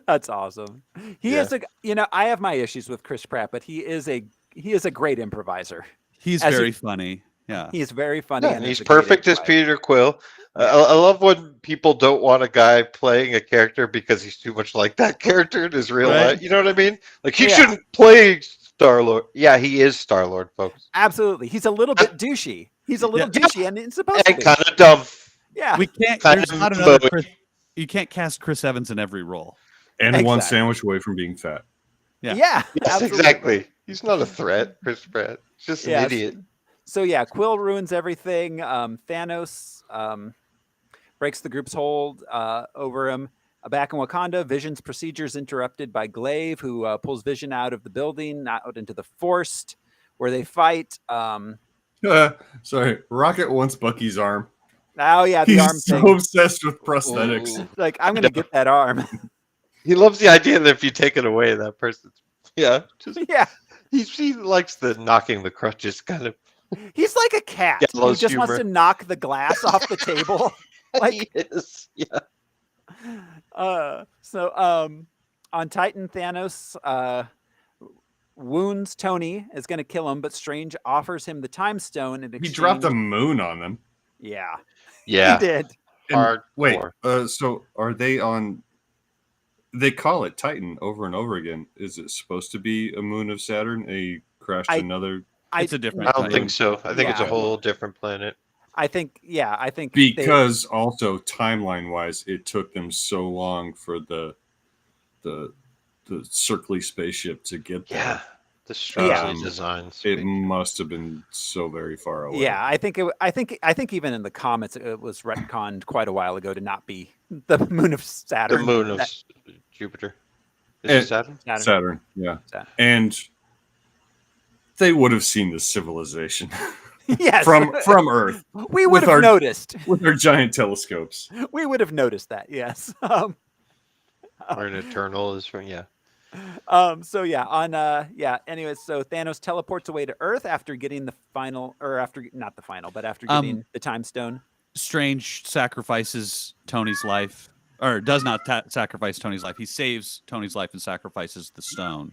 That's awesome. He Yeah. is a, you know, I have my issues with Chris Pratt, but he is a great improviser. He's As very you- funny. Yeah. He is very funny. Yeah, and he's is a great perfect as improviser. Peter Quill. I love when people don't want a guy playing a character because he's too much like that character in his real Right. life. You know what I mean? Like, he Yeah. shouldn't play Star-Lord. Yeah, he is Star-Lord, folks. Absolutely, he's a little bit douchey. He's a little douchey, and it's supposed to And be. kind of dumb. Yeah, We can't. Kind There's of not another. Bowie. Chris, you can't cast Chris Evans in every role. And one Exactly. sandwich away from being fat. yeah, Yes, absolutely. exactly. He's not a threat, Chris Pratt. He's just an Yes. idiot. So yeah, Quill ruins everything. Thanos breaks the group's hold over him. Back in Wakanda, Vision's procedures interrupted by Glaive, who pulls Vision out of the building, out into the forest, where they fight. Sorry, Rocket wants Bucky's arm. Oh yeah, the He's arm so thing. obsessed with prosthetics. Ooh. Like, I'm gonna get that arm. He loves the idea that if you take it away, that person's... Yeah, just, Yeah, he likes the knocking the crutches kind of... he's like a cat who Gallows just wants to humor. knock the glass off the table. Like, he is. Yeah. On Titan, Thanos wounds Tony, is going to kill him, but Strange offers him the Time Stone in He exchange. dropped a moon on them. Yeah, Yeah. he did. And wait, Hardcore. so are they on? They call it Titan over and over again. Is it supposed to be a moon of Saturn? A crash to I- another? It's a different. I don't Titan. think so. I think it's a Yeah. whole different planet. I think they- Because also timeline wise, it took them so long for the circly spaceship to get there. Yeah. The strangely Um, designed. It space. must have been so very far away. yeah, I think even in the comics it was retconned quite a while ago to not be the moon of The Saturn. moon of That- Jupiter. Is And- it Saturn? Saturn. Saturn. Yeah, Saturn. and they would have seen the civilization Yes, from Earth we would with have our- noticed. with their giant telescopes. We would have noticed that. Yes. Or an Eternal is from, yeah. So yeah, anyways, so Thanos teleports away to Earth after getting the final, or after not the final, but after getting the Time Stone. Strange sacrifices Tony's life, or does not sacrifice Tony's life. He saves Tony's life and sacrifices the stone,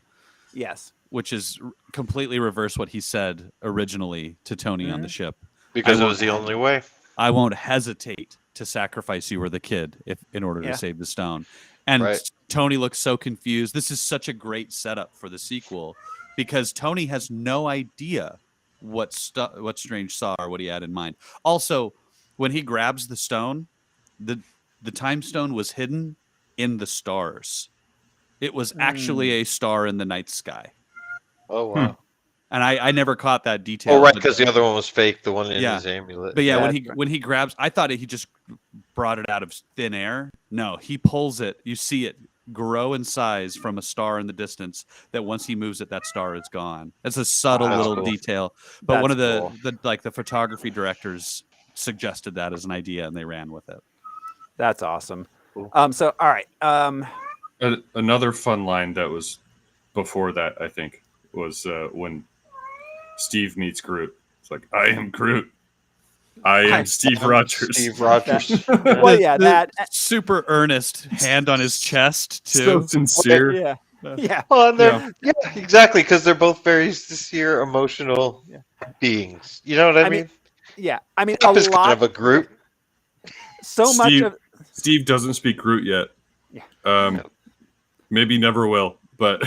Yes. which is completely reverse what he said originally to Tony on the ship. Because I it was the only way. I won't hesitate to sacrifice you or the kid in order Yeah. to save the stone. And Right. Tony looks so confused. This is such a great setup for the sequel because Tony has no idea what Strange saw or what he had in mind. Also, when he grabs the stone, the time stone was hidden in the stars. It was actually a star in the night sky. Oh wow. And I never caught that detail. Oh right, but- because the other one was fake. The one in Yeah. his amulet. But yeah, Yeah, when he grabs, I thought he just brought it out of thin air. No, he pulls it. You see it grow in size from a star in the distance. That once he moves it, that star is gone. That's a subtle Wow. little Cool. detail. But one of That's the photography directors suggested that as an idea, and they ran with it. That's awesome. Cool. So all right. Another fun line that was before that, I think, was when Steve meets Groot. It's like, I am Groot. I am Steve Rogers. Steve Rogers. Well, yeah, that. super earnest hand on his chest So too. sincere. Yeah. Yeah. Well, and yeah, exactly, because they're both very sincere, emotional beings. You know what I mean? Yeah. I mean, Steve a is lot. kind of a Groot. So much Steve- of. Steve doesn't speak Groot yet. Yeah. Maybe never will, but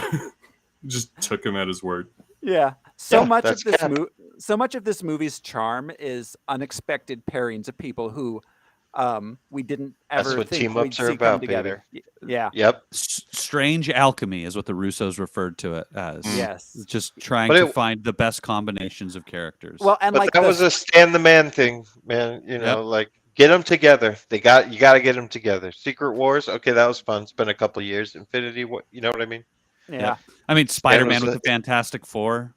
just took him at his word. Yeah. So Yeah, much of that's this Cap. so much of this movie's charm is unexpected pairings of people who we didn't That's ever what think team we'd ups are see about, come together. Yeah. Yep. Strange alchemy is what the Russos referred to it as. Yes. Just trying But to it- find the best combinations of characters. Well, and But like that the, was a stand the man thing, man. You know, like get them together. You got to get them together. Secret Wars, okay, that was fun. It's been a couple of years. Infinity, you know what I mean? yeah. I mean, Spider-Man was with the Fantastic Four.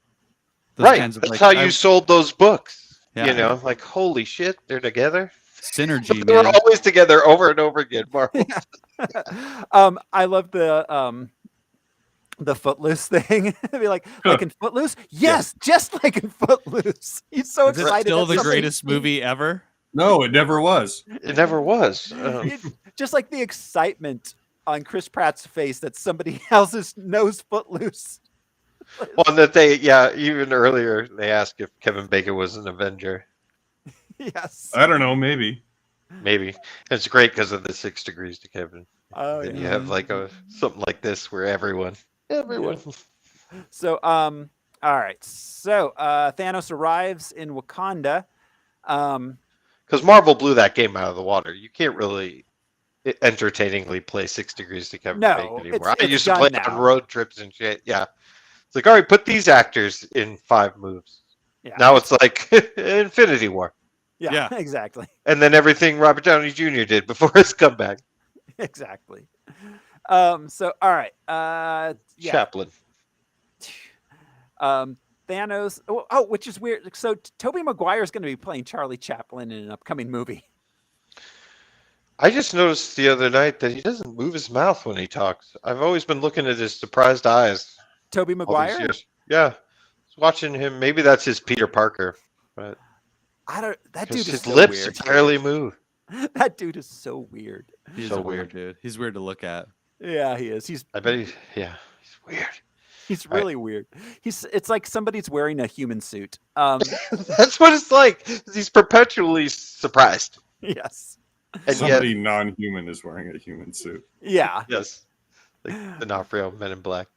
Those Right. kinds of, That's like, how you sold those books. Yeah. You know, like holy shit, they're together. synergy, They were man. always together over and over again. Marvel. I love the Footloose thing. Be like in Footloose? Yes, just like in Footloose. He's so Is it excited. still that the somebody- greatest movie ever? No, it never was. It never was. Just like the excitement on Chris Pratt's face that somebody else knows Footloose. Well, and that even earlier they asked if Kevin Bacon was an Avenger. Yes. I don't know, maybe. Maybe it's great because of the 6 degrees to Kevin. Oh, And yeah. you have like something like this where everyone. So, all right. So, Thanos arrives in Wakanda. Because Marvel blew that game out of the water. You can't really entertainingly play 6 degrees to Kevin No, Bacon it's- anymore. I it's used to play done it on now. road trips and shit. Yeah. It's like, all right, put these actors in 5 moves. Yeah. Now it's like Infinity War. Yeah, Yeah. exactly. And then everything Robert Downey Jr. did before his comeback. Exactly. So, all right. Yeah. Chaplin. Thanos. Oh, which is weird. So, Tobey Maguire is going to be playing Charlie Chaplin in an upcoming movie. I just noticed the other night that he doesn't move his mouth when he talks. I've always been looking at his surprised eyes Tobey all these Maguire? years. Yeah. I was watching him. Maybe that's his Peter Parker. But I don't. That dude because is his so lips weird. barely move. That dude is so weird. He's So a weird. dude. He's weird to look at. Yeah, he is. He's I bet he's weird. he's Right. really weird. It's like somebody's wearing a human suit. That's what it's like. He's perpetually surprised. Yes. And Somebody non-human is wearing a human suit. Yeah. yes. Like D'Onofrio, Men in Black.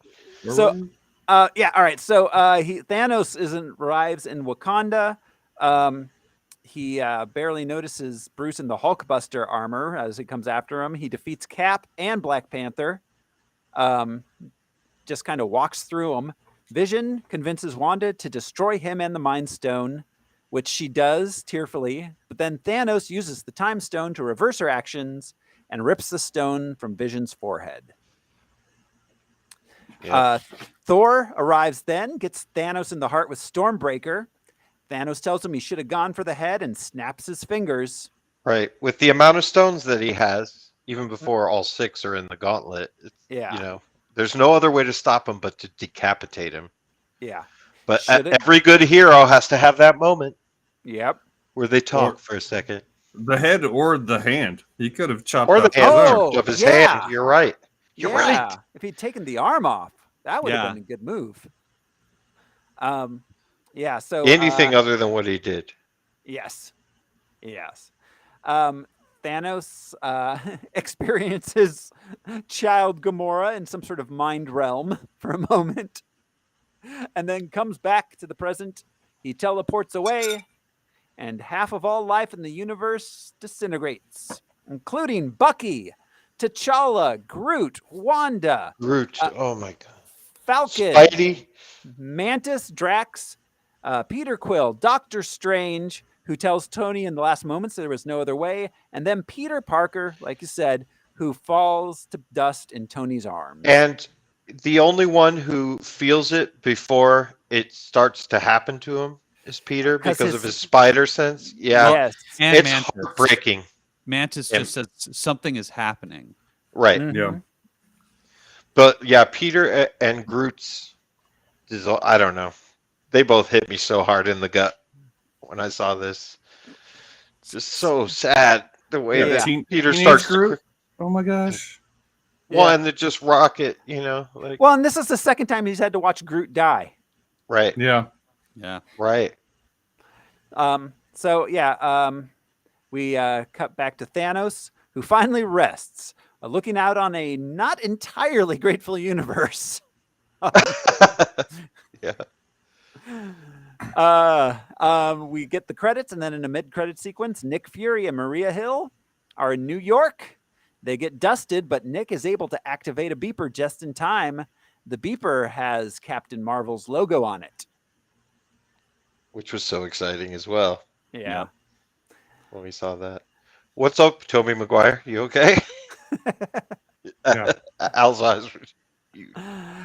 So, yeah. All right. So, Thanos arrives in Wakanda. He barely notices Bruce in the Hulkbuster armor as he comes after him. He defeats Cap and Black Panther. Just kind of walks through them. Vision convinces Wanda to destroy him and the Mind Stone, which she does tearfully. But then Thanos uses the Time Stone to reverse her actions and rips the stone from Vision's forehead. Yeah. Thor arrives then, gets Thanos in the heart with Stormbreaker. Thanos tells him he should have gone for the head and snaps his fingers. Right. With the amount of stones that he has, even before all 6 are in the gauntlet, Yeah. there's no other way to stop him but to decapitate him. Yeah. But Should've- every good hero has to have that moment Yep. where they talk for a second. The head or the hand. He could have chopped Or the off his hand arm. Oh, of his yeah. hand. You're right. You're Yeah. right. If he'd taken the arm off, that would have Yeah. been a good move. Yeah. So Anything other than what he did. Yes. Yes. Thanos experiences child Gamora in some sort of mind realm for a moment, and then comes back to the present. He teleports away, and half of all life in the universe disintegrates, including Bucky, T'Challa, Groot, Wanda, Groot. Oh my god. Falcon, Spidey. Mantis, Drax, Peter Quill, Doctor Strange, who tells Tony in the last moments there was no other way, and then Peter Parker, like you said, who falls to dust in Tony's arms. And the only one who feels it before it starts to happen to him is Peter because of his spider sense. Yeah. Yes. And It's Mantis. heartbreaking. Mantis Yeah. just says something is happening. Right. Mhm. Yeah. But yeah, Peter and Groot's, I don't know. They both hit me so hard in the gut when I saw this. Just so sad the way Yeah, that teen- Peter teenage starts Groot. Oh my gosh. one that just rocket, like Well, and this is the second time he's had to watch Groot die. right, Yeah. Yeah. right. So yeah, we cut back to Thanos, who finally rests, looking out on a not entirely grateful universe. Yeah. We get the credits, and then in a mid-credit sequence, Nick Fury and Maria Hill are in New York. They get dusted, but Nick is able to activate a beeper just in time. The beeper has Captain Marvel's logo on it. Which was so exciting as well Yeah. when we saw that. What's up, Tobey Maguire? You okay? Yeah. Al's eyes.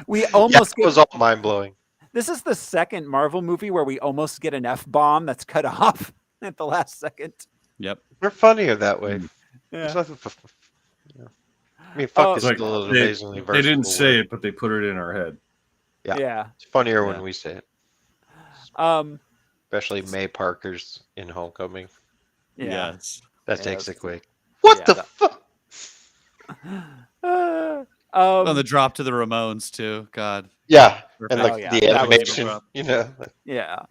We almost it was all mind blowing. This is the second Marvel movie where we almost get an F-bomb that's cut off at the last second. Yep. We're funnier that way. Yeah. I mean, fuck is Like, still an they, amazingly versatile they didn't say word. it, but they put it in our head. Yeah. Yeah. It's funnier Yeah. when we say it, Yeah. especially May Parker's in Homecoming. Yes. That Yeah, takes a that's- quick. What yeah, the that- fuck? On the drop to the Ramones too. God. Yeah, Perfect. and like Oh, yeah, the that was animation, Yeah.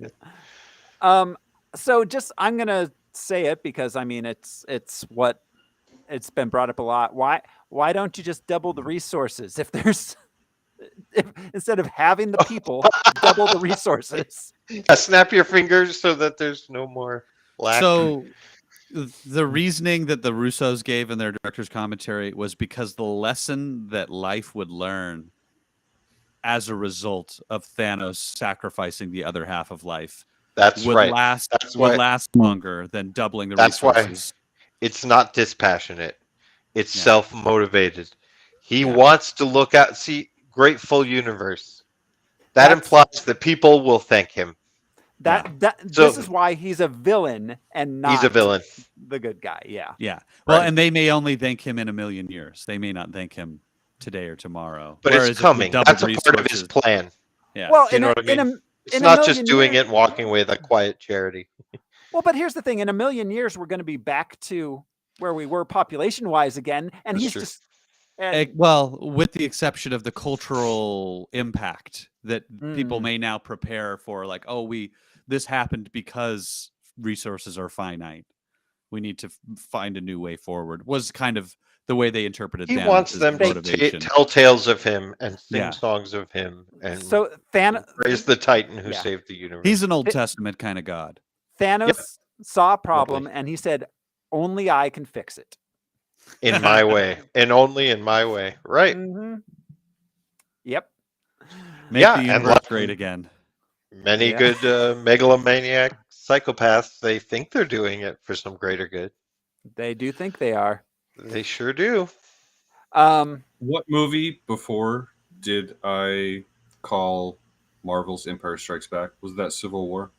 So just I'm gonna say it because I mean it's what it's been brought up a lot. Why don't you just double the resources if there's instead of having the people double the resources? Yeah, snap your fingers so that there's no more lack. So the reasoning that the Russos gave in their director's commentary was because the lesson that life would learn as a result of Thanos sacrificing the other half of life That's would right. last That's would why last longer than doubling the That's why- resources. it's not dispassionate. It's Yeah. self-motivated. He Yeah. wants to look at grateful universe. That That's- implies that people will thank him. This So- is why he's a villain and not He's a villain. the good guy. Yeah. Yeah. Well, Right. and they may only thank him in a million years. They may not thank him today or tomorrow. But Whereas it's if we coming. doubled That's a part of his resources- plan. Yeah. Well, You know what I mean? It's in a not just million doing years- it and walking away with a quiet charity. Well, but here's the thing: in a million years, we're going to be back to where we were population-wise again, and That's he's true. just. Well, with the exception of the cultural impact that people Mm. may now prepare for, like, oh, this happened because resources are finite. We need to find a new way forward. Was kind of the way they interpreted. He Thanos' wants them to motivation. tell tales of him and sing Yeah. songs of him and So praise the Titan who Yeah. saved the universe. He's an Old Testament kind of god. Thanos saw a problem, and he said, "Only I can fix it." in my way, and only in my way. Right. Mhm. Yep. Make Yeah, the and universe like- great again. Many Yeah. good megalomaniac psychopaths, they think they're doing it for some greater good. They do think they are. They sure do. What movie before did I call Marvel's Empire Strikes Back? Was that Civil War?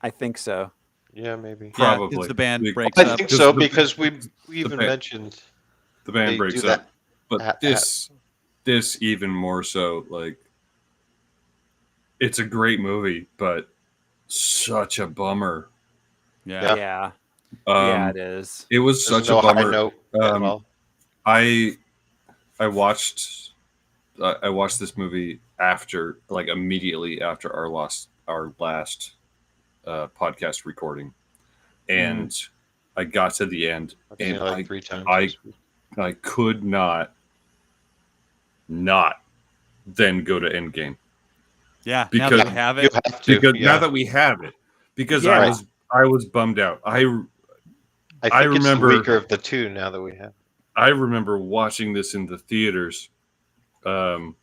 I think so. Yeah, maybe. Yeah, Probably. 'cause the band We- breaks I up. think so the- because we even band- mentioned The band they breaks do up. that. But at- this even more so, like, it's a great movie, but such a bummer. Yeah. Yeah. Yeah. Yeah, it is. It was There's such no a high bummer. note at Um, all. I watched this movie after, like, immediately after our last podcast recording, and I got to the end, I've seen and it like 3 times. I could not then go to Endgame. Yeah, now Because that we have You it. have to. Because now Yeah. that we have it, because Yeah. I was bummed out. I think it's the remember- weaker of the two now that we have. I remember watching this in the theaters, and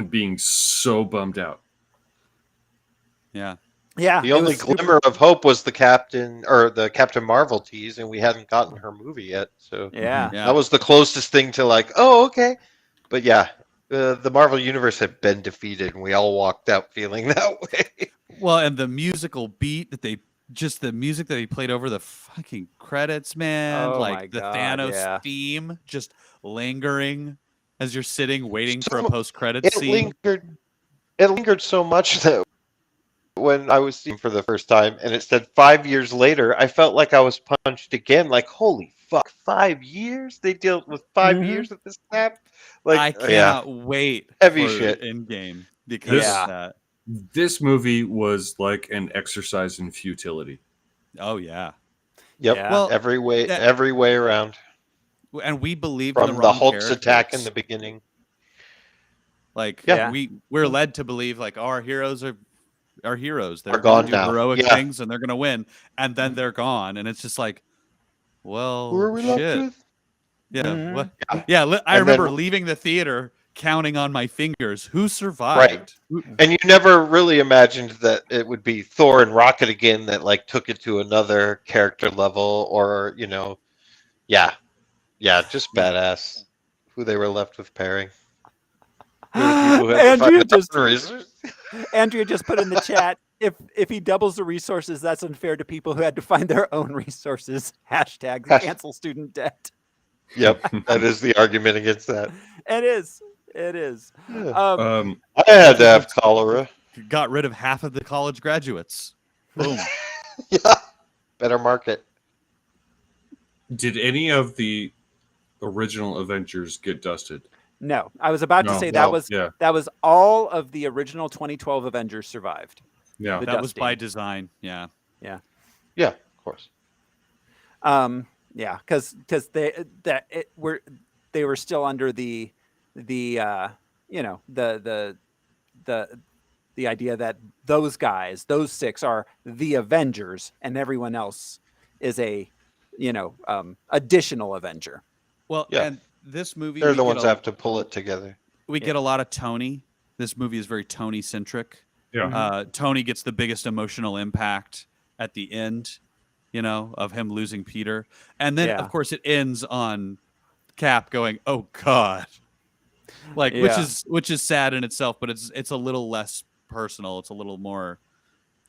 being so bummed out. Yeah. Yeah. The it only was super- glimmer of hope was the Captain Marvel tease, and we hadn't gotten her movie yet. So Yeah. Yeah. that was the closest thing to like, oh, okay. But yeah, the Marvel universe had been defeated, and we all walked out feeling that way. Well, and the musical beat that the music that he played over the fucking credits, man. Oh like my the God, Thanos yeah. theme just lingering as you're sitting waiting for a So- post-credits It scene. lingered so much that when I was seeing for the first time, and it said 5 years later, I felt like I was punched again. Like, holy fuck, 5 years? They dealt with 5 Mhm. years of this snap. Like, I cannot wait Heavy for shit. Endgame because Yeah. of that. This movie was like an exercise in futility. Oh yeah. Yep. Yeah. Well, every way that- around. and we believed in From the the wrong Hulk's attack in characters. the beginning. Like Yeah. we're led to believe like our heroes are heroes. They're Are going gone to do now. heroic Yeah. things and they're going to win, and then they're gone, and it's just like, well, Who are we left shit. with? Yeah, Mhm. what? Yeah. Yeah, I And remember then- leaving the theater counting on my fingers who survived. And you never really imagined that it would be Thor and Rocket again that like took it to another character level, or yeah, just badass. Who they were left with pairing. They were the people who had to find Andrea their just own reasons. Andrea just put in the chat, if he doubles the resources, that's unfair to people who had to find their own resources. Hashtag cancel student debt. Yep, that is the argument against that. It is. It is. Yeah. Um, I had to have cholera. Got rid of half of the college graduates. Boom. Yeah, better market. Did any of the original Avengers get dusted? no, I was about to No. say No. that was all of the original 2012 Avengers survived. Yeah. The That was by dusting. design. Yeah. Yeah, of course. Yeah, because they were still under the idea that those guys, those 6 are the Avengers, and everyone else is a additional Avenger. Well, Yeah. and this movie They're we the get ones a- that have to pull it together. we get a lot of Tony. This movie is very Tony centric. Yeah. Tony gets the biggest emotional impact at the end, of him losing Peter, and then Yeah. of course it ends on Cap going, "Oh God," like Yeah. which is sad in itself, but it's a little less personal. It's a little more.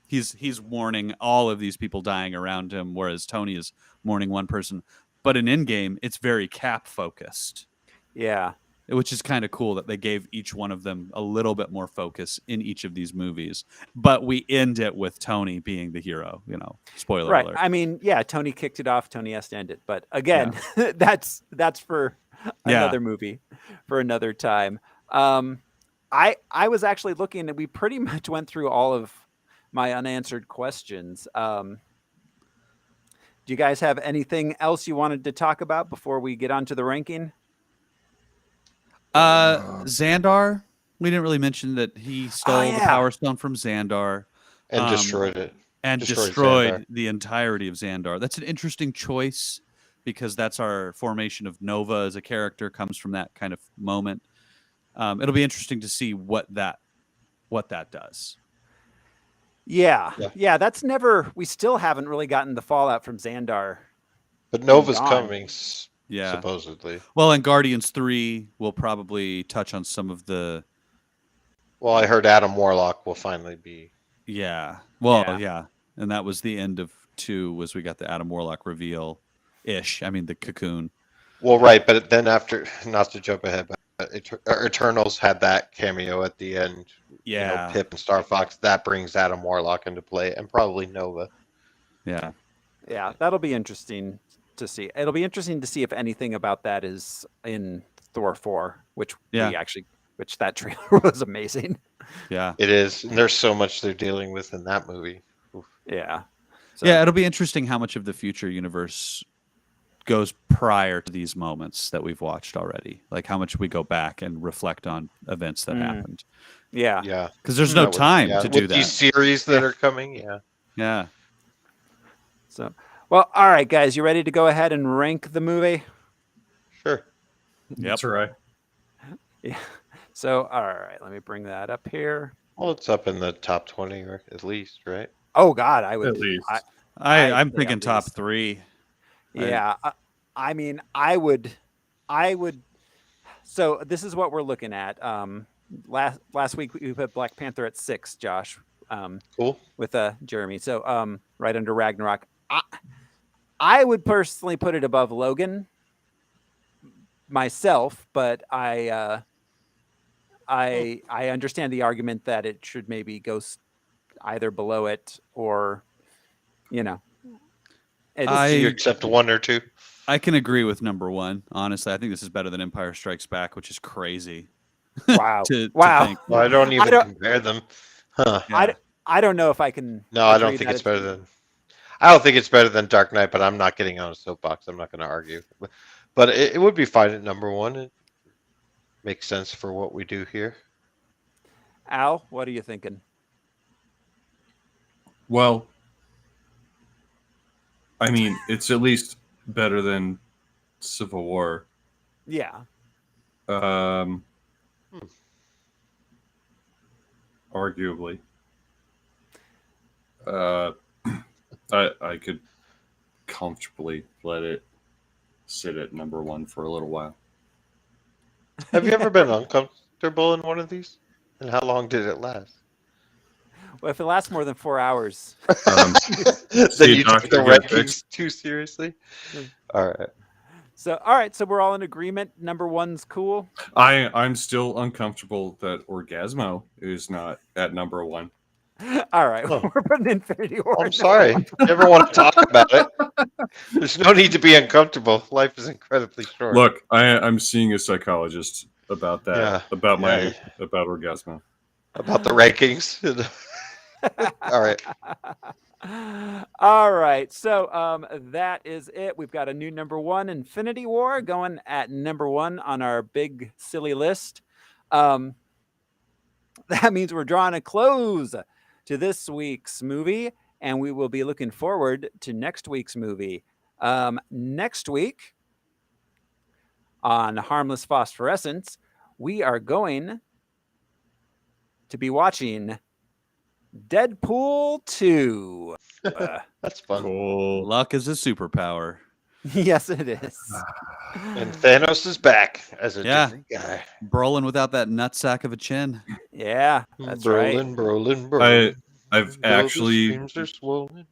He's mourning all of these people dying around him, whereas Tony is mourning one person. But in Endgame, it's very Cap focused, Yeah. which is kind of cool that they gave each one of them a little bit more focus in each of these movies. But we end it with Tony being the hero, spoiler Right. alert. I mean, yeah, Tony kicked it off. Tony has to end it. But again, that's for Yeah. another movie, for another time. I was actually looking, and we pretty much went through all of my unanswered questions. Do you guys have anything else you wanted to talk about before we get on to the ranking? Xandar, we didn't really mention that he stole the yeah. Power Stone from Xandar And Um, destroyed it. and Destroyed destroyed Xandar. the entirety of Xandar. That's an interesting choice because that's our formation of Nova as a character comes from that kind of moment. It'll be interesting to see what that does. Yeah. Yeah. Yeah, we still haven't really gotten the fallout from Xandar. But Nova's gone. coming, Yeah. supposedly. Well, and Guardians 3 will probably touch on some of the Well, I heard Adam Warlock will finally be. yeah. Well, Yeah. yeah. And that was the end of 2 was we got the Adam Warlock reveal ish. I mean the cocoon. Well, right, but then after, not to jump ahead, but Eternals had that cameo at the end. Yeah. Pip and Star Fox. That brings Adam Warlock into play, and probably Nova. Yeah. Yeah, that'll be interesting to see. It'll be interesting to see if anything about that is in Thor 4, which which that trailer was amazing. Yeah. It is, and there's so much they're dealing with in that movie. Oof. Yeah. So, Yeah, it'll be interesting how much of the future universe goes prior to these moments that we've watched already. Like how much we go back and reflect on events that happened. yeah. Yeah. Because there's no That would- time yeah, to do with these that. series that Yeah. are coming. Yeah. Yeah. So, well, all right, guys, you ready to go ahead and rank the movie? Sure. That's all right. Yeah. So, all right, let me bring that up here. Well, it's up in the top 20 or at least, right? Oh God, I would. At least. I'm say thinking at top least. 3. Yeah, I mean, I would. So this is what we're looking at. Last week we put Black Panther at 6, Josh, Cool. with Jeremy. So right under Ragnarok. I would personally put it above Logan myself, but I understand the argument that it should maybe go either below it or, you know, Do you accept one or two? I can agree with number 1. Honestly, I think this is better than Empire Strikes Back, which is crazy. wow, to wow. think. Well, I don't even don't- compare them. Huh. Yeah. I don't know if I can. No, I don't agree think that it's better than. I don't think it's better than Dark Knight, but I'm not getting on a soapbox. I'm not going to argue. But it would be fine at number 1. It makes sense for what we do here. Al, what are you thinking? Well, I mean, it's at least better than Civil War. Yeah. Arguably. I could comfortably let it sit at number 1 for a little while. Have you ever been uncomfortable in one of these? And how long did it last? Well, if it lasts more than 4 hours, Um, Then See, you took the Dr. Good rankings Fix. too seriously? All right. so all right, so we're all in agreement. Number 1's cool. I'm still uncomfortable that Orgasmo is not at number 1. All right, Oh. we're putting Infinity War. I'm sorry. Never want to talk about it. There's no need to be uncomfortable. Life is incredibly short. Look, I'm seeing a psychologist about that. Yeah. About Yeah. about Orgasmo. About the rankings. All right. All right, so that is it. We've got a new number 1, Infinity War, going at number 1 on our big silly list. That means we're drawing a close to this week's movie, and we will be looking forward to next week's movie. Next week on Harmless Phosphorescence, we are going to be watching Deadpool 2. That's fun. Cool. Luck is a superpower. Yes, it is. And Thanos is back as a Yeah. different guy. Brolin without that nutsack of a chin. Yeah, that's right. Brolin. I've Though the actually streams are swollen.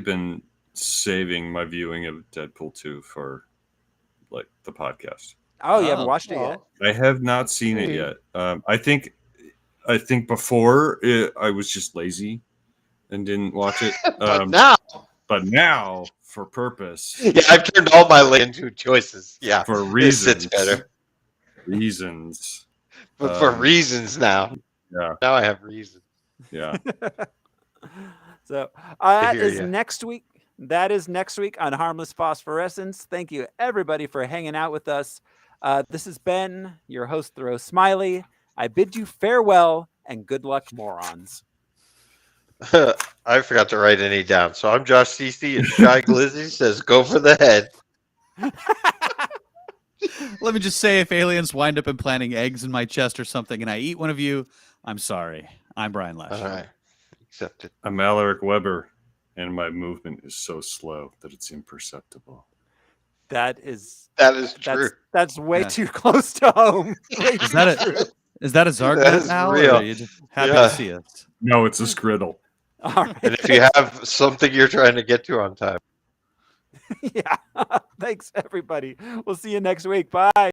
been saving my viewing of Deadpool 2 for like the podcast. Oh, you haven't Oh. watched it yet? I have not seen it Hey. yet. I think before I was just lazy and didn't watch it. But now, But now, for purpose, yeah, I've turned all my into choices. Yeah, for this sits reasons, better. But for Um, reasons now. yeah. Now I have reasons. yeah. So that hear is ya. next week. That is next week on Harmless Phosphorescence. Thank you, everybody, for hanging out with us. This has been your host, Thoreau Smiley. I bid you farewell and good luck, morons. I forgot to write any down. So I'm Josh Cece, and Shy Glizzy says, "Go for the head." Let me just say, if aliens wind up implanting eggs in my chest or something and I eat one of you, I'm sorry. I'm Brian Lash. All right, accept it. I'm Alaric Weber, and my movement is so slow that it's imperceptible. That is True. That's way Yeah. too close to home. Way Is too that true. Is that a Zarg That net is now? real. Or are you just happy Yeah. to see us? No, it's a Skriddle. All right. And if you have something you're trying to get to on time. Yeah. Thanks, everybody. We'll see you next week. Bye.